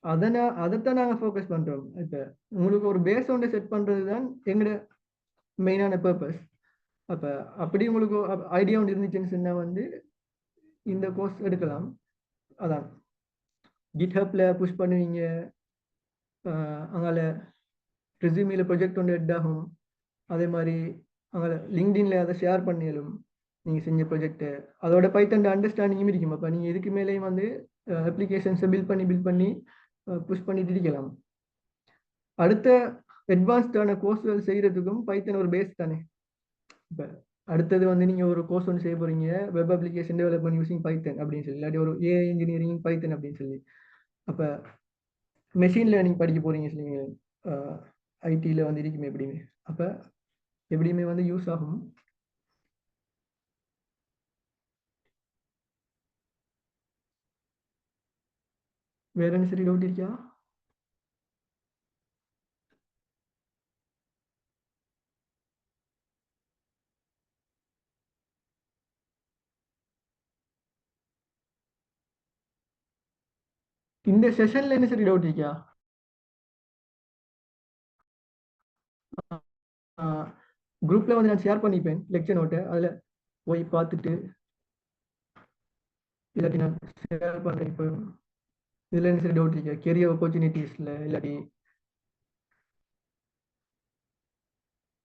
அதைத்தான் நாங்கள் ஃபோக்கஸ் பண்றோம். இப்ப உங்களுக்கு ஒரு பேஸ் ஒன்று செட் பண்றது தான் எங்களோட மெயினான பர்பஸ். அப்ப அப்படி உங்களுக்கு ஐடியா ஒன்று இருந்துச்சுன்னு சொன்னா வந்து இந்த கோர்ஸ் எடுக்கலாம். அதான் கிட்ஹப்ல புஷ் பண்ணுவீங்க. அங்கால ரெஸ்யூமில ப்ரொஜெக்ட் ஒன்று எட் ஆகும். அதே மாதிரி அங்கே லிங்க்டின்ல அதை ஷேர் பண்ணிடும் நீங்க செஞ்ச ப்ரொஜெக்ட். அதோட பைத்தன் அண்டர்ஸ்டாண்டிங்கும் இருக்கும். அப்ப நீங்க இதுக்கு மேலேயும் வந்து அப்ளிகேஷன்ஸை பில்ட் பண்ணி புஷ் பண்ணிட்டு இருக்கலாம். அடுத்த அட்வான்ஸ்டான கோர்ஸ்கள் செய்யறதுக்கும் பைத்தன் ஒரு பேஸ் தானே. இப்ப அடுத்தது வந்து நீங்க ஒரு கோர்ஸ் ஒன்று செய்ய போறீங்க, வெப் அப்ளிகேஷன் டெவலப்மெண்ட் யூசிங் பைத்தன் அப்படின்னு சொல்லி, இல்லாட்டி ஒரு ஏஐ இன்ஜினியரிங் பைத்தன் அப்படின்னு சொல்லி. அப்ப மெஷின் லேர்னிங் படிக்க போறீங்க சொல்லுவீங்க, ஐடியில் வந்து இருக்குமே எப்படியுமே. அப்ப எப்படியுமே வந்து யூஸ் ஆகும். வேற என்ன சரி டவுட் இருக்கா? இந்த செஷன்ல என்ன சரி டவுட் இருக்கா? குரூப்ல வந்து நான் ஷேர் பண்ணிப்பேன் லெக்சர் நோட்டை, அதுல போய் பார்த்துட்டு இல்லாட்டி நான் ஷேர் பண்றேன். இப்போ இதுல என்ன சரி டவுட் இருக்கா? கெரியர் ஆப்பர்ச்சுனிட்டிஸ்ல இல்லாட்டி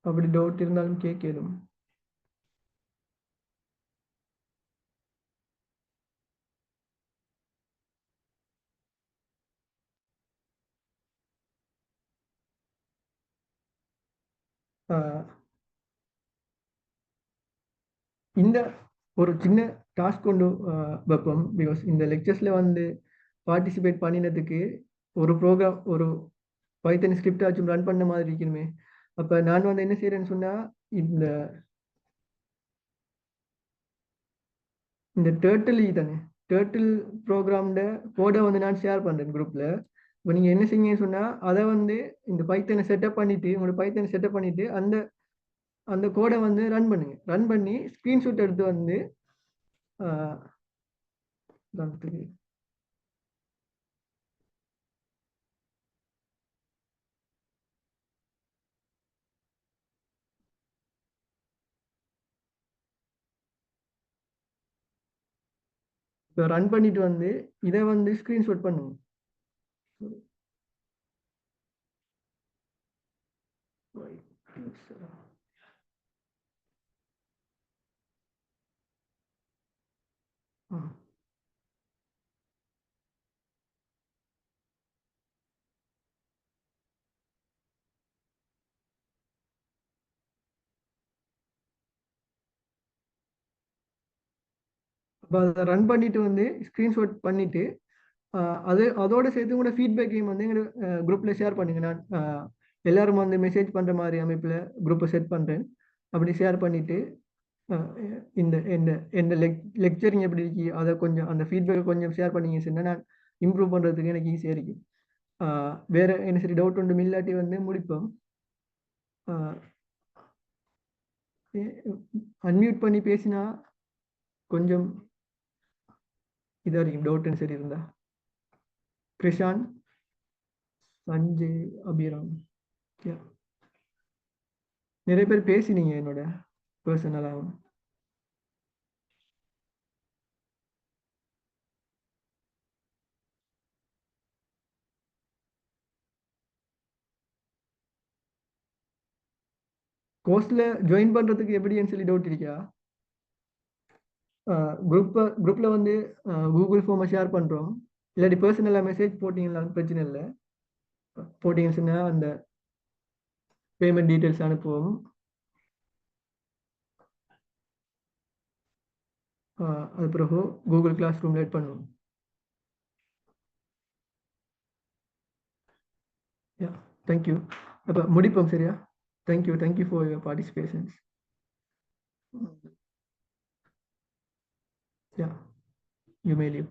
அப்படி டவுட் இருந்தாலும் கேட்கலும். இந்த ஒரு சின்ன டாஸ்க் கொண்டு வைப்போம். பிகாஸ் இந்த லெக்சர்ஸ்ல வந்து பார்ட்டிசிபேட் பண்ணினதுக்கு ஒரு ப்ரோக்ராம் ஒரு பைத்தன் ஸ்கிரிப்ட் ஆச்சும் ரன் பண்ண மாதிரி இருக்கணுமே. அப்ப நான் வந்து என்ன செய்யறேன்னு சொன்னா இந்த இந்த டேர்ட்டில் தானே டேர்ட்டில் ப்ரோக்ராம்ட கோடை வந்து நான் ஷேர் பண்றேன் குரூப்ல. இப்போ நீங்க என்ன செய்யுங்கன்னு சொன்னா அதை வந்து இந்த பைத்தனை செட்டப் பண்ணிட்டு உங்களோட பைத்தனை செட்டப் பண்ணிட்டு அந்த அந்த கோடை வந்து ரன் பண்ணுங்க. ரன் பண்ணி ஸ்கிரீன்ஷாட் எடுத்து வந்து உதாரணத்துக்கு இப்போ ரன் பண்ணிட்டு வந்து இதை வந்து ஸ்கிரீன்ஷாட் பண்ணுங்க. ஆ. அப்போ அதை ரன் பண்ணிட்டு வந்து ஸ்கிரீன்ஷாட் பண்ணிட்டு அது அதோட சேர்த்து கூட ஃபீட்பேக்கையும் வந்து எங்க குரூப்ல ஷேர் பண்ணுங்க. நான் எல்லாரும் வந்து மெசேஜ் பண்ற மாதிரி அமைப்புல குரூப்பை செட் பண்றேன். அப்படி ஷேர் பண்ணிட்டு அஹ், இந்த இந்த இந்த லெக்சரிங் எப்படி இருக்கு அதை கொஞ்சம் அந்த ஃபீட்பேக்கை கொஞ்சம் ஷேர் பண்ணீங்க சொன்னா நான் இம்ப்ரூவ் பண்றதுக்கு எனக்கு ஈஸியா இருக்கு. வேற என்ன சரி டவுட் உண்டு இல்லாட்டி வந்து முடிப்போம். அன்மியூட் பண்ணி பேசினா கொஞ்சம் இதா இருக்கும் டவுட்னு சரி இருந்தா. கிருஷான், சஞ்சய், அபிராம். Yeah. நிறைய பேர் பேசினீங்க என்னோட பர்சனலாகவும். கோர்ஸ்ல ஜாயின் பண்றதுக்கு எப்படின்னு சொல்லி டவுட் இருக்கா? குரூப்ல வந்து கூகுள் ஃபார்மை ஷேர் பண்றோம். இல்லாட்டி பர்சனலா மெசேஜ் போட்டீங்கன்னா பிரச்சனை இல்லை. போட்டீங்கன்னு சொன்னா அந்த பேமெண்ட் டீட்டெயில்ஸ் அனுப்புவோம். அது பிறகு கூகுள் கிளாஸ் ரூம்ல ஆட் பண்ணுவோம். யா, தேங்க்யூ. அப்போ முடிப்போம் சரியா? Thank you for your participations. Yeah, you may leave.